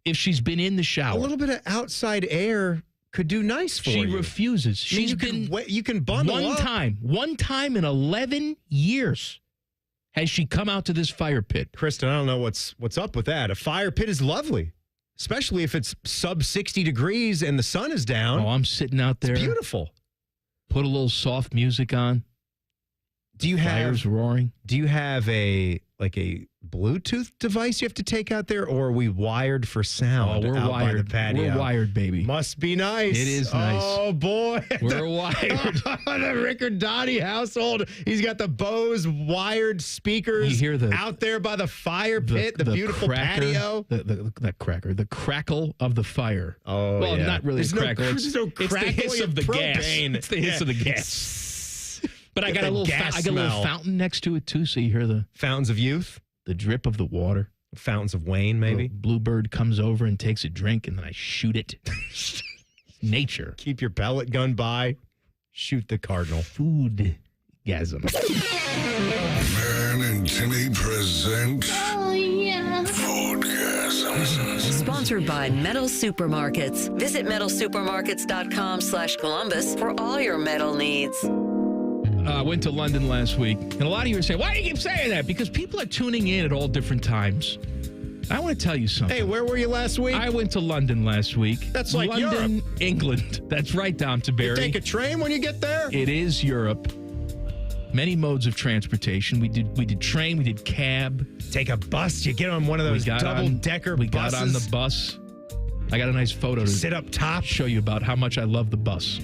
if she's been in the shower. A little bit of outside air could do nice for you. She refuses. You can bundle up. One time in 11 years has she come out to this fire pit. Kristen, I don't know what's up with that. A fire pit is lovely, especially if it's sub 60 degrees and the sun is down. Oh, I'm sitting out there. It's beautiful. Put a little soft music on. Fire's roaring. Do you have a Bluetooth device you have to take out there, or are we wired for sound? We're out wired. By the patio? We're wired, baby. Must be nice. It is nice. Oh boy, we're wired. The Riccardotti household. He's got the Bose wired speakers. You hear out there by the fire pit, the beautiful patio. The crackle of the fire. Oh, well, not really there's crackle. There's no crackle. It's the hiss of the gas. It's the hiss of the gas. But I got a little fountain next to it too, so you hear the fountains of youth, the drip of the water, fountains of Wayne, maybe. Bluebird comes over and takes a drink, and then I shoot it. Nature. Keep your pellet gun by. Shoot the cardinal. Food-gasm. Man and Timmy present. Oh, yeah. Foodgasm. Sponsored by Metal Supermarkets. Visit metalsupermarkets.com/Columbus for all your metal needs. I went to London last week, and a lot of you are saying, why do you keep saying that? Because people are tuning in at all different times. I want to tell you something. Hey, where were you last week? I went to London last week. That's like London, Europe. England. That's right, Dom Taberry. You take a train when you get there? It is Europe. Many modes of transportation. We did train, we did cab. Take a bus. You get on one of those double-decker buses. We got on the bus. I got a nice photo to sit up top, show you about how much I love the bus.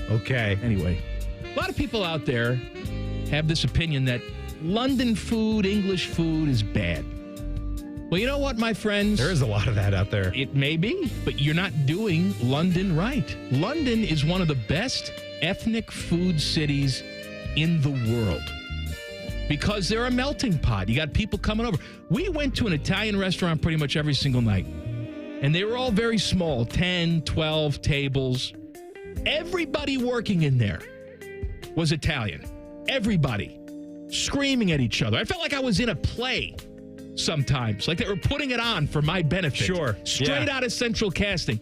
Okay. Anyway, a lot of people out there have this opinion that London food, English food is bad. Well, you know what, my friends? There is a lot of that out there. It may be, but you're not doing London right. London is one of the best ethnic food cities in the world because they're a melting pot. You got people coming over. We went to an Italian restaurant pretty much every single night, and they were all very small, 10, 12 tables. Everybody working in there was Italian. Everybody screaming at each other. I felt like I was in a play sometimes, like they were putting it on for my benefit. Sure. Straight out of central casting.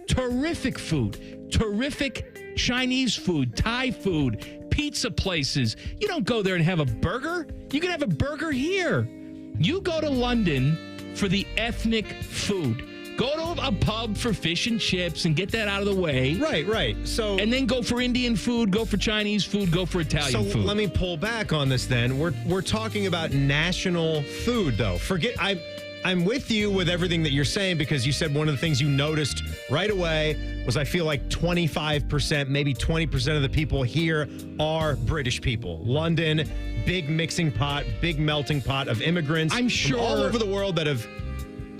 Terrific food. Terrific Chinese food, Thai food, pizza places. You don't go there and have a burger. You can have a burger here. You go to London for the ethnic food. Go to a pub for fish and chips and get that out of the way. Right. So, and then go for Indian food, go for Chinese food, go for Italian food. Let me pull back on this then. We're talking about national food though. I'm with you with everything that you're saying because you said one of the things you noticed right away was I feel like 25%, maybe 20% of the people here are British people. London, big mixing pot, big melting pot of immigrants I'm sure from all over the world that have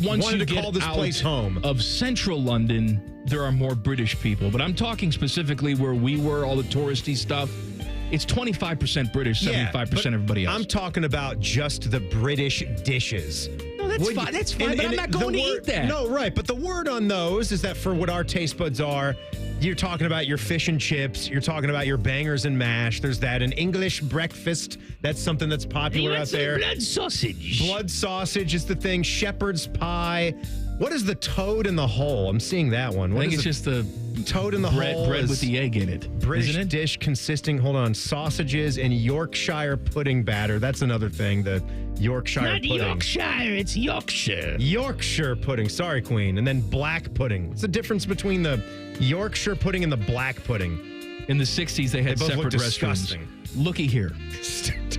wanted to call this place home. Of central London, there are more British people. But I'm talking specifically where we were, all the touristy stuff. It's 25% British, 75% everybody else. I'm talking about just the British dishes. No, that's fine. That's fine, but I'm not going to eat that. No, right. But the word on those is that for what our taste buds are, you're talking about your fish and chips. You're talking about your bangers and mash. There's that. An English breakfast. That's something that's popular out there. Blood sausage. Blood sausage is the thing. Shepherd's pie. What is the toad in the hole? I'm seeing that one. I think it's just the toad in the hole. Bread with the egg in it. British dish consisting, sausages and Yorkshire pudding batter. That's another thing, the Yorkshire pudding. Not Yorkshire, it's Yorkshire. Yorkshire pudding. Sorry, Queen. And then black pudding. What's the difference between the Yorkshire pudding and the black pudding? In the 60s, they had separate restrooms. Looky here.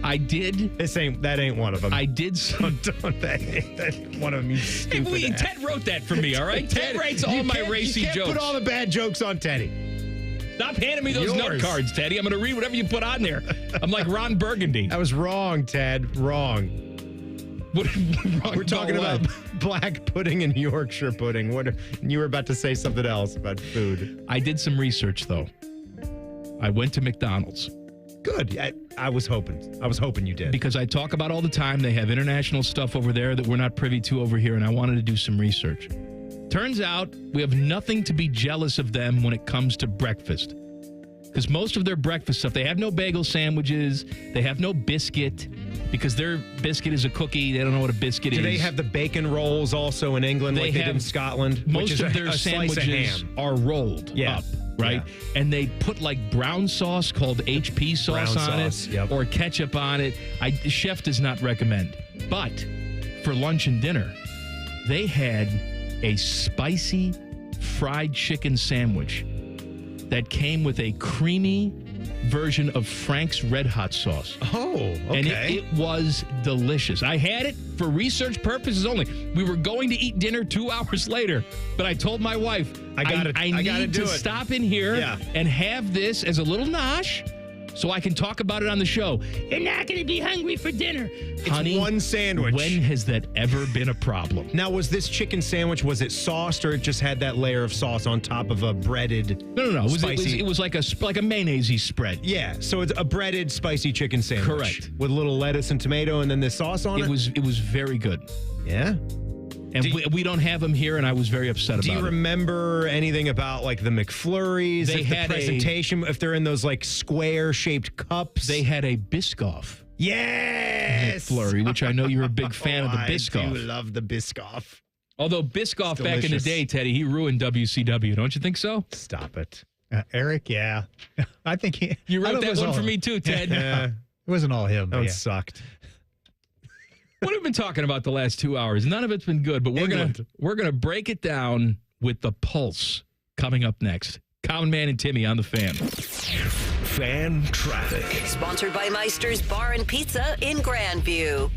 I did. That ain't one of them. I did some. that one of them. You stupid Ted wrote that for me, all right? Ted writes all my racy jokes. You can't put all the bad jokes on Teddy. Stop handing me those note cards, Teddy. I'm going to read whatever you put on there. I'm like Ron Burgundy. I was wrong, Ted. Wrong. Wrong. We're talking about black pudding and Yorkshire pudding. You were about to say something else about food. I did some research, though. I went to McDonald's. Good. I was hoping you did. Because I talk about all the time. They have international stuff over there that we're not privy to over here, and I wanted to do some research. Turns out we have nothing to be jealous of them when it comes to breakfast. Because most of their breakfast stuff, they have no bagel sandwiches. They have no biscuit because their biscuit is a cookie. They don't know what a biscuit is. Do they have the bacon rolls also in England like they did in Scotland? Most of their sandwiches are rolled up. Right? Yeah. And they put like brown sauce called HP sauce on it or ketchup on it. Chef does not recommend. But for lunch and dinner, they had a spicy fried chicken sandwich that came with a creamy version of Frank's Red Hot sauce. Oh, okay. And it was delicious. I had it for research purposes only. We were going to eat dinner 2 hours later, but I told my wife, I need to stop in here and have this as a little nosh so I can talk about it on the show. You're not going to be hungry for dinner. Honey, it's one sandwich. When has that ever been a problem? Now, was this chicken sandwich, was it sauced or it just had that layer of sauce on top of a breaded No. spicy? It was like a mayonnaise spread. Yeah, so it's a breaded spicy chicken sandwich. Correct. With a little lettuce and tomato and then the sauce on it? It was very good. Yeah? And we don't have them here, and I was very upset about it. Do you remember anything about, like, the McFlurries? They had the presentation, if they're in those, like, square-shaped cups? They had a Biscoff. Yes! McFlurry, which I know you're a big fan of the Biscoff. I do love the Biscoff. Although Biscoff back in the day, Teddy, he ruined WCW. Don't you think so? Stop it. Eric, yeah. I think you wrote that one for me, too, Ted. Yeah. It wasn't all him. That one sucked. What have we been talking about the last 2 hours? None of it's been good, but we're gonna break it down with the Pulse coming up next. Common Man and Timmy on the Fan. Fan traffic. Sponsored by Meister's Bar and Pizza in Grandview.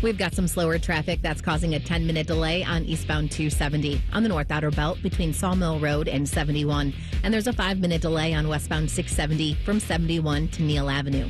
We've got some slower traffic that's causing a 10-minute delay on eastbound 270 on the North Outer Belt between Sawmill Road and 71. And there's a 5-minute delay on westbound 670 from 71 to Neal Avenue.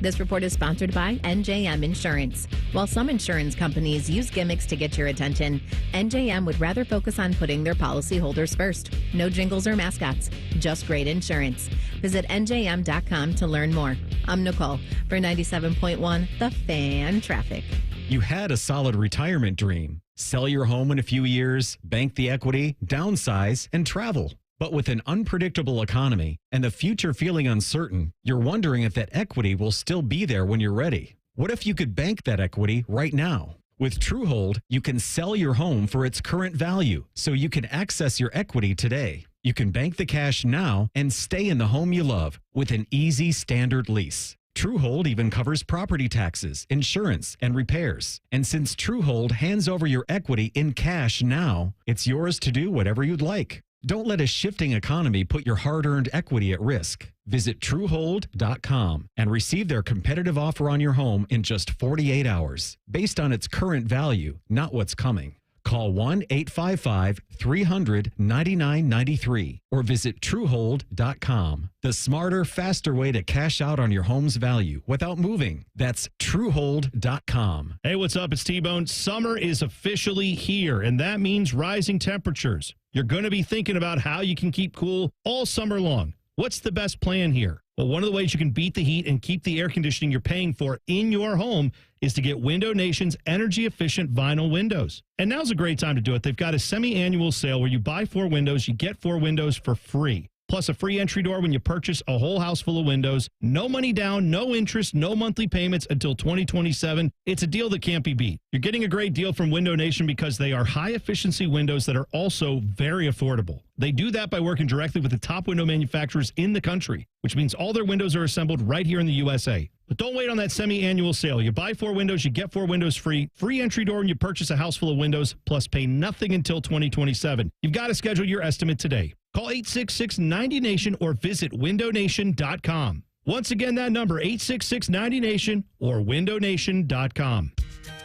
This report is sponsored by NJM Insurance. While some insurance companies use gimmicks to get your attention, NJM would rather focus on putting their policyholders first. No jingles or mascots, just great insurance. Visit NJM.com to learn more. I'm Nicole for 97.1 The Fan Traffic. You had a solid retirement dream. Sell your home in a few years, bank the equity, downsize, and travel. But with an unpredictable economy and the future feeling uncertain, you're wondering if that equity will still be there when you're ready. What if you could bank that equity right now? With Truehold, you can sell your home for its current value, so you can access your equity today. You can bank the cash now and stay in the home you love with an easy standard lease. Truehold even covers property taxes, insurance, and repairs. And since Truehold hands over your equity in cash now, it's yours to do whatever you'd like. Don't let a shifting economy put your hard-earned equity at risk. Visit Truehold.com and receive their competitive offer on your home in just 48 hours, based on its current value, not what's coming. Call 1-855-300-9993 or visit Truehold.com. The smarter, faster way to cash out on your home's value without moving. That's Truehold.com. Hey, what's up? It's T-Bone. Summer is officially here, and that means rising temperatures. You're going to be thinking about how you can keep cool all summer long. What's the best plan here? Well, one of the ways you can beat the heat and keep the air conditioning you're paying for in your home is to get Window Nation's energy-efficient vinyl windows. And now's a great time to do it. They've got a semi-annual sale where you buy 4 windows, you get 4 windows for free. Plus a free entry door when you purchase a whole house full of windows. No money down, no interest, no monthly payments until 2027. It's a deal that can't be beat. You're getting a great deal from Window Nation because they are high-efficiency windows that are also very affordable. They do that by working directly with the top window manufacturers in the country, which means all their windows are assembled right here in the USA. But don't wait on that semi-annual sale. You buy 4 windows, you get 4 windows free. Free entry door when you purchase a house full of windows, plus pay nothing until 2027. You've got to schedule your estimate today. Call 866-90-NATION or visit windownation.com. Once again, that number, 866-90-NATION or windownation.com.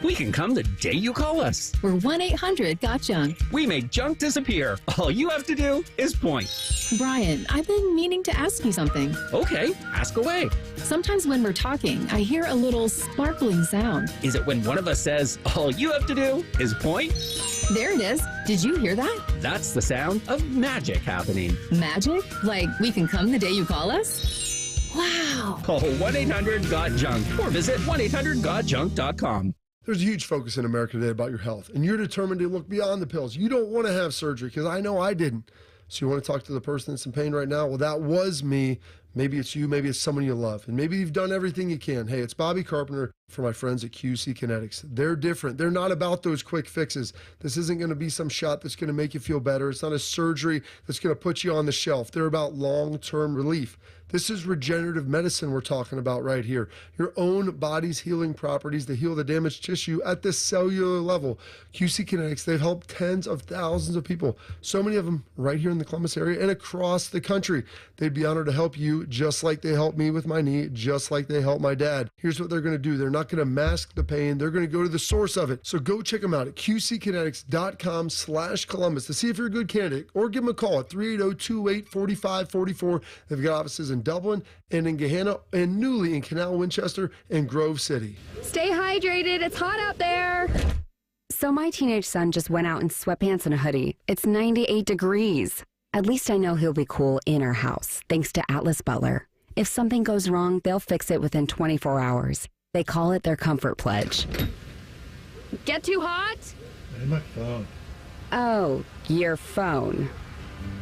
We can come the day you call us. We're 1-800-GOT-JUNK. We make junk disappear. All you have to do is point. Brian, I've been meaning to ask you something. Okay, ask away. Sometimes when we're talking, I hear a little sparkling sound. Is it when one of us says, all you have to do is point? There it is. Did you hear that? That's the sound of magic happening. Magic? Like we can come the day you call us? Wow. Call 1-800-GOT-JUNK or visit 1-800-GOT-JUNK.com. There's a huge focus in America today about your health, and you're determined to look beyond the pills. You don't want to have surgery, because I know I didn't. So you want to talk to the person that's in pain right now? Well, that was me. Maybe it's you, maybe it's someone you love, and maybe you've done everything you can. Hey, it's Bobby Carpenter for my friends at QC Kinetics. They're different. They're not about those quick fixes. This isn't going to be some shot that's going to make you feel better. It's not a surgery that's going to put you on the shelf. They're about long-term relief. This is regenerative medicine we're talking about right here. Your own body's healing properties to heal the damaged tissue at the cellular level. QC Kinetics, they've helped tens of thousands of people, so many of them right here in the Columbus area and across the country. They'd be honored to help you just like they helped me with my knee, just like they helped my dad. Here's what they're going to do. They're not going to mask the pain. They're going to go to the source of it. So go check them out at qckinetics.com/Columbus to see if you're a good candidate, or give them a call at 380-28-4544. They've got offices in Dublin and in Gahanna and newly in Canal Winchester and Grove City. Stay hydrated. It's hot out there. So my teenage son just went out in sweatpants and a hoodie. It's 98 degrees. At least I know he'll be cool in our house, thanks to Atlas Butler. If something goes wrong, they'll fix it within 24 hours. They call it their comfort pledge. Get too hot? My phone. Oh, your phone.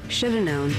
Should have known.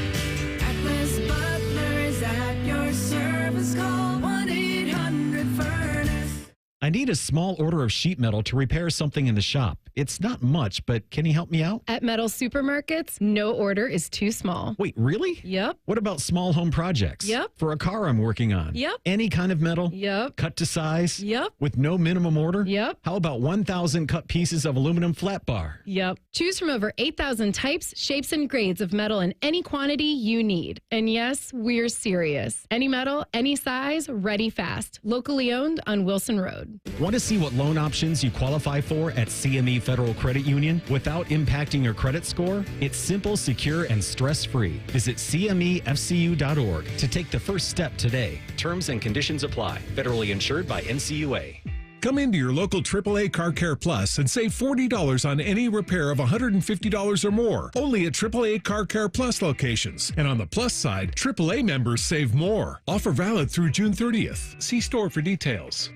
Atlas Butler is at your service. Call 1-800-FURNACE. I need a small order of sheet metal to repair something in the shop. It's not much, but can you help me out? At Metal Supermarkets, no order is too small. Wait, really? Yep. What about small home projects? Yep. For a car I'm working on? Yep. Any kind of metal? Yep. Cut to size? Yep. With no minimum order? Yep. How about 1,000 cut pieces of aluminum flat bar? Yep. Choose from over 8,000 types, shapes, and grades of metal in any quantity you need. And yes, we're serious. Any metal, any size, ready fast. Locally owned on Wilson Road. Want to see what loan options you qualify for at CME Federal Credit Union without impacting your credit score? It's simple, secure, and stress-free. Visit CMEFCU.org to take the first step today. Terms and conditions apply. Federally insured by NCUA. Come into your local AAA Car Care Plus and save $40 on any repair of $150 or more. Only at AAA Car Care Plus locations. And on the plus side, AAA members save more. Offer valid through June 30th. See store for details.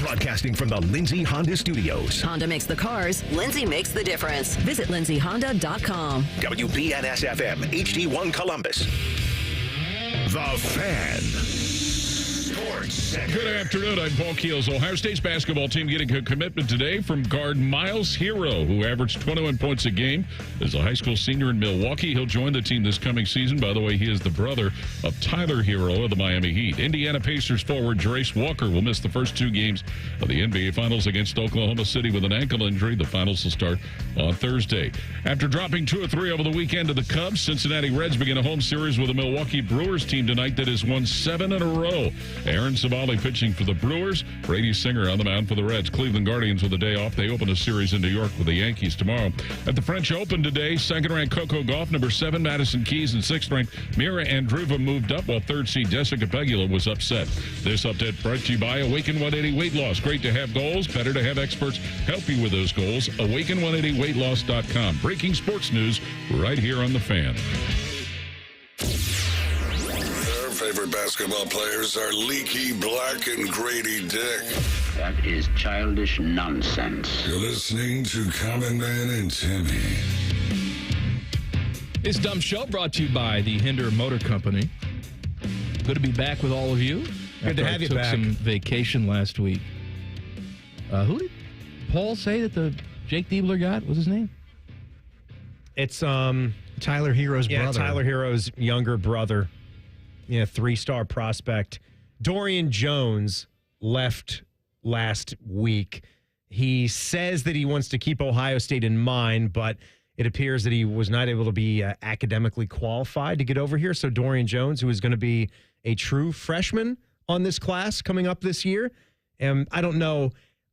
Broadcasting from the Lindsay Honda Studios. Honda makes the cars. Lindsay makes the difference. Visit lindsayhonda.com. WBNS-FM, HD1 Columbus. The Fan. Good afternoon. I'm Paul Keels. Ohio State's basketball team getting a commitment today from guard Miles Hero, who averaged 21 points a game as a high school senior in Milwaukee. He'll join the team this coming season. By the way, he is the brother of Tyler Hero of the Miami Heat. Indiana Pacers forward Jarace Walker will miss the first two games of the NBA Finals against Oklahoma City with an ankle injury. The finals will start on Thursday. After dropping 2 of 3 over the weekend to the Cubs, Cincinnati Reds begin a home series with the Milwaukee Brewers team tonight that has won 7 in a row. Aaron Savali pitching for the Brewers. Brady Singer on the mound for the Reds. Cleveland Guardians with a day off. They open a series in New York with the Yankees tomorrow. At the French Open today, second-ranked Coco Gauff, number 7, Madison Keys, and sixth-ranked Mira Andreeva moved up, while third-seed Jessica Pegula was upset. This update brought to you by Awaken 180 Weight Loss. Great to have goals, better to have experts help you with those goals. Awaken180weightloss.com. Breaking sports news right here on The Fan. Favorite basketball players are Leaky Black and Grady Dick. That is childish nonsense. You're listening to Common Man and Timmy. This dumb show brought to you by the Hinder Motor Company. Good to be back with all of you. Good to have you back. I took some vacation last week. Who did Paul say that the Jake Diebler got? What's his name? It's Tyler Hero's brother. Tyler Hero's younger brother. Yeah, 3-star prospect. Dorian Jones left last week. He says that he wants to keep Ohio State in mind, but it appears that he was not able to be academically qualified to get over here. So Dorian Jones, who is going to be a true freshman on this class coming up this year. And I don't know,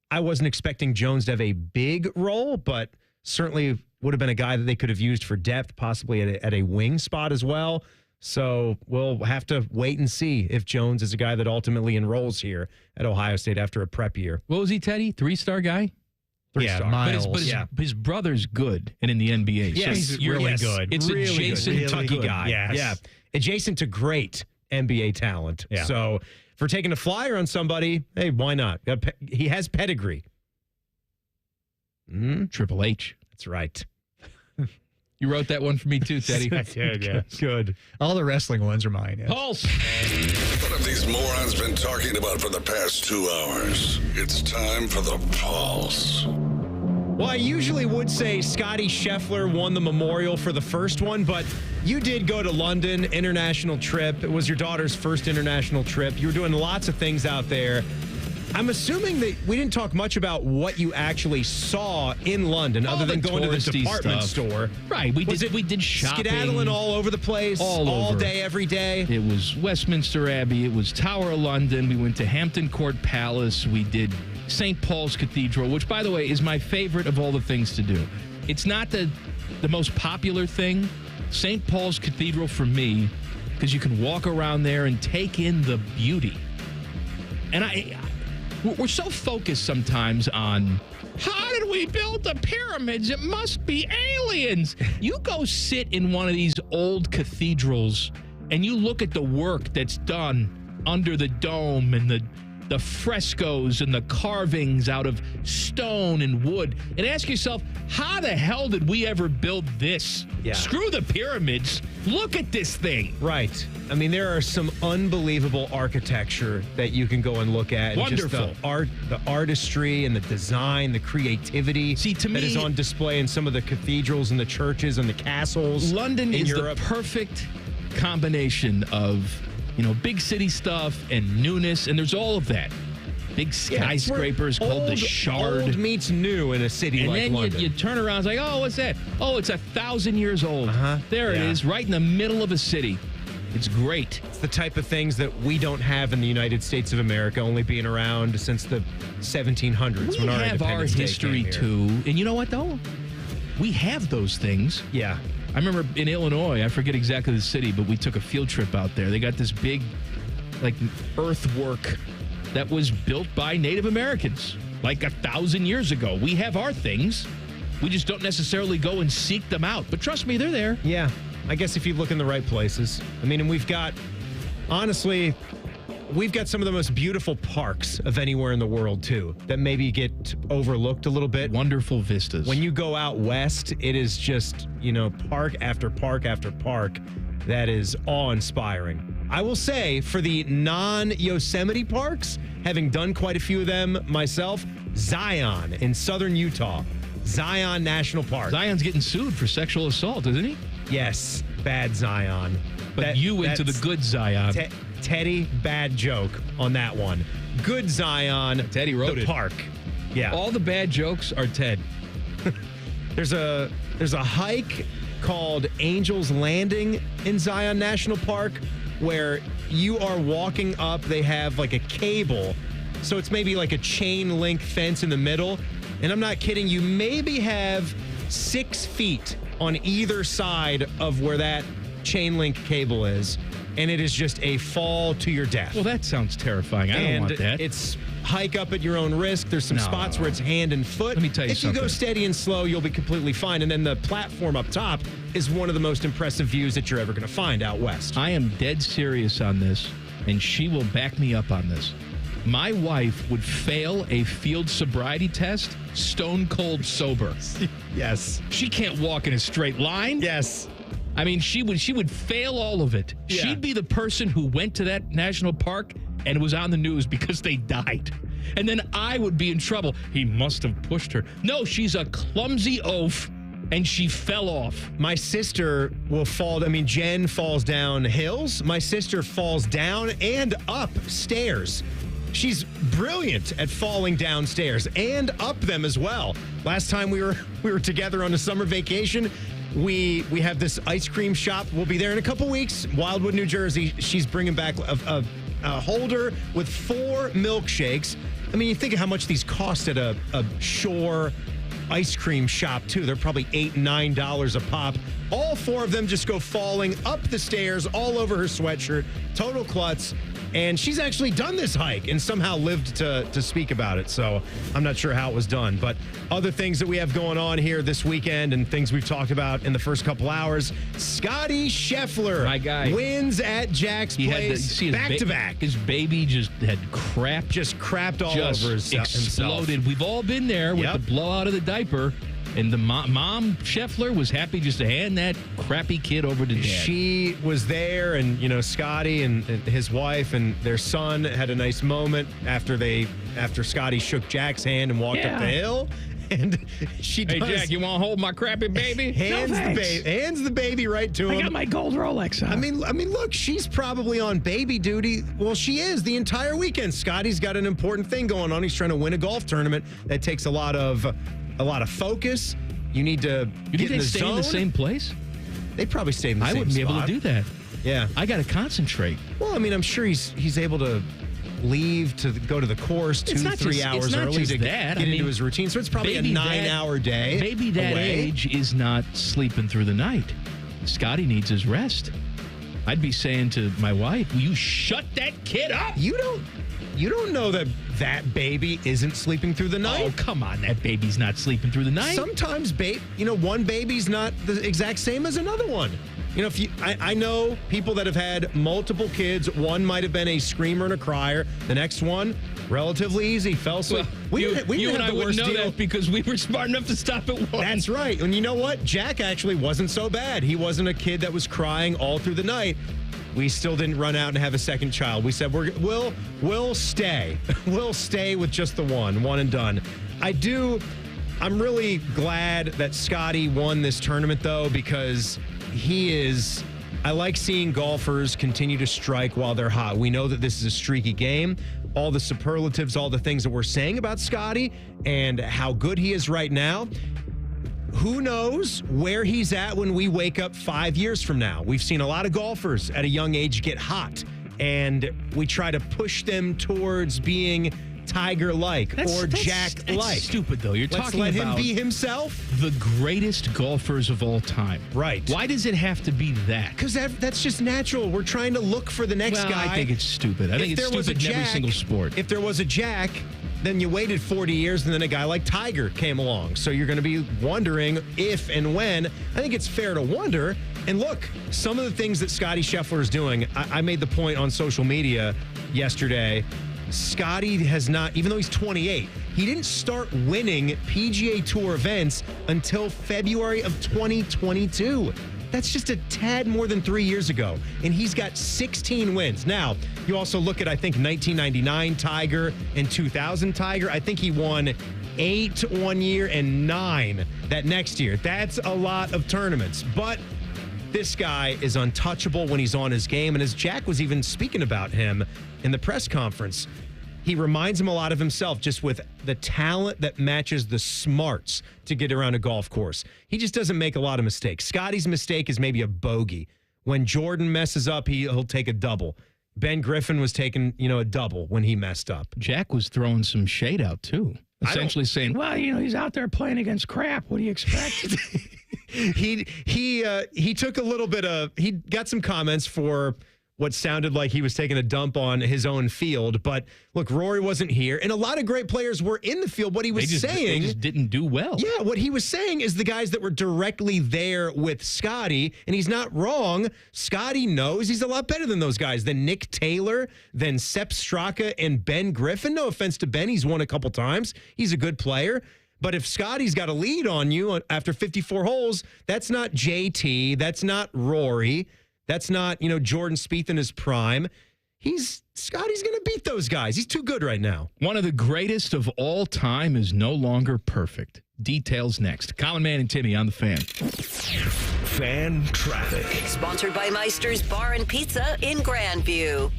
I wasn't expecting Jones to have a big role, but certainly would have been a guy that they could have used for depth, possibly at a wing spot as well. So we'll have to wait and see if Jones is a guy that ultimately enrolls here at Ohio State after a prep year. What was he, Teddy? 3-star guy? 3-star. Miles. But his brother's good and in the NBA. Yes, so really good. It's really adjacent good. Kentucky good. guy. Yes. Yeah. Adjacent to great NBA talent. Yeah. So for taking a flyer on somebody, hey, why not? He has pedigree. Triple H. That's right. You wrote that one for me too, Teddy. I did, yeah. Good. All the wrestling ones are mine. Yes. Pulse. What have these morons been talking about for the past 2 hours? It's time for the Pulse. Well, I usually would say Scotty Scheffler won the Memorial for the first one, but you did go to London, international trip. It was your daughter's first international trip. You were doing lots of things out there. I'm assuming that we didn't talk much about what you actually saw in London, other than going to the department store. Right, we did shopping. Skedaddling all over the place, all day, every day. It was Westminster Abbey. It was Tower of London. We went to Hampton Court Palace. We did St. Paul's Cathedral, which, by the way, is my favorite of all the things to do. It's not the most popular thing. St. Paul's Cathedral for me, because you can walk around there and take in the beauty. And we're so focused sometimes on how did we build the pyramids? It must be aliens. You go sit in one of these old cathedrals and you look at the work that's done under the dome and the frescoes and the carvings out of stone and wood and ask yourself, how the hell did we ever build this? Yeah. Screw the pyramids. Look at this thing. Right. I mean, there are some unbelievable architecture that you can go and look at. Wonderful. Just the artistry and the design, the creativity that is on display in some of the cathedrals and the churches and the castles. London is Europe. the perfect combination of, big city stuff and newness, and there's all of that. Big skyscrapers called the Shard. Old meets new in a city and like then London. you turn around, it's like, oh, what's that? Oh, it's 1,000 years old. There it is, right in the middle of a city. It's great. It's the type of things that we don't have in the United States of America, only being around since the 1700s. We when have our Independence Day history came here. too. And you know what, though? We have those things. Yeah. I remember in Illinois, I forget exactly the city, but we took a field trip out there. They got this big, like, earthwork that was built by Native Americans like 1,000 years ago. We have our things. We just don't necessarily go and seek them out. But trust me, they're there. Yeah. I guess if you look in the right places. I mean, and we've got, honestly, we've got some of the most beautiful parks of anywhere in the world, too, that maybe get overlooked a little bit. Wonderful vistas. When you go out west, it is just, park after park after park that is awe-inspiring. I will say, for the non-Yosemite parks, having done quite a few of them myself, Zion in southern Utah, Zion National Park. Zion's getting sued for sexual assault, isn't he? Yes, bad Zion. But you went to the good Zion. Teddy, bad joke on that one. Good Zion. Teddy wrote the it. Park. Yeah. All the bad jokes are Ted. There's a hike called Angel's Landing in Zion National Park where you are walking up. They have like a cable. So it's maybe like a chain link fence in the middle. And I'm not kidding. You maybe have 6 feet on either side of where that chain link cable is. And it is just a fall to your death. Well, that sounds terrifying. I don't want that. It's hike up at your own risk. There's some spots where it's hand and foot. Let me tell you something. If you go steady and slow, you'll be completely fine. And then the platform up top is one of the most impressive views that you're ever going to find out west. I am dead serious on this, and she will back me up on this. My wife would fail a field sobriety test stone cold sober. Yes. She can't walk in a straight line. Yes. I mean, she would fail all of it. Yeah. She'd be the person who went to that national park and was on the news because they died. And then I would be in trouble. He must have pushed her. No, she's a clumsy oaf, and she fell off. My sister will fall. I mean, Jen falls down hills. My sister falls down and up stairs. She's brilliant at falling downstairs and up them as well. Last time we were together on a summer vacation, we have this ice cream shop. We'll be there in a couple weeks. Wildwood, New Jersey. She's bringing back a holder with 4 milkshakes. I mean, you think of how much these cost at a shore ice cream shop, too. They're probably $8, $9 a pop. All 4 of them just go falling up the stairs all over her sweatshirt. Total klutz. And she's actually done this hike and somehow lived to speak about it. So I'm not sure how it was done. But other things that we have going on here this weekend and things we've talked about in the first couple hours. Scotty Scheffler, my guy, wins at Jack's Place back-to-back. His baby just had crap. Just crapped all over himself. Exploded. We've all been there with the blowout of the diaper. And the mom, Scheffler, was happy just to hand that crappy kid over to dad. She was there, and, Scotty and his wife and their son had a nice moment after Scotty shook Jack's hand and walked up the hill. And she does. Hey, Jack, you want to hold my crappy baby? Hands the baby right to him. I got my gold Rolex on. I mean, look, she's probably on baby duty. Well, she is the entire weekend. Scotty's got an important thing going on. He's trying to win a golf tournament that takes a lot of focus. You need to get in the zone. Stay in the same place? They probably stay in the same spot. I wouldn't be able to do that. Yeah. I got to concentrate. Well, I mean, I'm sure he's able to leave to go to the course 2-3 hours early to get into his routine. So it's probably a 9-hour day. Baby that age is not sleeping through the night. Scotty needs his rest. I'd be saying to my wife, will you shut that kid up? You don't know that baby isn't sleeping through the night. Oh, come on. That baby's not sleeping through the night. Sometimes, one baby's not the exact same as another one. I know people that have had multiple kids. One might have been a screamer and a crier. The next one, relatively easy, fell asleep. Well, we you and I wouldn't know deal. That because we were smart enough to stop at 1. That's right. And you know what? Jack actually wasn't so bad. He wasn't a kid that was crying all through the night. We still didn't run out and have a second child. We said we'll stay. We'll stay with just the one and done. I'm really glad that Scotty won this tournament, though, because I like seeing golfers continue to strike while they're hot. We know that this is a streaky game. All the superlatives, all the things that we're saying about Scotty and how good he is right now. who knows where he's at when we wake up 5 years from now? We've seen a lot of golfers at a young age get hot, and we try to push them towards being Tiger-like or Jack-like. That's stupid, though. You're Let's talking let about him be himself. The greatest golfers of all time. Right. Why does it have to be that? Because that's just natural. We're trying to look for the next guy. I think it's stupid. I think it's stupid in every single sport. If there was a Jack, then you waited 40 years, and then a guy like Tiger came along. So you're going to be wondering if and when. I think it's fair to wonder. And look, some of the things that Scotty Scheffler is doing, I made the point on social media yesterday. Scotty has not, even though he's 28, he didn't start winning PGA Tour events until February of 2022. That's just a tad more than 3 years ago. And he's got 16 wins. Now, you also look at, I think, 1999 Tiger and 2000 Tiger. I think he won 8 one year and 9 that next year. That's a lot of tournaments. But this guy is untouchable when he's on his game. And as Jack was even speaking about him in the press conference, he reminds him a lot of himself, just with the talent that matches the smarts to get around a golf course. He just doesn't make a lot of mistakes. Scotty's mistake is maybe a bogey. When Jordan messes up, he'll take a double. Ben Griffin was taking, a double when he messed up. Jack was throwing some shade out, too. Essentially saying, well, he's out there playing against crap. What do you expect? He took a little bit of, he got some comments for what sounded like he was taking a dump on his own field. But look, Rory wasn't here, and a lot of great players were in the field. What he was saying, they just didn't do well. Yeah, what he was saying is the guys that were directly there with Scotty, and he's not wrong. Scotty knows he's a lot better than those guys, than Nick Taylor, than Sepp Straka, and Ben Griffin. No offense to Ben, he's won a couple times. He's a good player. But if Scotty's got a lead on you after 54 holes, that's not JT. That's not Rory. That's not, Jordan Spieth in his prime. Scotty's going to beat those guys. He's too good right now. One of the greatest of all time is no longer perfect. Details next. Common Man and Timmy on the Fan. Fan Traffic. Sponsored by Meister's Bar and Pizza in Grandview.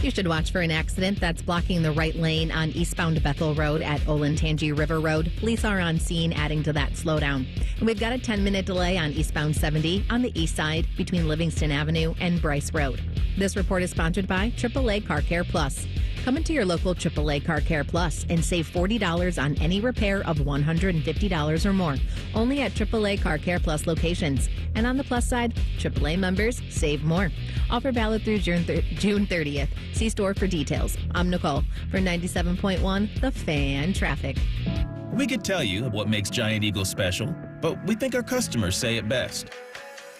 You should watch for an accident that's blocking the right lane on eastbound Bethel Road at Olentangy River Road. Police are on scene, adding to that slowdown. And we've got a 10-minute delay on eastbound 70 on the east side between Livingston Avenue and Bryce Road. This report is sponsored by AAA Car Care Plus. Come into your local AAA Car Care Plus and save $40 on any repair of $150 or more. Only at AAA Car Care Plus locations. And on the plus side, AAA members save more. Offer valid through June 30th. See store for details. I'm Nicole for 97.1 The Fan Traffic. We could tell you what makes Giant Eagle special, but we think our customers say it best.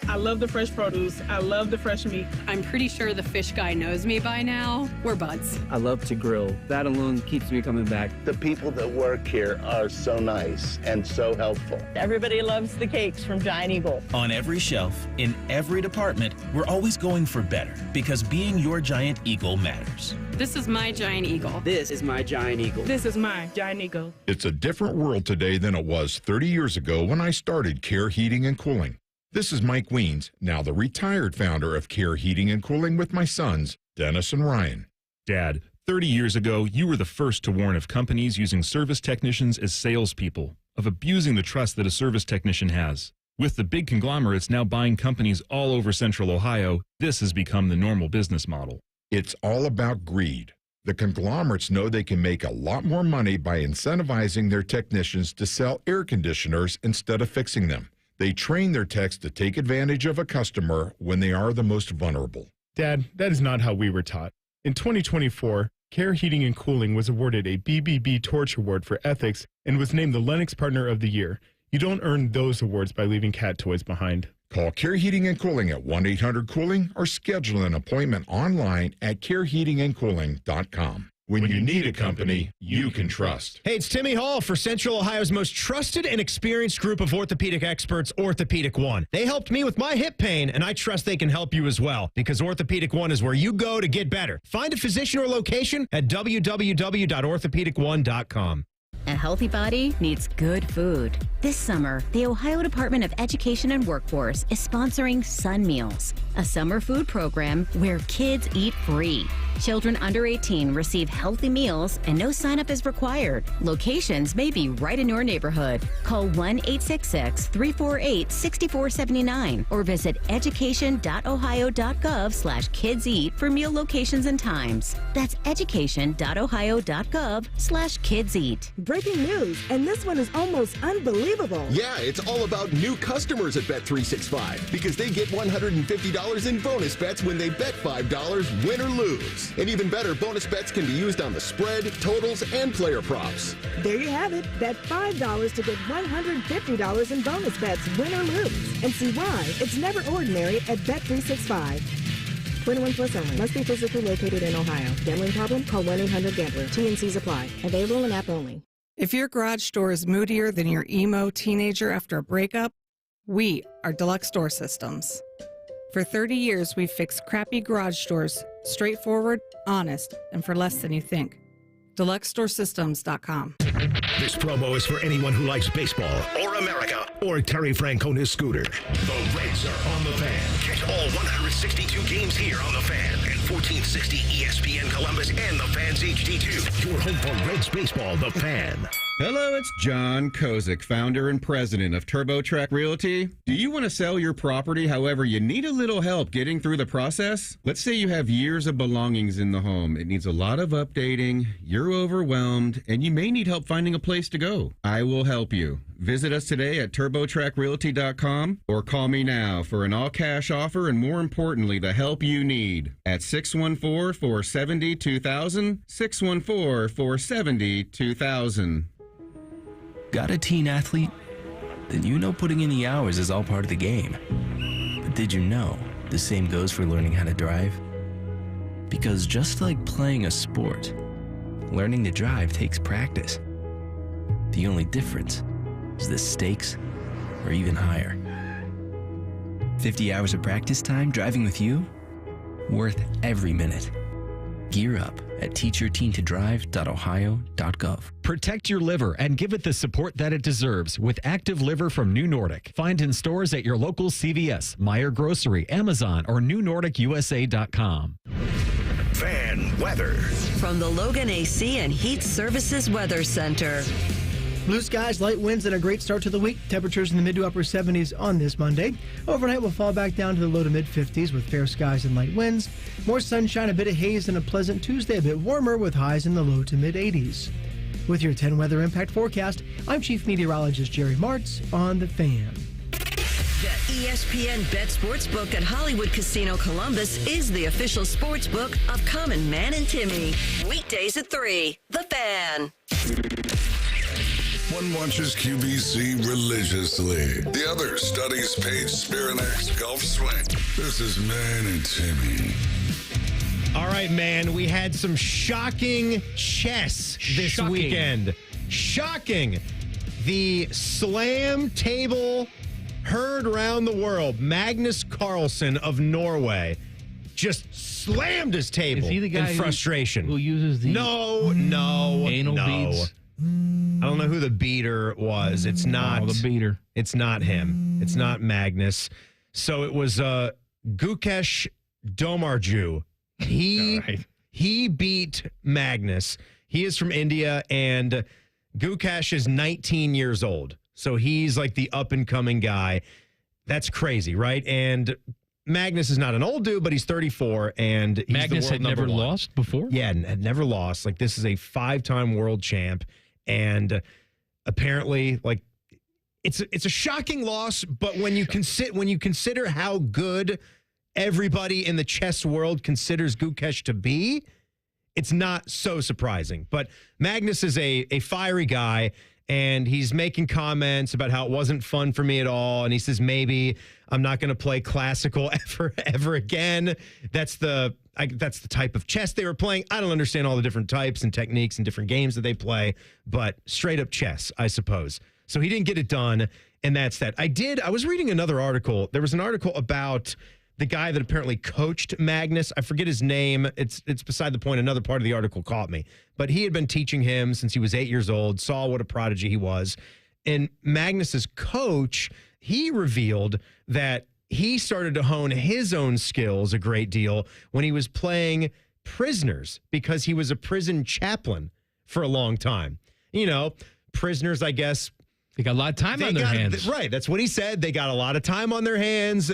I love the fresh produce. I love the fresh meat. I'm pretty sure the fish guy knows me by now. We're buds. I love to grill. That alone keeps me coming back. The people that work here are so nice and so helpful. Everybody loves the cakes from Giant Eagle. On every shelf, in every department, we're always going for better because being your Giant Eagle matters. This is my Giant Eagle. This is my Giant Eagle. This is my Giant Eagle. It's a different world today than it was 30 years ago when I started Care Heating and Cooling. This is Mike Weens, now the retired founder of Care Heating and Cooling with my sons, Dennis and Ryan. Dad, 30 years ago, you were the first to warn of companies using service technicians as salespeople, of abusing the trust that a service technician has. With the big conglomerates now buying companies all over Central Ohio, this has become the normal business model. It's all about greed. The conglomerates know they can make a lot more money by incentivizing their technicians to sell air conditioners instead of fixing them. They train their techs to take advantage of a customer when they are the most vulnerable. Dad, that is not how we were taught. In 2024, Care Heating and Cooling was awarded a BBB Torch Award for ethics and was named the Lennox Partner of the Year. You don't earn those awards by leaving cat toys behind. Call Care Heating and Cooling at 1-800-COOLING or schedule an appointment online at careheatingandcooling.com. When you need a company you can trust. Hey, it's Timmy Hall for Central Ohio's most trusted and experienced group of orthopedic experts, Orthopedic One. They helped me with my hip pain, and I trust they can help you as well, because Orthopedic One is where you go to get better. Find a physician or location at www.orthopedic1.com. A healthy body needs good food. This summer, the Ohio Department of Education and Workforce is sponsoring Sun Meals, a summer food program where kids eat free. Children under 18 receive healthy meals and no sign-up is required. Locations may be right in your neighborhood. Call 1-866-348-6479 or visit education.ohio.gov/kidseat for meal locations and times. That's education.ohio.gov/kidseat. Breaking news, and this one is almost unbelievable. Yeah, it's all about new customers at Bet365 because they get $150 in bonus bets when they bet $5, win or lose. And even better, bonus bets can be used on the spread, totals, and player props. There you have it. Bet $5 to get $150 in bonus bets, win or lose. And see why it's never ordinary at Bet365. 21 plus only. Must be physically located in Ohio. Gambling problem? Call 1-800-GAMBLER. T&Cs apply. Available in app only. If your garage door is moodier than your emo teenager after a breakup, we are Deluxe Door Systems. For 30 years, we've fixed crappy garage doors straightforward, honest, and for less than you think. DeluxeDoorSystems.com. This promo is for anyone who likes baseball or America or Terry Francona's scooter. The Reds are on the Fan. Catch all 162 games here on the Fan and 1460 ESPN Columbus and the Fan's HD2. Your home for Reds baseball, the Fan. Hello, it's John Kozik, founder and president of TurboTrack Realty. Do you want to sell your property, however, you need a little help getting through the process? Let's say you have years of belongings in the home. It needs a lot of updating, you're overwhelmed, and you may need help finding a place to go. I will help you. Visit us today at TurboTrackRealty.com or call me now for an all-cash offer and, more importantly, the help you need at 614-470-2000, 614-470-2000. Got a teen athlete? Then you know putting in the hours is all part of the game. But did you know the same goes for learning how to drive? Because just like playing a sport, learning to drive takes practice. The only difference is the stakes are even higher. 50 hours of practice time driving with you? Worth every minute. Gear up at teachyourteentodrive.ohio.gov. Protect your liver and give it the support that it deserves with Active Liver from New Nordic. Find in stores at your local CVS, Meijer Grocery, Amazon, or newnordicusa.com. Fan weather. From the Logan AC and Heat Services Weather Center. Blue skies, light winds, and a great start to the week. Temperatures in the mid to upper 70s on this Monday. Overnight will fall back down to the low to mid 50s with fair skies and light winds. More sunshine, a bit of haze, and a pleasant Tuesday, a bit warmer with highs in the low to mid 80s. With your 10 weather impact forecast, I'm Chief Meteorologist Jerry Martz on The Fan. The ESPN Bet Sportsbook at Hollywood Casino Columbus is the official sportsbook of Common Man and Timmy. Weekdays at 3. The Fan. One watches QBC religiously. The other studies Paige Spirinak's golf swing. This is Man and Timmy. All right, man, we had some shocking chess this weekend. Shocking. The slam table heard around the world. Magnus Carlsen of Norway just slammed his table in frustration. Who uses the anal beads? I don't know who the beater was. It's not the beater. It's not him. It's not Magnus. So it was Gukesh Domarju. He beat Magnus. He is from India, and Gukesh is 19 years old. So he's like the up-and-coming guy. That's crazy, right? And Magnus is not an old dude, but he's 34, and he's Magnus the world had never number one. lost before? Yeah, had never lost. Like, this is a 5-time world champ, and apparently, like, it's a shocking loss, but when you consider how good everybody in the chess world considers Gukesh to be, it's not so surprising. But Magnus is a fiery guy, and he's making comments about how it wasn't fun for me at all. And he says, maybe I'm not going to play classical ever again. That's the type of chess they were playing. I don't understand all the different types and techniques and different games that they play, but straight up chess, I suppose. So he didn't get it done, and that's that. I was reading another article. There was an article about the guy that apparently coached Magnus. I forget his name. It's beside the point. Another part of the article caught me. But he had been teaching him since he was 8 years old, saw what a prodigy he was. And Magnus's coach, he revealed that he started to hone his own skills a great deal when he was playing prisoners because he was a prison chaplain for a long time. You know, prisoners, I guess. They got a lot of time on their hands. Right. That's what he said. They got a lot of time on their hands.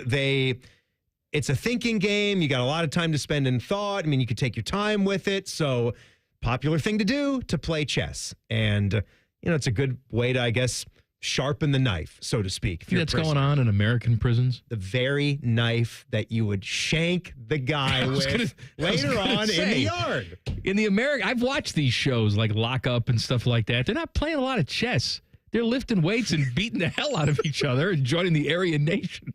It's a thinking game. You got a lot of time to spend in thought. I mean, you could take your time with it. So popular thing to do to play chess. And, you know, it's a good way to, I guess, sharpen the knife, so to speak. That's going on in American prisons. The very knife that you would shank the guy with later on in the yard. I've watched these shows like Lock Up and stuff like that. They're not playing a lot of chess. They're lifting weights and beating the hell out of each other and joining the Aryan Nation.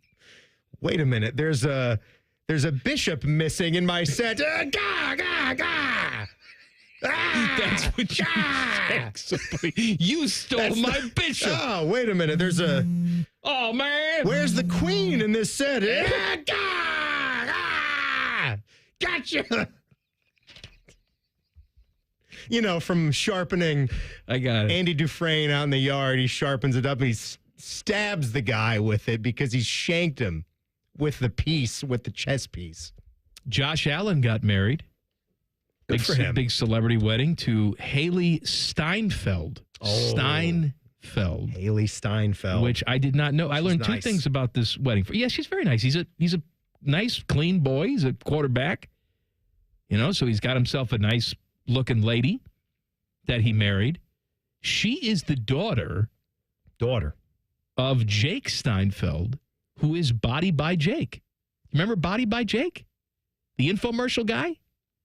Wait a minute. There's a bishop missing in my set. That's what you think. You stole my bishop. Oh, wait a minute. Oh, man. Where's the queen in this set? Gotcha. You know, from sharpening. I got it. Andy Dufresne out in the yard, he sharpens it up. He stabs the guy with it because he shanked him with the chess piece. Josh Allen got married. Good for him. Big celebrity wedding to Haley Steinfeld. Haley Steinfeld. Which I did not know. I learned two things about this wedding. Yeah, she's very nice. He's a nice, clean boy. He's a quarterback. You know, so he's got himself a nice looking lady that he married. She is the daughter of Jake Steinfeld, who is Body by Jake. Remember Body by Jake? The infomercial guy?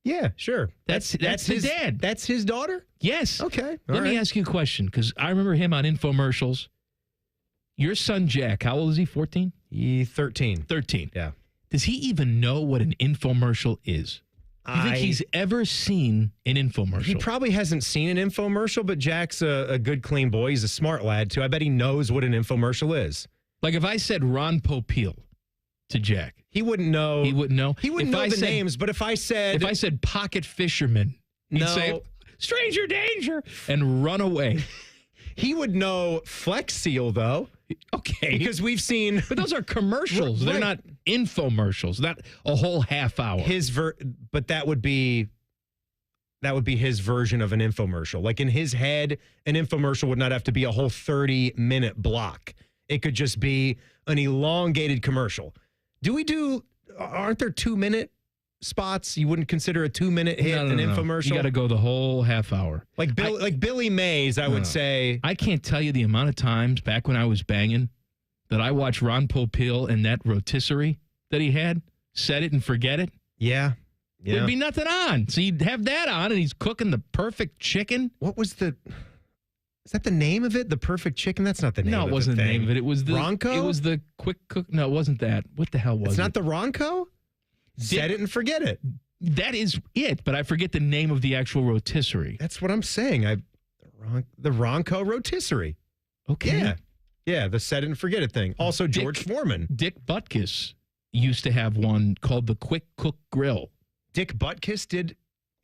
Yeah, sure. That's his dad. That's his daughter? Yes. Okay. Let me ask you a question, because I remember him on infomercials. Your son, Jack, how old is he? 14? He's 13. 13. Yeah. Does he even know what an infomercial is? Do you think he's ever seen an infomercial? He probably hasn't seen an infomercial, but Jack's a good, clean boy. He's a smart lad, too. I bet he knows what an infomercial is. Like if I said Ron Popeil to Jack. He wouldn't know. He wouldn't know. He wouldn't know the names, but if I said Pocket Fisherman, he'd say, Stranger Danger, and run away. He would know Flex Seal, though. Okay. Because we've seen... But those are commercials. Right. They're not infomercials. Not a whole half hour. But that would be his version of an infomercial. Like in his head, an infomercial would not have to be a whole 30-minute block. It could just be an elongated commercial. Aren't there 2-minute spots? You wouldn't consider a 2-minute hit an infomercial? You got to go the whole half hour. Like Billy Mays, I would say. I can't tell you the amount of times back when I was banging that I watched Ron Popeil and that rotisserie that he had, set it and forget it. Yeah. There'd be nothing on. So you'd have that on, and he's cooking the perfect chicken. What was is that the name of it? The perfect chicken? That's not the name of it. No, it wasn't the name of it. It was the Ronco? It was the quick cook. No, it wasn't that. What the hell was it? It's not the Ronco? Set it and forget it. That is it, but I forget the name of the actual rotisserie. That's what I'm saying. The Ronco rotisserie. Okay. Yeah, the set it and forget it thing. Also, George Foreman. Dick Butkus used to have one called the Quick Cook Grill. Dick Butkus did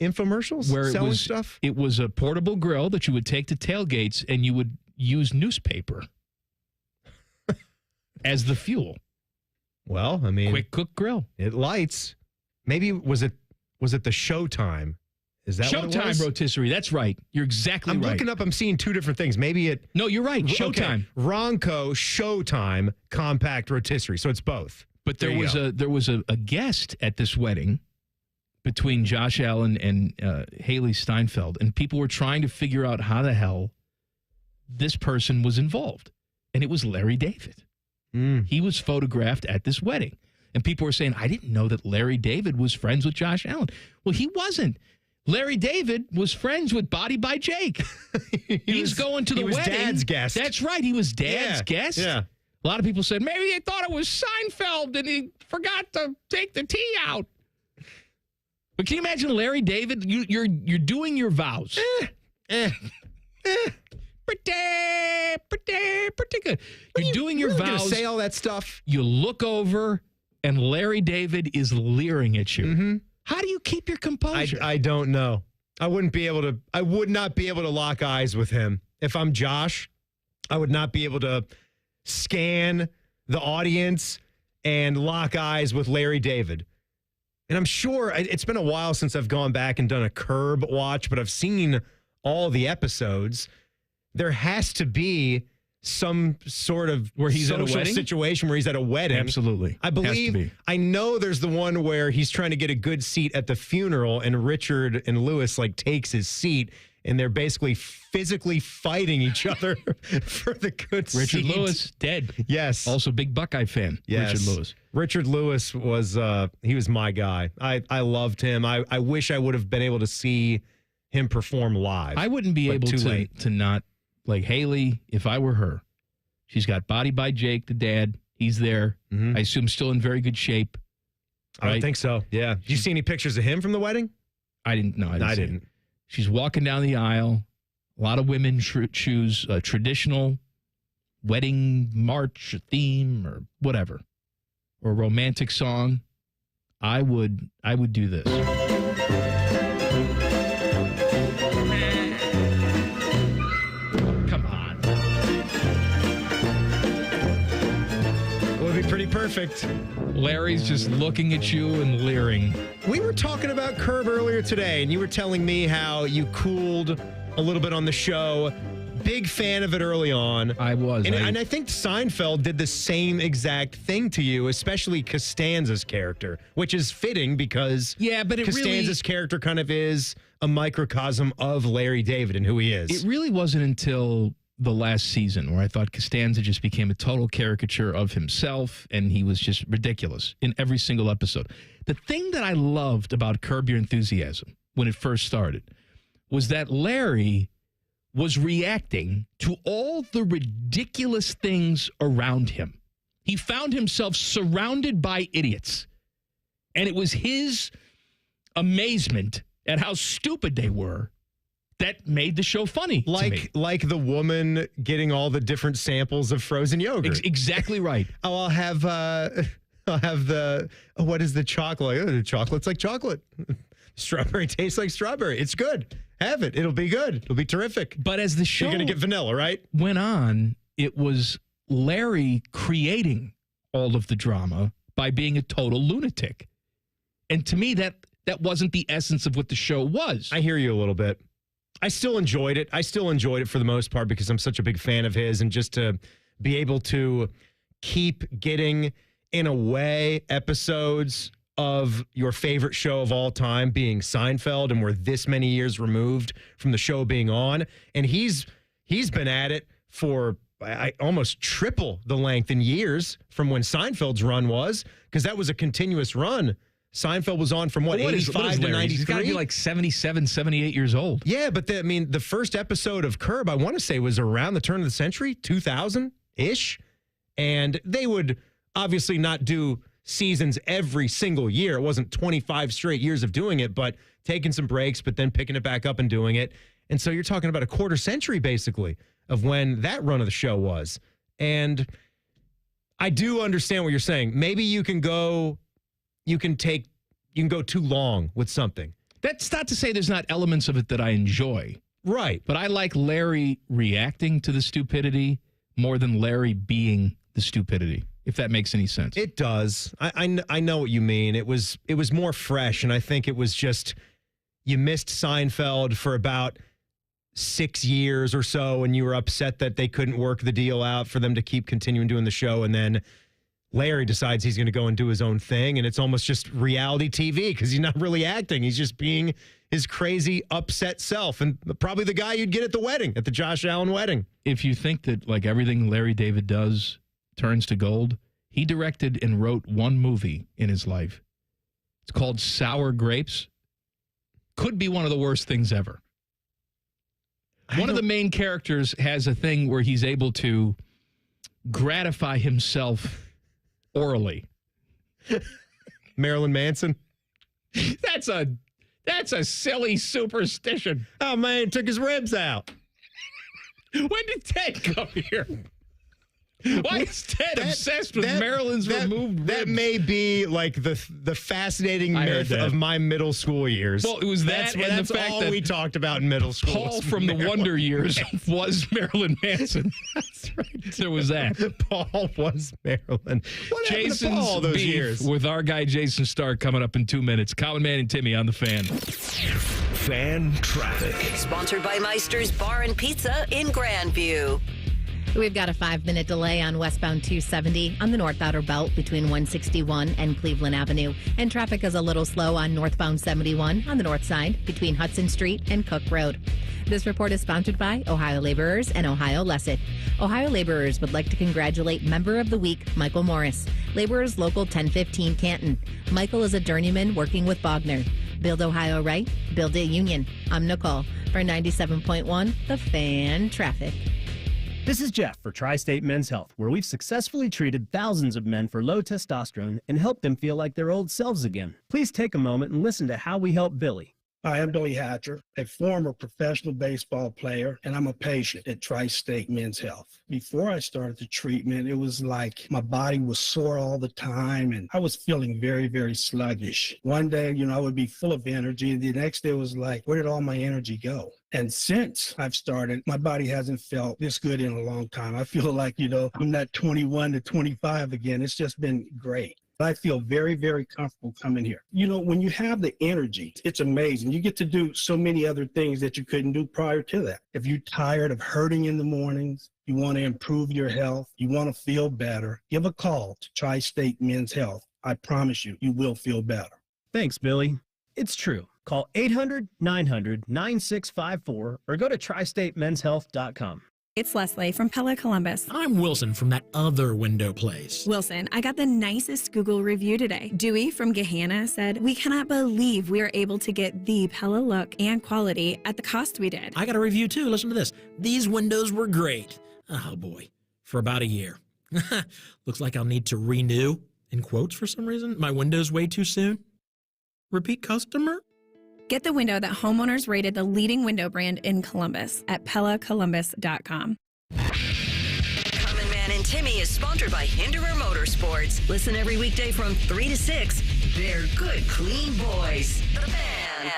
infomercials? Where selling stuff? It was a portable grill that you would take to tailgates, and you would use newspaper as the fuel. Well, I mean, Quick Cook Grill. It lights. Maybe was it the Showtime? Is that what it was? Showtime rotisserie. That's right. You're exactly right. I'm looking up. I'm seeing two different things. Maybe it. No, you're right. Showtime. Okay. Ronco Showtime compact rotisserie. So it's both. But there was a guest at this wedding between Josh Allen and Haley Steinfeld, and people were trying to figure out how the hell this person was involved, and it was Larry David. He was photographed at this wedding, and people were saying, I didn't know that Larry David was friends with Josh Allen. Well, he wasn't. Larry David was friends with Body by Jake. He's going to the wedding. He was Dad's guest. That's right. He was Dad's guest. Yeah. A lot of people said, maybe they thought it was Seinfeld and he forgot to take the T out. But can you imagine Larry David? You're doing your vows. Pretty good. You're doing your vows. Gonna say all that stuff. You look over, and Larry David is leering at you. Mm-hmm. How do you keep your composure? I don't know. I would not be able to lock eyes with him. If I'm Josh, I would not be able to scan the audience and lock eyes with Larry David. And I'm sure it's been a while since I've gone back and done a Curb watch, but I've seen all the episodes. There has to be some sort of where he's at a social wedding? situation where he's at a wedding. Absolutely. I believe, I know there's the one where he's trying to get a good seat at the funeral and Richard and Lewis like takes his seat and they're basically physically fighting each other for the good seat. Richard Lewis, dead. Yes. Also big Buckeye fan, Yes. Richard Lewis. Richard Lewis was, he was my guy. I loved him. I wish I would have been able to see him perform live. I wouldn't be but able too to late. not, like Haley, if I were her. She's got Body by Jake, the dad. He's there. I assume still in very good shape. I don't think so. Yeah. Did you see any pictures of him from the wedding? I didn't know. I didn't. She's walking down the aisle. A lot of women choose a traditional wedding march theme or whatever, or a romantic song. I would do this. Come on. It would be pretty perfect. Larry's just looking at you and leering. We were talking about Curb earlier today, and you were telling me how you cooled a little bit on the show. Big fan of it early on. I was. And I think Seinfeld did the same exact thing to you, especially Costanza's character, which is fitting because but Costanza's character kind of is a microcosm of Larry David and who he is. It really wasn't until the last season where I thought Costanza just became a total caricature of himself, and he was just ridiculous in every single episode. The thing that I loved about Curb Your Enthusiasm when it first started was that Larry was reacting to all the ridiculous things around him. He found himself surrounded by idiots, and it was his amazement at how stupid they were that made the show funny. Like the woman getting all the different samples of frozen yogurt. Exactly right. I'll have the what is the chocolate? Oh, the chocolate's like chocolate. Strawberry tastes like strawberry. It's good. Have it. It'll be good. It'll be terrific. But as the show you're gonna get vanilla, right? Went on, it was Larry creating all of the drama by being a total lunatic. And to me, that wasn't the essence of what the show was. I hear you a little bit. I still enjoyed it. I still enjoyed it for the most part because I'm such a big fan of his, and just to be able to keep getting, in a way, episodes of your favorite show of all time being Seinfeld, and we're this many years removed from the show being on, and he's been at it for almost triple the length in years from when Seinfeld's run was, because that was a continuous run. Seinfeld was on from 85 to 93? He's got to be like 77, 78 years old. Yeah, but the first episode of Curb, I want to say, was around the turn of the century, 2000-ish. And they would obviously not do seasons every single year. It wasn't 25 straight years of doing it, but taking some breaks, but then picking it back up and doing it. And so you're talking about a quarter century, basically, of when that run of the show was. And I do understand what you're saying. Maybe you can go too long with something. That's not to say there's not elements of it that I enjoy. Right. But I like Larry reacting to the stupidity more than Larry being the stupidity, if that makes any sense. It does. I know what you mean. It was more fresh, and I think it was just, you missed Seinfeld for about 6 years or so, and you were upset that they couldn't work the deal out for them to keep continuing doing the show, and then Larry decides he's going to go and do his own thing, and it's almost just reality TV because he's not really acting. He's just being his crazy, upset self, and probably the guy you'd get at the wedding, at the Josh Allen wedding. If you think that like everything Larry David does turns to gold, he directed and wrote one movie in his life. It's called Sour Grapes. Could be one of the worst things ever. One of the main characters has a thing where he's able to gratify himself orally. Marilyn Manson? That's a silly superstition. Oh, man, took his ribs out. When did Ted come here? Why is Ted obsessed with Maryland's removed ribs? That may be like the fascinating myth of my middle school years. Well, it was that's the fact all we talked about in middle school. Paul from the Wonder Years was Marilyn Manson. That's right. There was that. Paul was Maryland. What Jason's happened to Paul all those beef years? with our guy Jayson Stark coming up in 2 minutes. Common Man and Timmy on the Fan. Fan traffic. Sponsored by Meister's Bar and Pizza in Grandview. We've got a 5-minute delay on westbound 270 on the North Outer Belt between 161 and Cleveland Avenue. And traffic is a little slow on northbound 71 on the north side between Hudson Street and Cook Road. This report is sponsored by Ohio Laborers and Ohio Lesset. Ohio Laborers would like to congratulate Member of the Week, Michael Morris. Laborers Local 1015 Canton. Michael is a journeyman working with Bogner. Build Ohio right, build a union. I'm Nicole for 97.1 The Fan Traffic. This is Jeff for Tri-State Men's Health, where we've successfully treated thousands of men for low testosterone and helped them feel like their old selves again. Please take a moment and listen to how we help Billy. Hi, I'm Billy Hatcher, a former professional baseball player, and I'm a patient at Tri-State Men's Health. Before I started the treatment, it was like my body was sore all the time, and I was feeling very, very sluggish. One day, I would be full of energy, and the next day was like, where did all my energy go? And since I've started, my body hasn't felt this good in a long time. I feel like, I'm not 21 to 25 again. It's just been great. I feel very, very comfortable coming here. When you have the energy, it's amazing. You get to do so many other things that you couldn't do prior to that. If you're tired of hurting in the mornings, you want to improve your health, you want to feel better, give a call to Tri-State Men's Health. I promise you, you will feel better. Thanks, Billy. It's true. Call 800-900-9654 or go to tristatemenshealth.com. It's Leslie from Pella Columbus. I'm Wilson from that other window place. Wilson, I got the nicest Google review today. Dewey from Gahanna said, we cannot believe we are able to get the Pella look and quality at the cost we did. I got a review too. Listen to this. These windows were great. Oh boy, for about a year. Looks like I'll need to renew, in quotes for some reason, my windows way too soon. Repeat customer? Get the window that homeowners rated the leading window brand in Columbus at PellaColumbus.com. Common Man and Timmy is sponsored by Hinderer Motorsports. Listen every weekday from 3 to 6. They're good, clean boys. The Fan.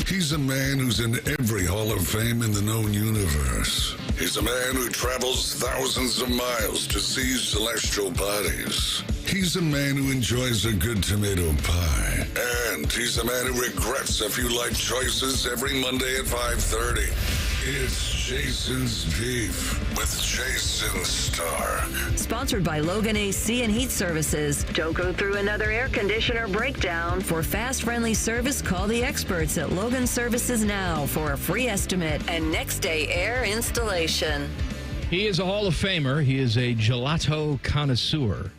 He's a man who's in every Hall of Fame in the known universe. He's a man who travels thousands of miles to see celestial bodies. He's a man who enjoys a good tomato pie. And he's a man who regrets a few life choices every Monday at 5:30. It's Jason's Beef with Jayson Stark. Sponsored by Logan AC and Heat Services. Don't go through another air conditioner breakdown. For fast, friendly service, call the experts at Logan Services now for a free estimate and next-day air installation. He is a Hall of Famer. He is a gelato connoisseur.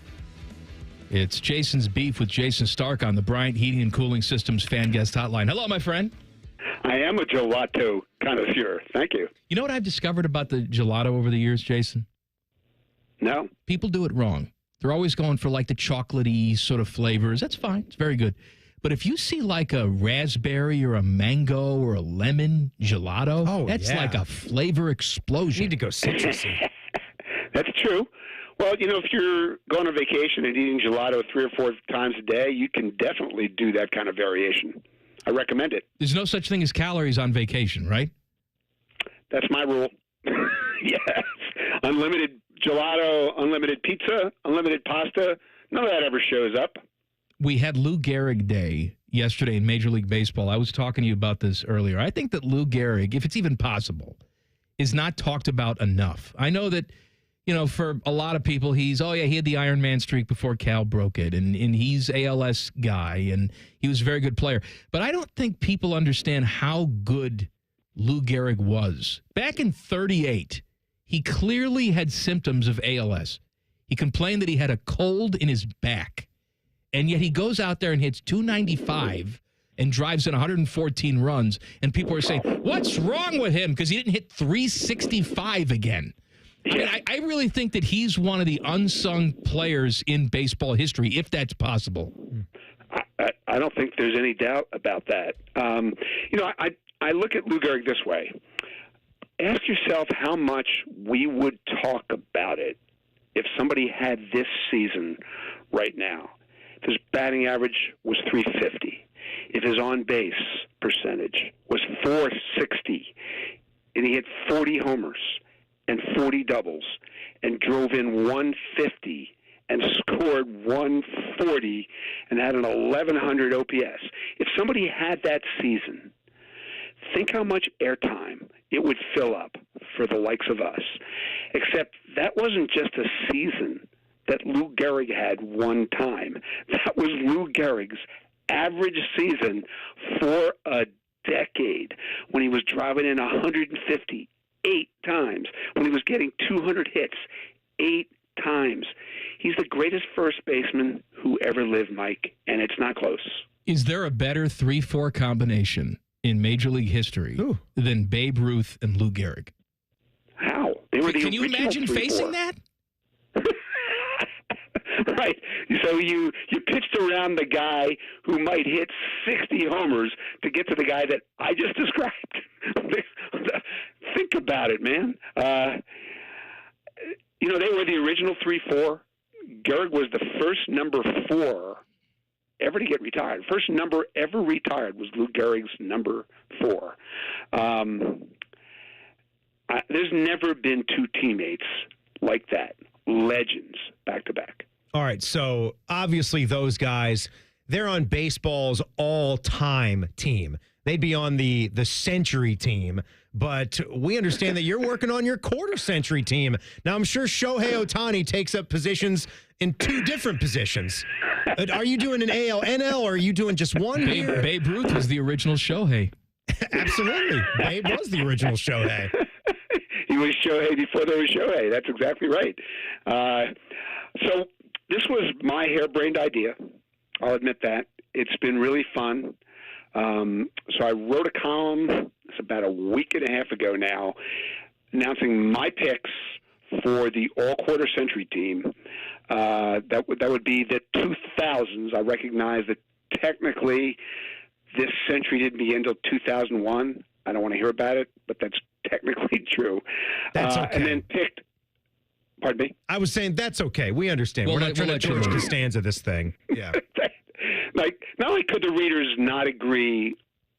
It's Jason's Beef with Jayson Stark on the Bryant Heating and Cooling Systems Fan Guest Hotline. Hello, my friend. I am a gelato connoisseur. Thank you. You know what I've discovered about the gelato over the years, Jason? No. People do it wrong. They're always going for like the chocolatey sort of flavors. That's fine. It's very good. But if you see like a raspberry or a mango or a lemon gelato, that's like a flavor explosion. You need to go citrusy. That's true. Well, if you're going on vacation and eating gelato 3 or 4 times a day, you can definitely do that kind of variation. I recommend it. There's no such thing as calories on vacation, right? That's my rule. Yes. Unlimited gelato, unlimited pizza, unlimited pasta. None of that ever shows up. We had Lou Gehrig Day yesterday in Major League Baseball. I was talking to you about this earlier. I think that Lou Gehrig, if it's even possible, is not talked about enough. I know that, for a lot of people, he had the Iron Man streak before Cal broke it, and he's ALS guy, and he was a very good player. But I don't think people understand how good Lou Gehrig was. Back in 1938, he clearly had symptoms of ALS. He complained that he had a cold in his back, and yet he goes out there and hits .295 and drives in 114 runs, and people are saying, what's wrong with him? Because he didn't hit .365 again. I really think that he's one of the unsung players in baseball history, if that's possible. I don't think there's any doubt about that. I look at Lou Gehrig this way. ask yourself how much we would talk about it if somebody had this season right now. If his batting average was 350, if his on-base percentage was 460, and he hit 40 homers and 40 doubles and drove in 150 and scored 140 and had an 1100 OPS. If somebody had that season, think how much airtime it would fill up for the likes of us. Except that wasn't just a season that Lou Gehrig had one time. That was Lou Gehrig's average season for a decade, when he was driving in 150 8 times, when he was getting 200 hits 8 times. He's the greatest first baseman who ever lived, Mike, and it's not close. Is there a better 3-4 combination in Major League history than Babe Ruth and Lou Gehrig? How? They were the Can you original imagine 3-4. facing that? Right. So you pitched around the guy who might hit 60 homers to get to the guy that I just described. Think about it, man. They were the original 3-4. Gehrig was the first number 4 ever to get retired. First number ever retired was Lou Gehrig's number 4. There's never been 2 teammates like that. Legends back to back. All right, so obviously those guys, they're on baseball's all-time team. They'd be on the century team, but we understand that you're working on your quarter-century team. Now, I'm sure Shohei Ohtani takes up positions in 2 different positions. Are you doing an AL, NL, or are you doing just one here? Babe Ruth was the original Shohei. Absolutely. Babe was the original Shohei. He was Shohei before there was Shohei. That's exactly right. So this was my harebrained idea. I'll admit that. It's been really fun. So I wrote a column, it's about a week and a half ago now, announcing my picks for the all-quarter century team. That would be the 2000s. I recognize that technically this century didn't begin until 2001. I don't want to hear about it, but that's technically true. That's okay. And then picked, pardon me? I was saying that's okay. We understand. We're not trying to George Costanza this thing. Yeah. Like, not only could the readers not agree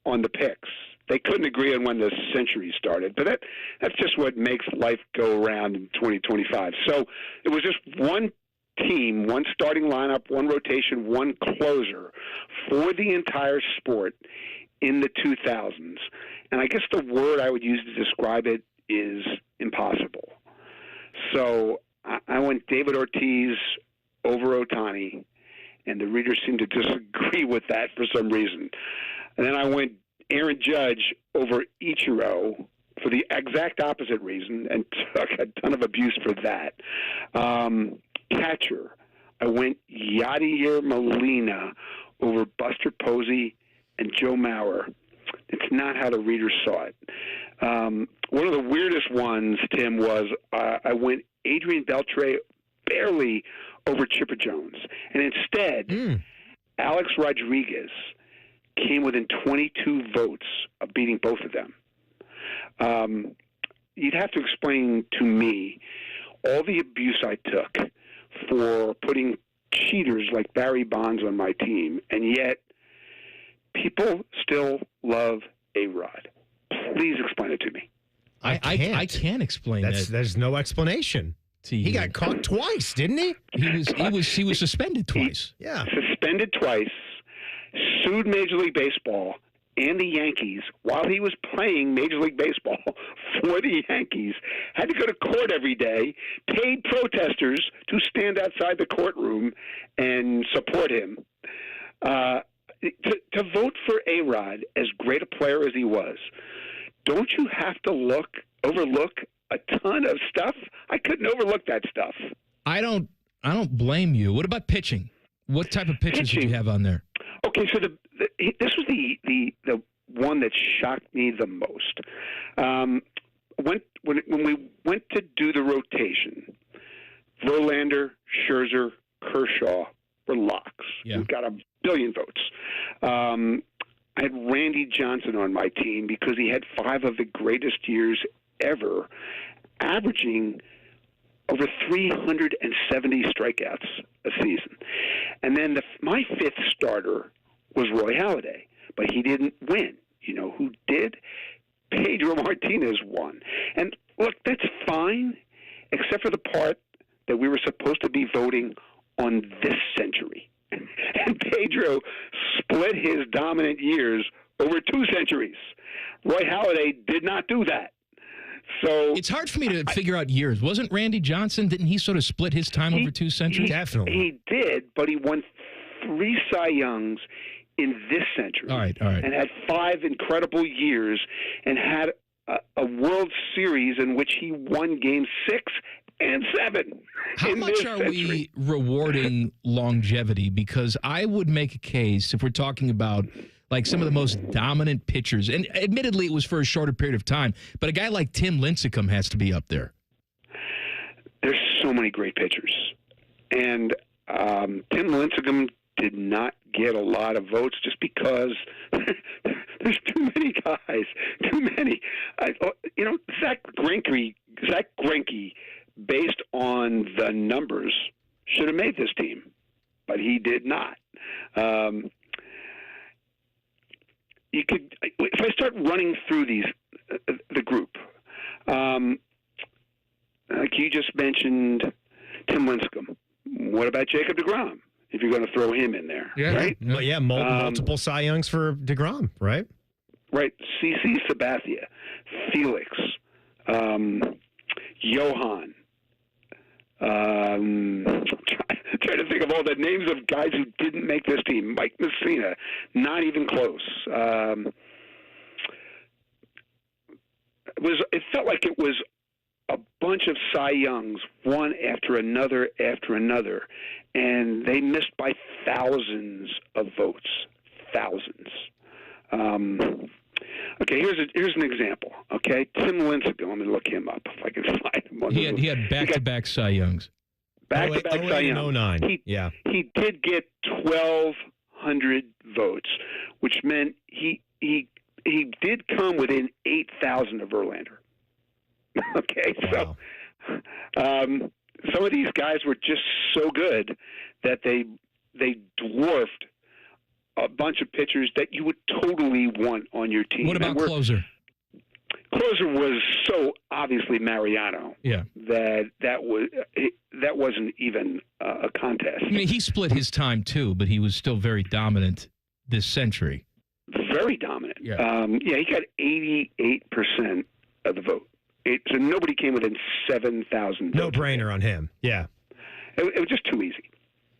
on the picks, they couldn't agree on when the century started. But that's just what makes life go around in 2025. So it was just one team, one starting lineup, one rotation, one closer for the entire sport in the 2000s. And I guess the word I would use to describe it is impossible. So I went David Ortiz over Ohtani, and the readers seem to disagree with that for some reason. And then I went Aaron Judge over Ichiro for the exact opposite reason, and took a ton of abuse for that. Catcher, I went Yadier Molina over Buster Posey and Joe Mauer. It's not how the readers saw it. One of the weirdest ones, Tim, was I went Adrian Beltre barely over Chipper Jones. And instead, Alex Rodriguez came within 22 votes of beating both of them. You'd have to explain to me all the abuse I took for putting cheaters like Barry Bonds on my team, and yet people still love A-Rod. Please explain it to me. I can't explain that. There's no explanation. He got caught twice, didn't he? He was suspended twice. Yeah. Suspended twice, sued Major League Baseball and the Yankees while he was playing Major League Baseball for the Yankees, had to go to court every day, paid protesters to stand outside the courtroom and support him. To vote for A-Rod, as great a player as he was, don't you have to overlook a ton of stuff? I couldn't overlook that stuff. I don't blame you. What about pitching? What type of pitchers did you have on there? Okay, so this was the one that shocked me the most. When we went to do the rotation, Verlander, Scherzer, Kershaw were locks. Yeah. We got 1 billion votes. I had Randy Johnson on my team because he had 5 of the greatest years ever, averaging over 370 strikeouts a season. And then my fifth starter was Roy Halladay, but he didn't win. You know who did? Pedro Martinez won. And look, that's fine, except for the part that we were supposed to be voting on this century. And Pedro split his dominant years over 2 centuries. Roy Halladay did not do that. So it's hard for me to figure out years. Wasn't Randy Johnson, didn't he sort of split his time over 2 centuries? Definitely. He did, but he won 3 Cy Youngs in this century. All right. And had 5 incredible years and had a World Series in which he won games 6 and 7. How much are we rewarding longevity? Because I would make a case, if we're talking about like some of the most dominant pitchers, and admittedly it was for a shorter period of time, but a guy like Tim Lincecum has to be up there. There's so many great pitchers. And Tim Lincecum did not get a lot of votes just because there's too many guys, too many. Zach Greinke, based on the numbers, should have made this team, but he did not. You could, if I start running through these, the group, like you just mentioned, Tim Lincecum. What about Jacob deGrom? If you're going to throw him in there, right? But yeah, multiple Cy Youngs for deGrom, right? Right. CC Sabathia, Felix, Johan. I'm trying to think of all the names of guys who didn't make this team. Mike Messina, not even close. It felt like it was a bunch of Cy Youngs, one after another, and they missed by thousands of votes. Thousands. Okay, here's an example. Okay, Tim Lincecum. Let me look him up if I can find him. He had back-to-back Cy Youngs. Back-to-back Cy Youngs. 09. He did get 1,200 votes, which meant he did come within 8,000 of Verlander. Okay, wow. So some of these guys were just so good that they dwarfed a bunch of pitchers that you would totally want on your team. What about closer? Closer was so obviously Mariano. Yeah. That wasn't even a contest. I mean, he split his time too, but he was still very dominant this century. Very dominant. Yeah. He got 88% of the vote. So nobody came within 7,000 votes. No brainer on him. Yeah. It was just too easy.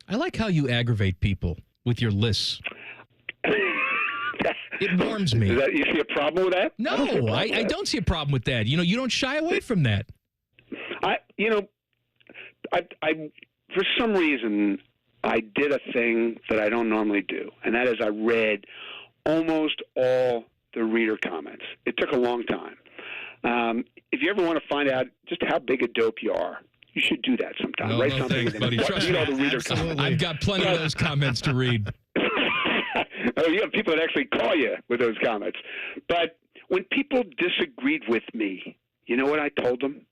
I like how you aggravate people with your lists. It warms me. You see a problem with that? No, I don't see a problem with that. You don't shy away from that. I for some reason, I did a thing that I don't normally do, and that is I read almost all the reader comments. It took a long time. If you ever want to find out just how big a dope you are, you should do that sometime. No, Write no, something thanks, buddy. Trust read me. all the reader comments. I've got plenty of those comments to read. Oh, you have people that actually call you with those comments. But when people disagreed with me, you know what I told them?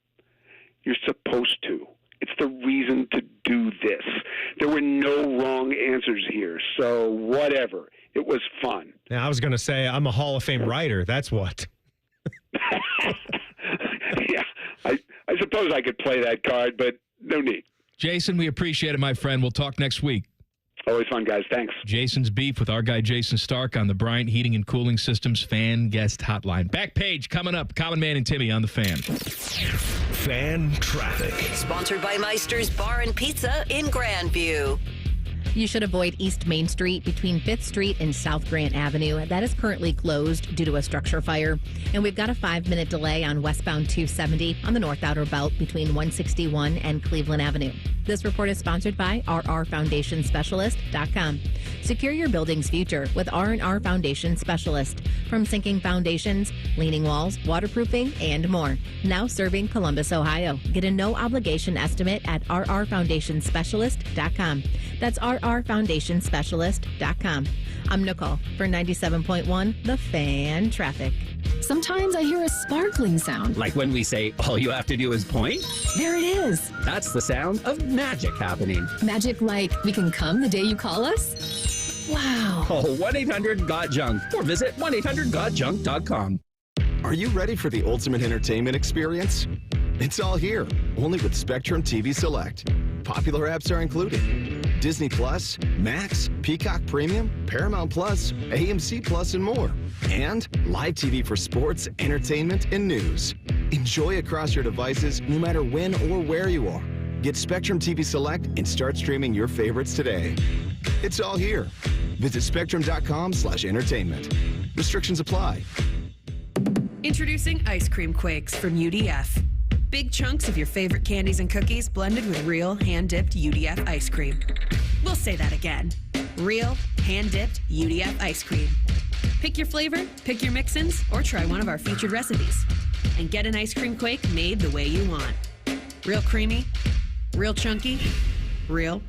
You're supposed to. It's the reason to do this. There were no wrong answers here, so whatever. It was fun. Now, I was going to say, I'm a Hall of Fame writer. That's what. Yeah, I suppose I could play that card, but no need. Jayson, we appreciate it, my friend. We'll talk next week. Always fun, guys. Thanks. Jason's beef with our guy Jayson Stark on the Bryant Heating and Cooling Systems Fan Guest Hotline. Back page coming up. Common Man and Timmy on the Fan. Fan Traffic. Sponsored by Meister's Bar and Pizza in Grandview. You should avoid East Main Street between 5th Street and South Grant Avenue. That is currently closed due to a structure fire. And we've got a 5-minute delay on westbound 270 on the North Outer Belt between 161 and Cleveland Avenue. This report is sponsored by rrfoundationspecialist.com. Secure your building's future with R&R Foundation Specialist. From sinking foundations, leaning walls, waterproofing, and more. Now serving Columbus, Ohio. Get a no-obligation estimate at rrfoundationspecialist.com. That's rrfoundationspecialist.com. I'm Nicole for 97.1 The Fan Traffic. Sometimes I hear a sparkling sound. Like when we say, all you have to do is point? There it is. That's the sound of magic happening. Magic like we can come the day you call us? Wow. Call 1-800-GOT-JUNK or visit 1-800-GOT-JUNK.com. Are you ready for the ultimate entertainment experience? It's all here, only with Spectrum TV Select. Popular apps are included. Disney Plus, Max, Peacock Premium, Paramount Plus, AMC Plus, and more. And live TV for sports, entertainment, and news. Enjoy across your devices no matter when or where you are. Get Spectrum TV Select and start streaming your favorites today. It's all here. Visit spectrum.com/entertainment. Restrictions apply. Introducing Ice Cream Quakes from UDF. Big chunks of your favorite candies and cookies blended with real hand-dipped UDF ice cream. We'll say that again. Real hand-dipped UDF ice cream. Pick your flavor, pick your mix-ins, or try one of our featured recipes. And get an ice cream quake made the way you want. Real creamy, real chunky, real.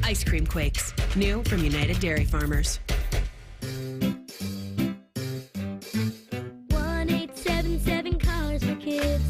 Ice Cream Quakes, new from United Dairy Farmers. 1-877 Cars for Kids.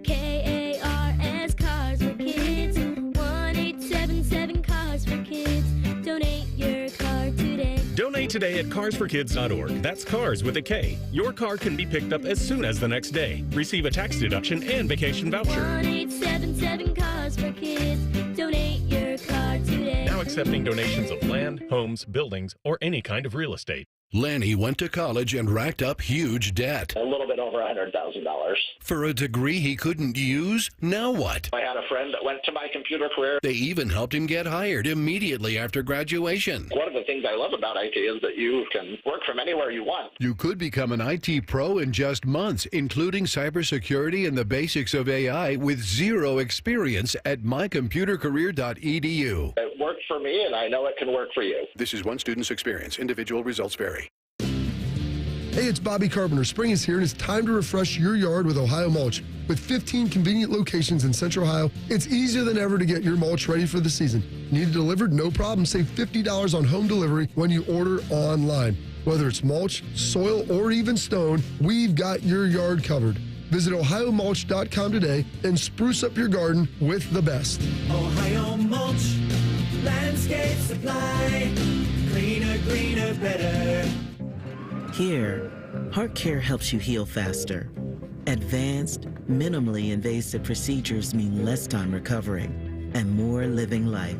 KARS Cars for Kids. 1-877 Cars for Kids. Donate your car today. Donate today at carsforkids.org. That's cars with a K. Your car can be picked up as soon as the next day. Receive a tax deduction and vacation voucher. 1-877 Cars for Kids. Donate your car today. Now accepting donations of land, homes, buildings, or any kind of real estate. Lanny went to college and racked up huge debt. A little bit over $100,000. For a degree he couldn't use? Now what? I had a friend that went to my computer career. They even helped him get hired immediately after graduation. One of the things I love about IT is that you can work from anywhere you want. You could become an IT pro in just months, including cybersecurity and the basics of AI with zero experience at mycomputercareer.edu. It worked for me, and I know it can work for you. This is one student's experience. Individual results vary. Hey, it's Bobby Carpenter. Spring is here, and it's time to refresh your yard with Ohio Mulch. With 15 convenient locations in Central Ohio, it's easier than ever to get your mulch ready for the season. Need it delivered? No problem. Save $50 on home delivery when you order online. Whether it's mulch, soil, or even stone, we've got your yard covered. Visit OhioMulch.com today and spruce up your garden with the best. Ohio Mulch, landscape supply, cleaner, greener, better. Here, Heart Care helps you heal faster. Advanced, minimally invasive procedures mean less time recovering and more living life.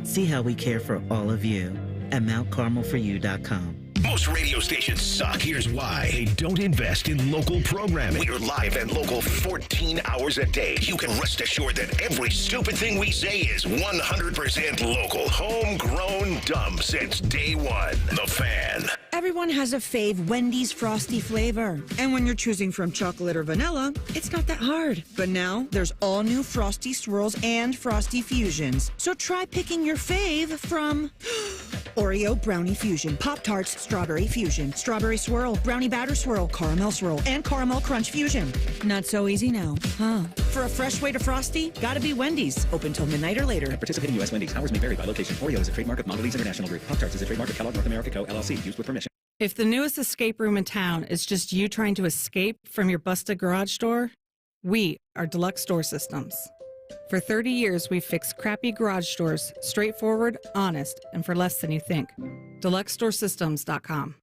See how we care for all of you at MountCarmelForYou.com. Most radio stations suck. Here's why. They don't invest in local programming. We're live and local 14 hours a day. You can rest assured that every stupid thing we say is 100% local. Homegrown, dumb since day one. The Fan. Everyone has a fave Wendy's Frosty flavor. And when you're choosing from chocolate or vanilla, it's not that hard. But now there's all new Frosty Swirls and Frosty Fusions. So try picking your fave from Oreo Brownie Fusion, Pop-Tarts Strawberry Fusion, Strawberry Swirl, Brownie Batter Swirl, Caramel Swirl, and Caramel Crunch Fusion. Not so easy now, huh? For a fresh way to Frosty, gotta be Wendy's. Open till midnight or later. At participating U.S. Wendy's. Hours may vary by location. Oreo is a trademark of Mondelez International Group. Pop-Tarts is a trademark of Kellogg North America Co., LLC. Used with permission. If the newest escape room in town is just you trying to escape from your busted garage door, we are Deluxe Door Systems. For 30 years, we've fixed crappy garage doors, straightforward, honest, and for less than you think. DeluxeDoorSystems.com.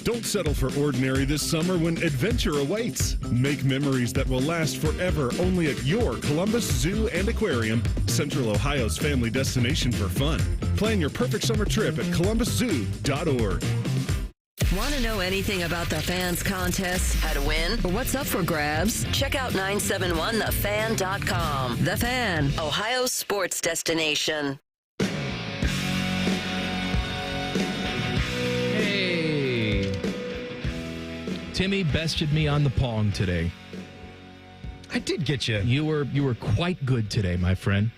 Don't settle for ordinary this summer when adventure awaits. Make memories that will last forever only at your Columbus Zoo and Aquarium, Central Ohio's family destination for fun. Plan your perfect summer trip at ColumbusZoo.org. Want to know anything about the Fan's contests, how to win, or what's up for grabs? Check out 971thefan.com. The Fan, Ohio's sports destination. Hey. Timmy bested me on the pong today. I did get you. You were quite good today, my friend.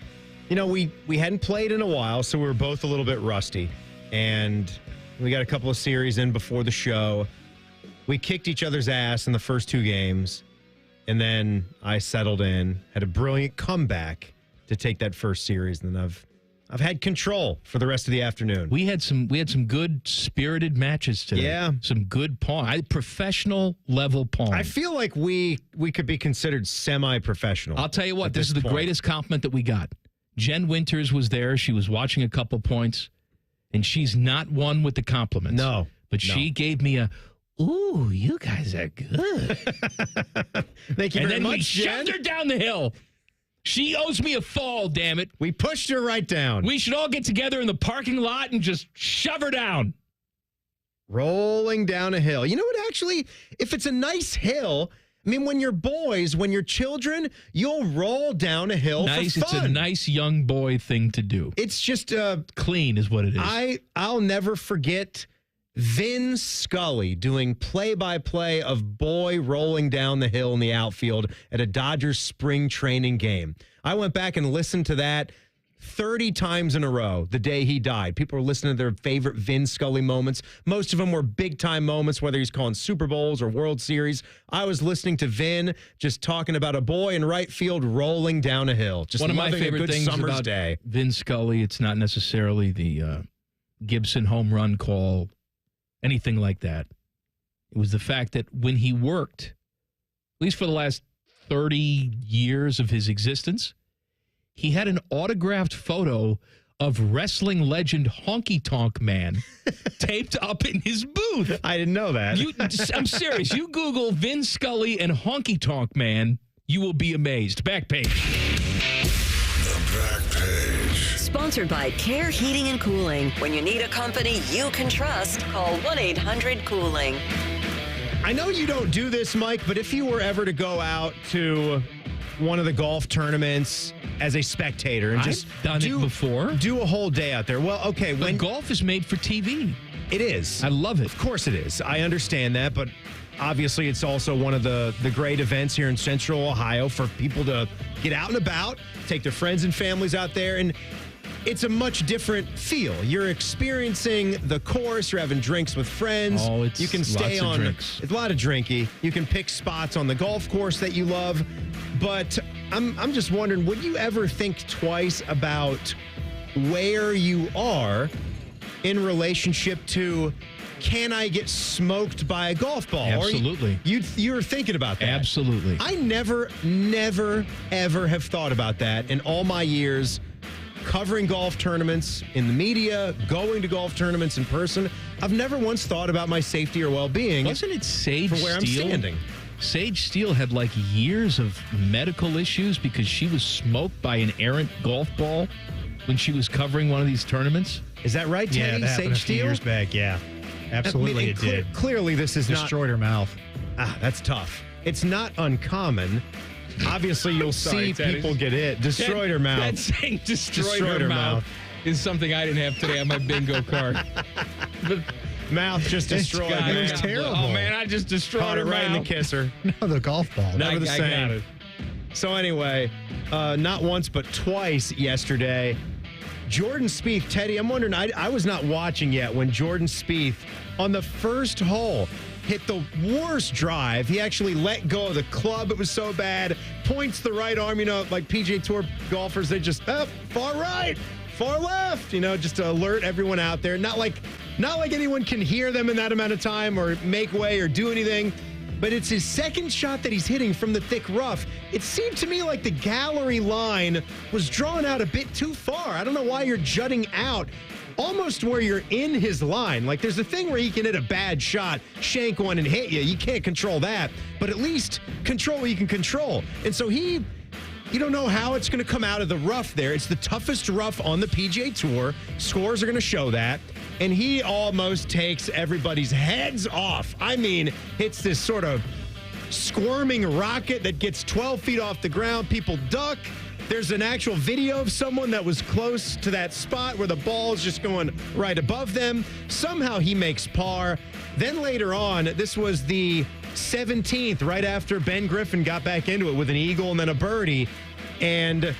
You know, we hadn't played in a while, so we were both a little bit rusty. And we got a couple of series in before the show. We kicked each other's ass in the first two games. And then I settled in, had a brilliant comeback to take that first series. And then I've I've had control for the rest of the afternoon. We had some good spirited matches today. Yeah. Some good pong. Professional level pong. I feel like we could be considered semi-professional. I'll tell you what, this is the greatest compliment that we got. Jen Winters was there. She was watching a couple points, and she's not one with the compliments. No. But she gave me a, ooh, you guys are good. Thank you very much, And then we Jen. shoved her down the hill. She owes me a fall, damn it. We pushed her right down. We should all get together in the parking lot and just shove her down. Rolling down a hill. You know what, actually, if it's a nice hill, I mean, when you're boys, when you're children, you'll roll down a hill for fun. It's a nice young boy thing to do. It's just... clean is what it is. I'll never forget Vin Scully doing play-by-play of boy rolling down the hill in the outfield at a Dodgers spring training game. I went back and listened to that 30 times in a row the day he died. People were listening to their favorite Vin Scully moments. Most of them were big-time moments, whether he's calling Super Bowls or World Series. I was listening to Vin just talking about a boy in right field rolling down a hill. Just one of my favorite things about day. Vin Scully, it's not necessarily the Gibson home run call, anything like that. It was the fact that when he worked, at least for the last 30 years of his existence, he had an autographed photo of wrestling legend Honky Tonk Man taped up in his booth. I didn't know that. I'm serious. You Google Vin Scully and Honky Tonk Man, you will be amazed. Back page. The back page. Sponsored by Care Heating and Cooling. When you need a company you can trust, call 1-800-COOLING. I know you don't do this, Mike, but if you were ever to go out to one of the golf tournaments as a spectator and just done it before. Do a whole day out there. Well, okay, when golf is made for TV. It is. I love it. Of course it is. I understand that, but obviously it's also one of the great events here in Central Ohio for people to get out and about, take their friends and families out there, and it's a much different feel. You're experiencing the course. You're having drinks with friends. Oh, it's you can stay lots of on. drinks. It's a lot of drinky. You can pick spots on the golf course that you love. But I'm just wondering, would you ever think twice about where you are in relationship to, can I get smoked by a golf ball? Absolutely. Or you're thinking about that. Absolutely. I never, ever have thought about that in all my years covering golf tournaments in the media, going to golf tournaments in person. I've never once thought about my safety or well-being. Wasn't it Sage for where Steele? I'm standing? Sage Steele had like years of medical issues because she was smoked by an errant golf ball when she was covering one of these tournaments. Is that right, Teddy? Yeah, that happened Sage a few Steele? years back, yeah. Absolutely, it did. Clearly, this is destroyed her mouth. That's tough. It's not uncommon. Obviously, you'll Sorry, see Teddy. people get it. Destroyed her mouth. That saying destroyed her mouth is something I didn't have today on my bingo card. Mouth just destroyed. It was terrible. Oh, man, I just destroyed Caught her it right in the mouth. kisser. No, the golf ball. Never the I same. got it. So anyway, not once but twice yesterday, Jordan Spieth, Teddy, I'm wondering, I was not watching yet when Jordan Spieth on the first hole hit the worst drive. He actually let go of the club. It was so bad. Points the right arm, like PGA Tour golfers, they just, far right, far left, just to alert everyone out there. Not like anyone can hear them in that amount of time or make way or do anything. But it's his second shot that he's hitting from the thick rough. It seemed to me like the gallery line was drawn out a bit too far. I don't know why you're jutting out almost where you're in his line. Like, there's a thing where he can hit a bad shot, shank one, and hit you. You can't control that. But at least control what you can control. And so you don't know how it's going to come out of the rough there. It's the toughest rough on the PGA Tour. Scores are going to show that. And he almost takes everybody's heads off. I mean, hits this sort of squirming rocket that gets 12 feet off the ground. People duck. There's an actual video of someone that was close to that spot where the ball is just going right above them. Somehow he makes par. Then later on, this was the 17th, right after Ben Griffin got back into it with an eagle and then a birdie. And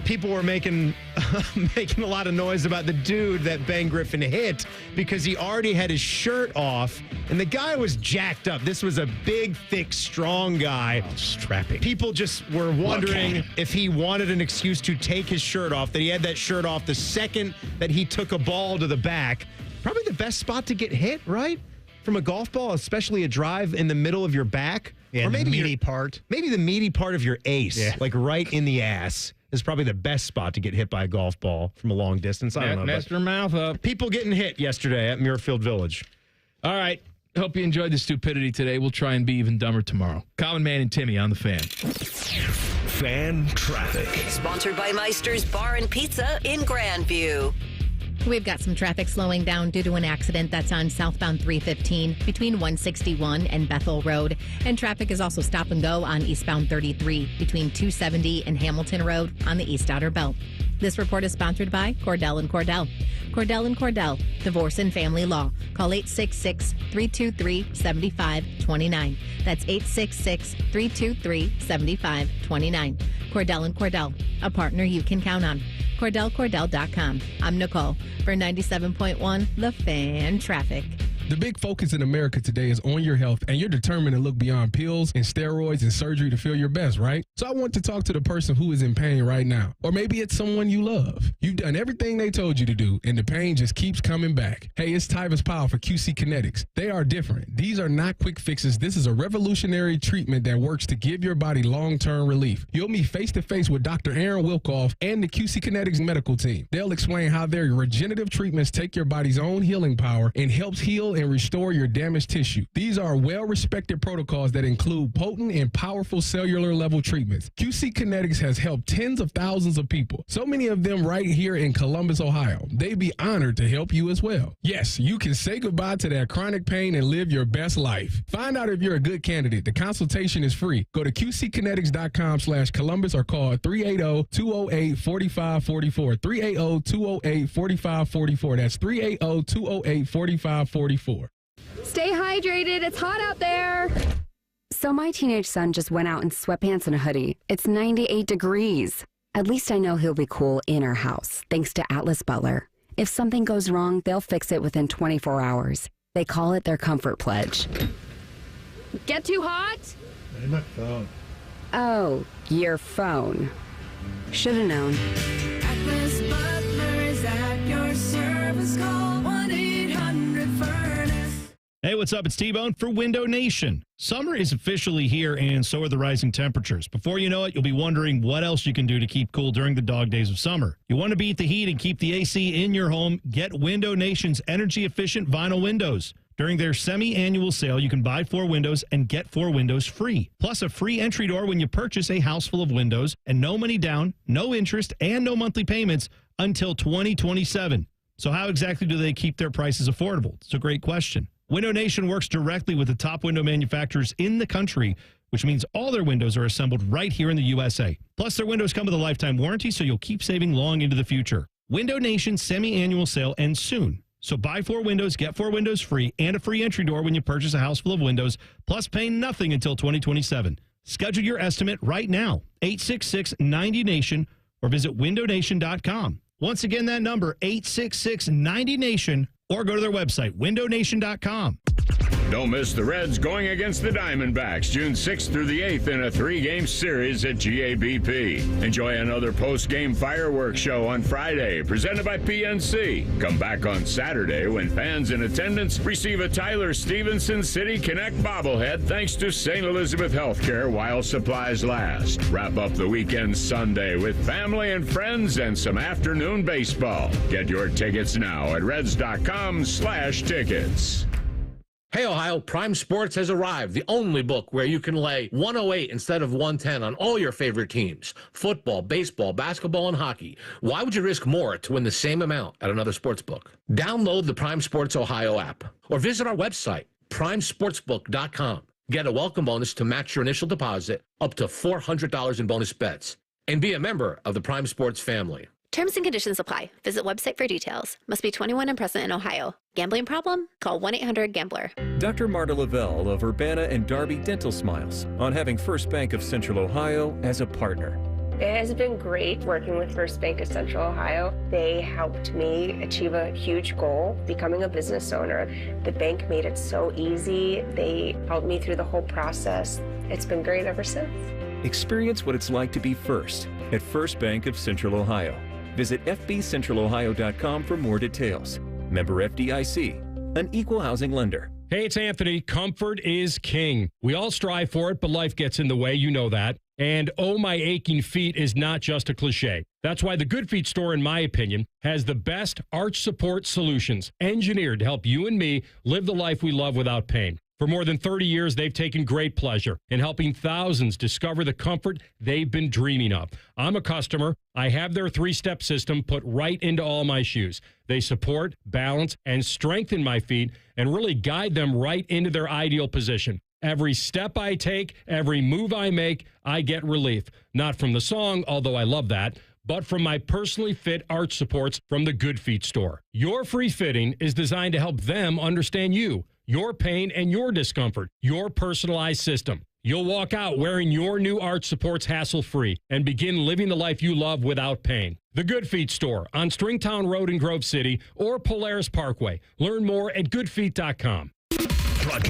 people were making a lot of noise about the dude that Ben Griffin hit because he already had his shirt off, and the guy was jacked up. This was a big, thick, strong guy. Oh, strapping. People just were wondering if he wanted an excuse to take his shirt off, that he had that shirt off the second that he took a ball to the back. Probably the best spot to get hit, right? From a golf ball, especially a drive in the middle of your back. Yeah, or maybe the meaty part. Maybe the meaty part of your ace, like right in the ass, is probably the best spot to get hit by a golf ball from a long distance. I don't know. Messed her mouth up. People getting hit yesterday at Muirfield Village. All right. Hope you enjoyed the stupidity today. We'll try and be even dumber tomorrow. Common Man and Timmy on the Fan. Fan traffic. Sponsored by Meister's Bar and Pizza in Grandview. We've got some traffic slowing down due to an accident that's on southbound 315 between 161 and Bethel Road. And traffic is also stop and go on eastbound 33 between 270 and Hamilton Road on the East Outer Belt. This report is sponsored by Cordell & Cordell. Cordell & Cordell, Divorce and Family Law. Call 866-323-7529. That's 866-323-7529. Cordell & Cordell, a partner you can count on. CordellCordell.com. I'm Nicole for 97.1 The Fan Traffic. The big focus in America today is on your health, and you're determined to look beyond pills and steroids and surgery to feel your best, right? So I want to talk to the person who is in pain right now. Or maybe it's someone you love. You've done everything they told you to do, and the pain just keeps coming back. Hey, it's Tyvus Powell for QC Kinetics. They are different. These are not quick fixes. This is a revolutionary treatment that works to give your body long-term relief. You'll meet face-to-face with Dr. Aaron Wilkoff and the QC Kinetics medical team. They'll explain how their regenerative treatments take your body's own healing power and helps heal and restore your damaged tissue. These are well-respected protocols that include potent and powerful cellular level treatments. QC Kinetics has helped tens of thousands of people, so many of them right here in Columbus, Ohio. They'd be honored to help you as well. Yes, you can say goodbye to that chronic pain and live your best life. Find out if you're a good candidate. The consultation is free. Go to qckinetics.com/Columbus or call 380-208-4544. 380-208-4544. That's 380-208-4544. Stay hydrated. It's hot out there. So my teenage son just went out in sweatpants and a hoodie. It's 98 degrees. At least I know he'll be cool in our house, thanks to Atlas Butler. If something goes wrong, they'll fix it within 24 hours. They call it their comfort pledge. Get too hot? My phone. Oh, your phone. Should have known. Atlas Butler is at your service. Call 1-800-FURNACE. Hey, what's up? It's T-Bone for Window Nation. Summer is officially here, and so are the rising temperatures. Before you know it, you'll be wondering what else you can do to keep cool during the dog days of summer. You want to beat the heat and keep the AC in your home? Get Window Nation's energy-efficient vinyl windows. During their semi-annual sale, you can buy 4 windows and get 4 windows free. Plus a free entry door when you purchase a house full of windows, and no money down, no interest, and no monthly payments until 2027. So how exactly do they keep their prices affordable? It's a great question. Window Nation works directly with the top window manufacturers in the country, which means all their windows are assembled right here in the USA. Plus, their windows come with a lifetime warranty, so you'll keep saving long into the future. Window Nation's semi-annual sale ends soon. So buy 4 windows, get 4 windows free, and a free entry door when you purchase a house full of windows, plus pay nothing until 2027. Schedule your estimate right now, 866-90-NATION, or visit windownation.com. Once again, that number, 866-90-NATION, or go to their website, windownation.com. Don't miss the Reds going against the Diamondbacks June 6th through the 8th in a 3-game series at GABP. Enjoy another post-game fireworks show on Friday, presented by PNC. Come back on Saturday when fans in attendance receive a Tyler Stevenson City Connect bobblehead thanks to St. Elizabeth Healthcare while supplies last. Wrap up the weekend Sunday with family and friends and some afternoon baseball. Get your tickets now at reds.com/tickets. Hey, Ohio, Prime Sports has arrived, the only book where you can lay 108 instead of 110 on all your favorite teams. Football, baseball, basketball, and hockey. Why would you risk more to win the same amount at another sports book? Download the Prime Sports Ohio app or visit our website, primesportsbook.com. Get a welcome bonus to match your initial deposit up to $400 in bonus bets. And be a member of the Prime Sports family. Terms and conditions apply. Visit website for details. Must be 21 and present in Ohio. Gambling problem? Call 1-800-GAMBLER. Dr. Marta Lavelle of Urbana and Darby Dental Smiles on having First Bank of Central Ohio as a partner. It has been great working with First Bank of Central Ohio. They helped me achieve a huge goal, becoming a business owner. The bank made it so easy. They helped me through the whole process. It's been great ever since. Experience what it's like to be first at First Bank of Central Ohio. Visit fbcentralohio.com for more details. Member FDIC, an equal housing lender. Hey, it's Anthony. Comfort is king. We all strive for it, but life gets in the way. You know that. And oh, my aching feet is not just a cliche. That's why the Good Feet store, in my opinion, has the best arch support solutions engineered to help you and me live the life we love without pain. For more than 30 years, they've taken great pleasure in helping thousands discover the comfort they've been dreaming of. I'm a customer. I have their 3-step system put right into all my shoes. They support, balance, and strengthen my feet and really guide them right into their ideal position. Every step I take, every move I make, I get relief. Not from the song, although I love that, but from my personally fit arch supports from the Good Feet store. Your free fitting is designed to help them understand you, your pain, and your discomfort, your personalized system. You'll walk out wearing your new arch supports hassle-free and begin living the life you love without pain. The Good Feet store on Stringtown Road in Grove City or Polaris Parkway. Learn more at goodfeet.com.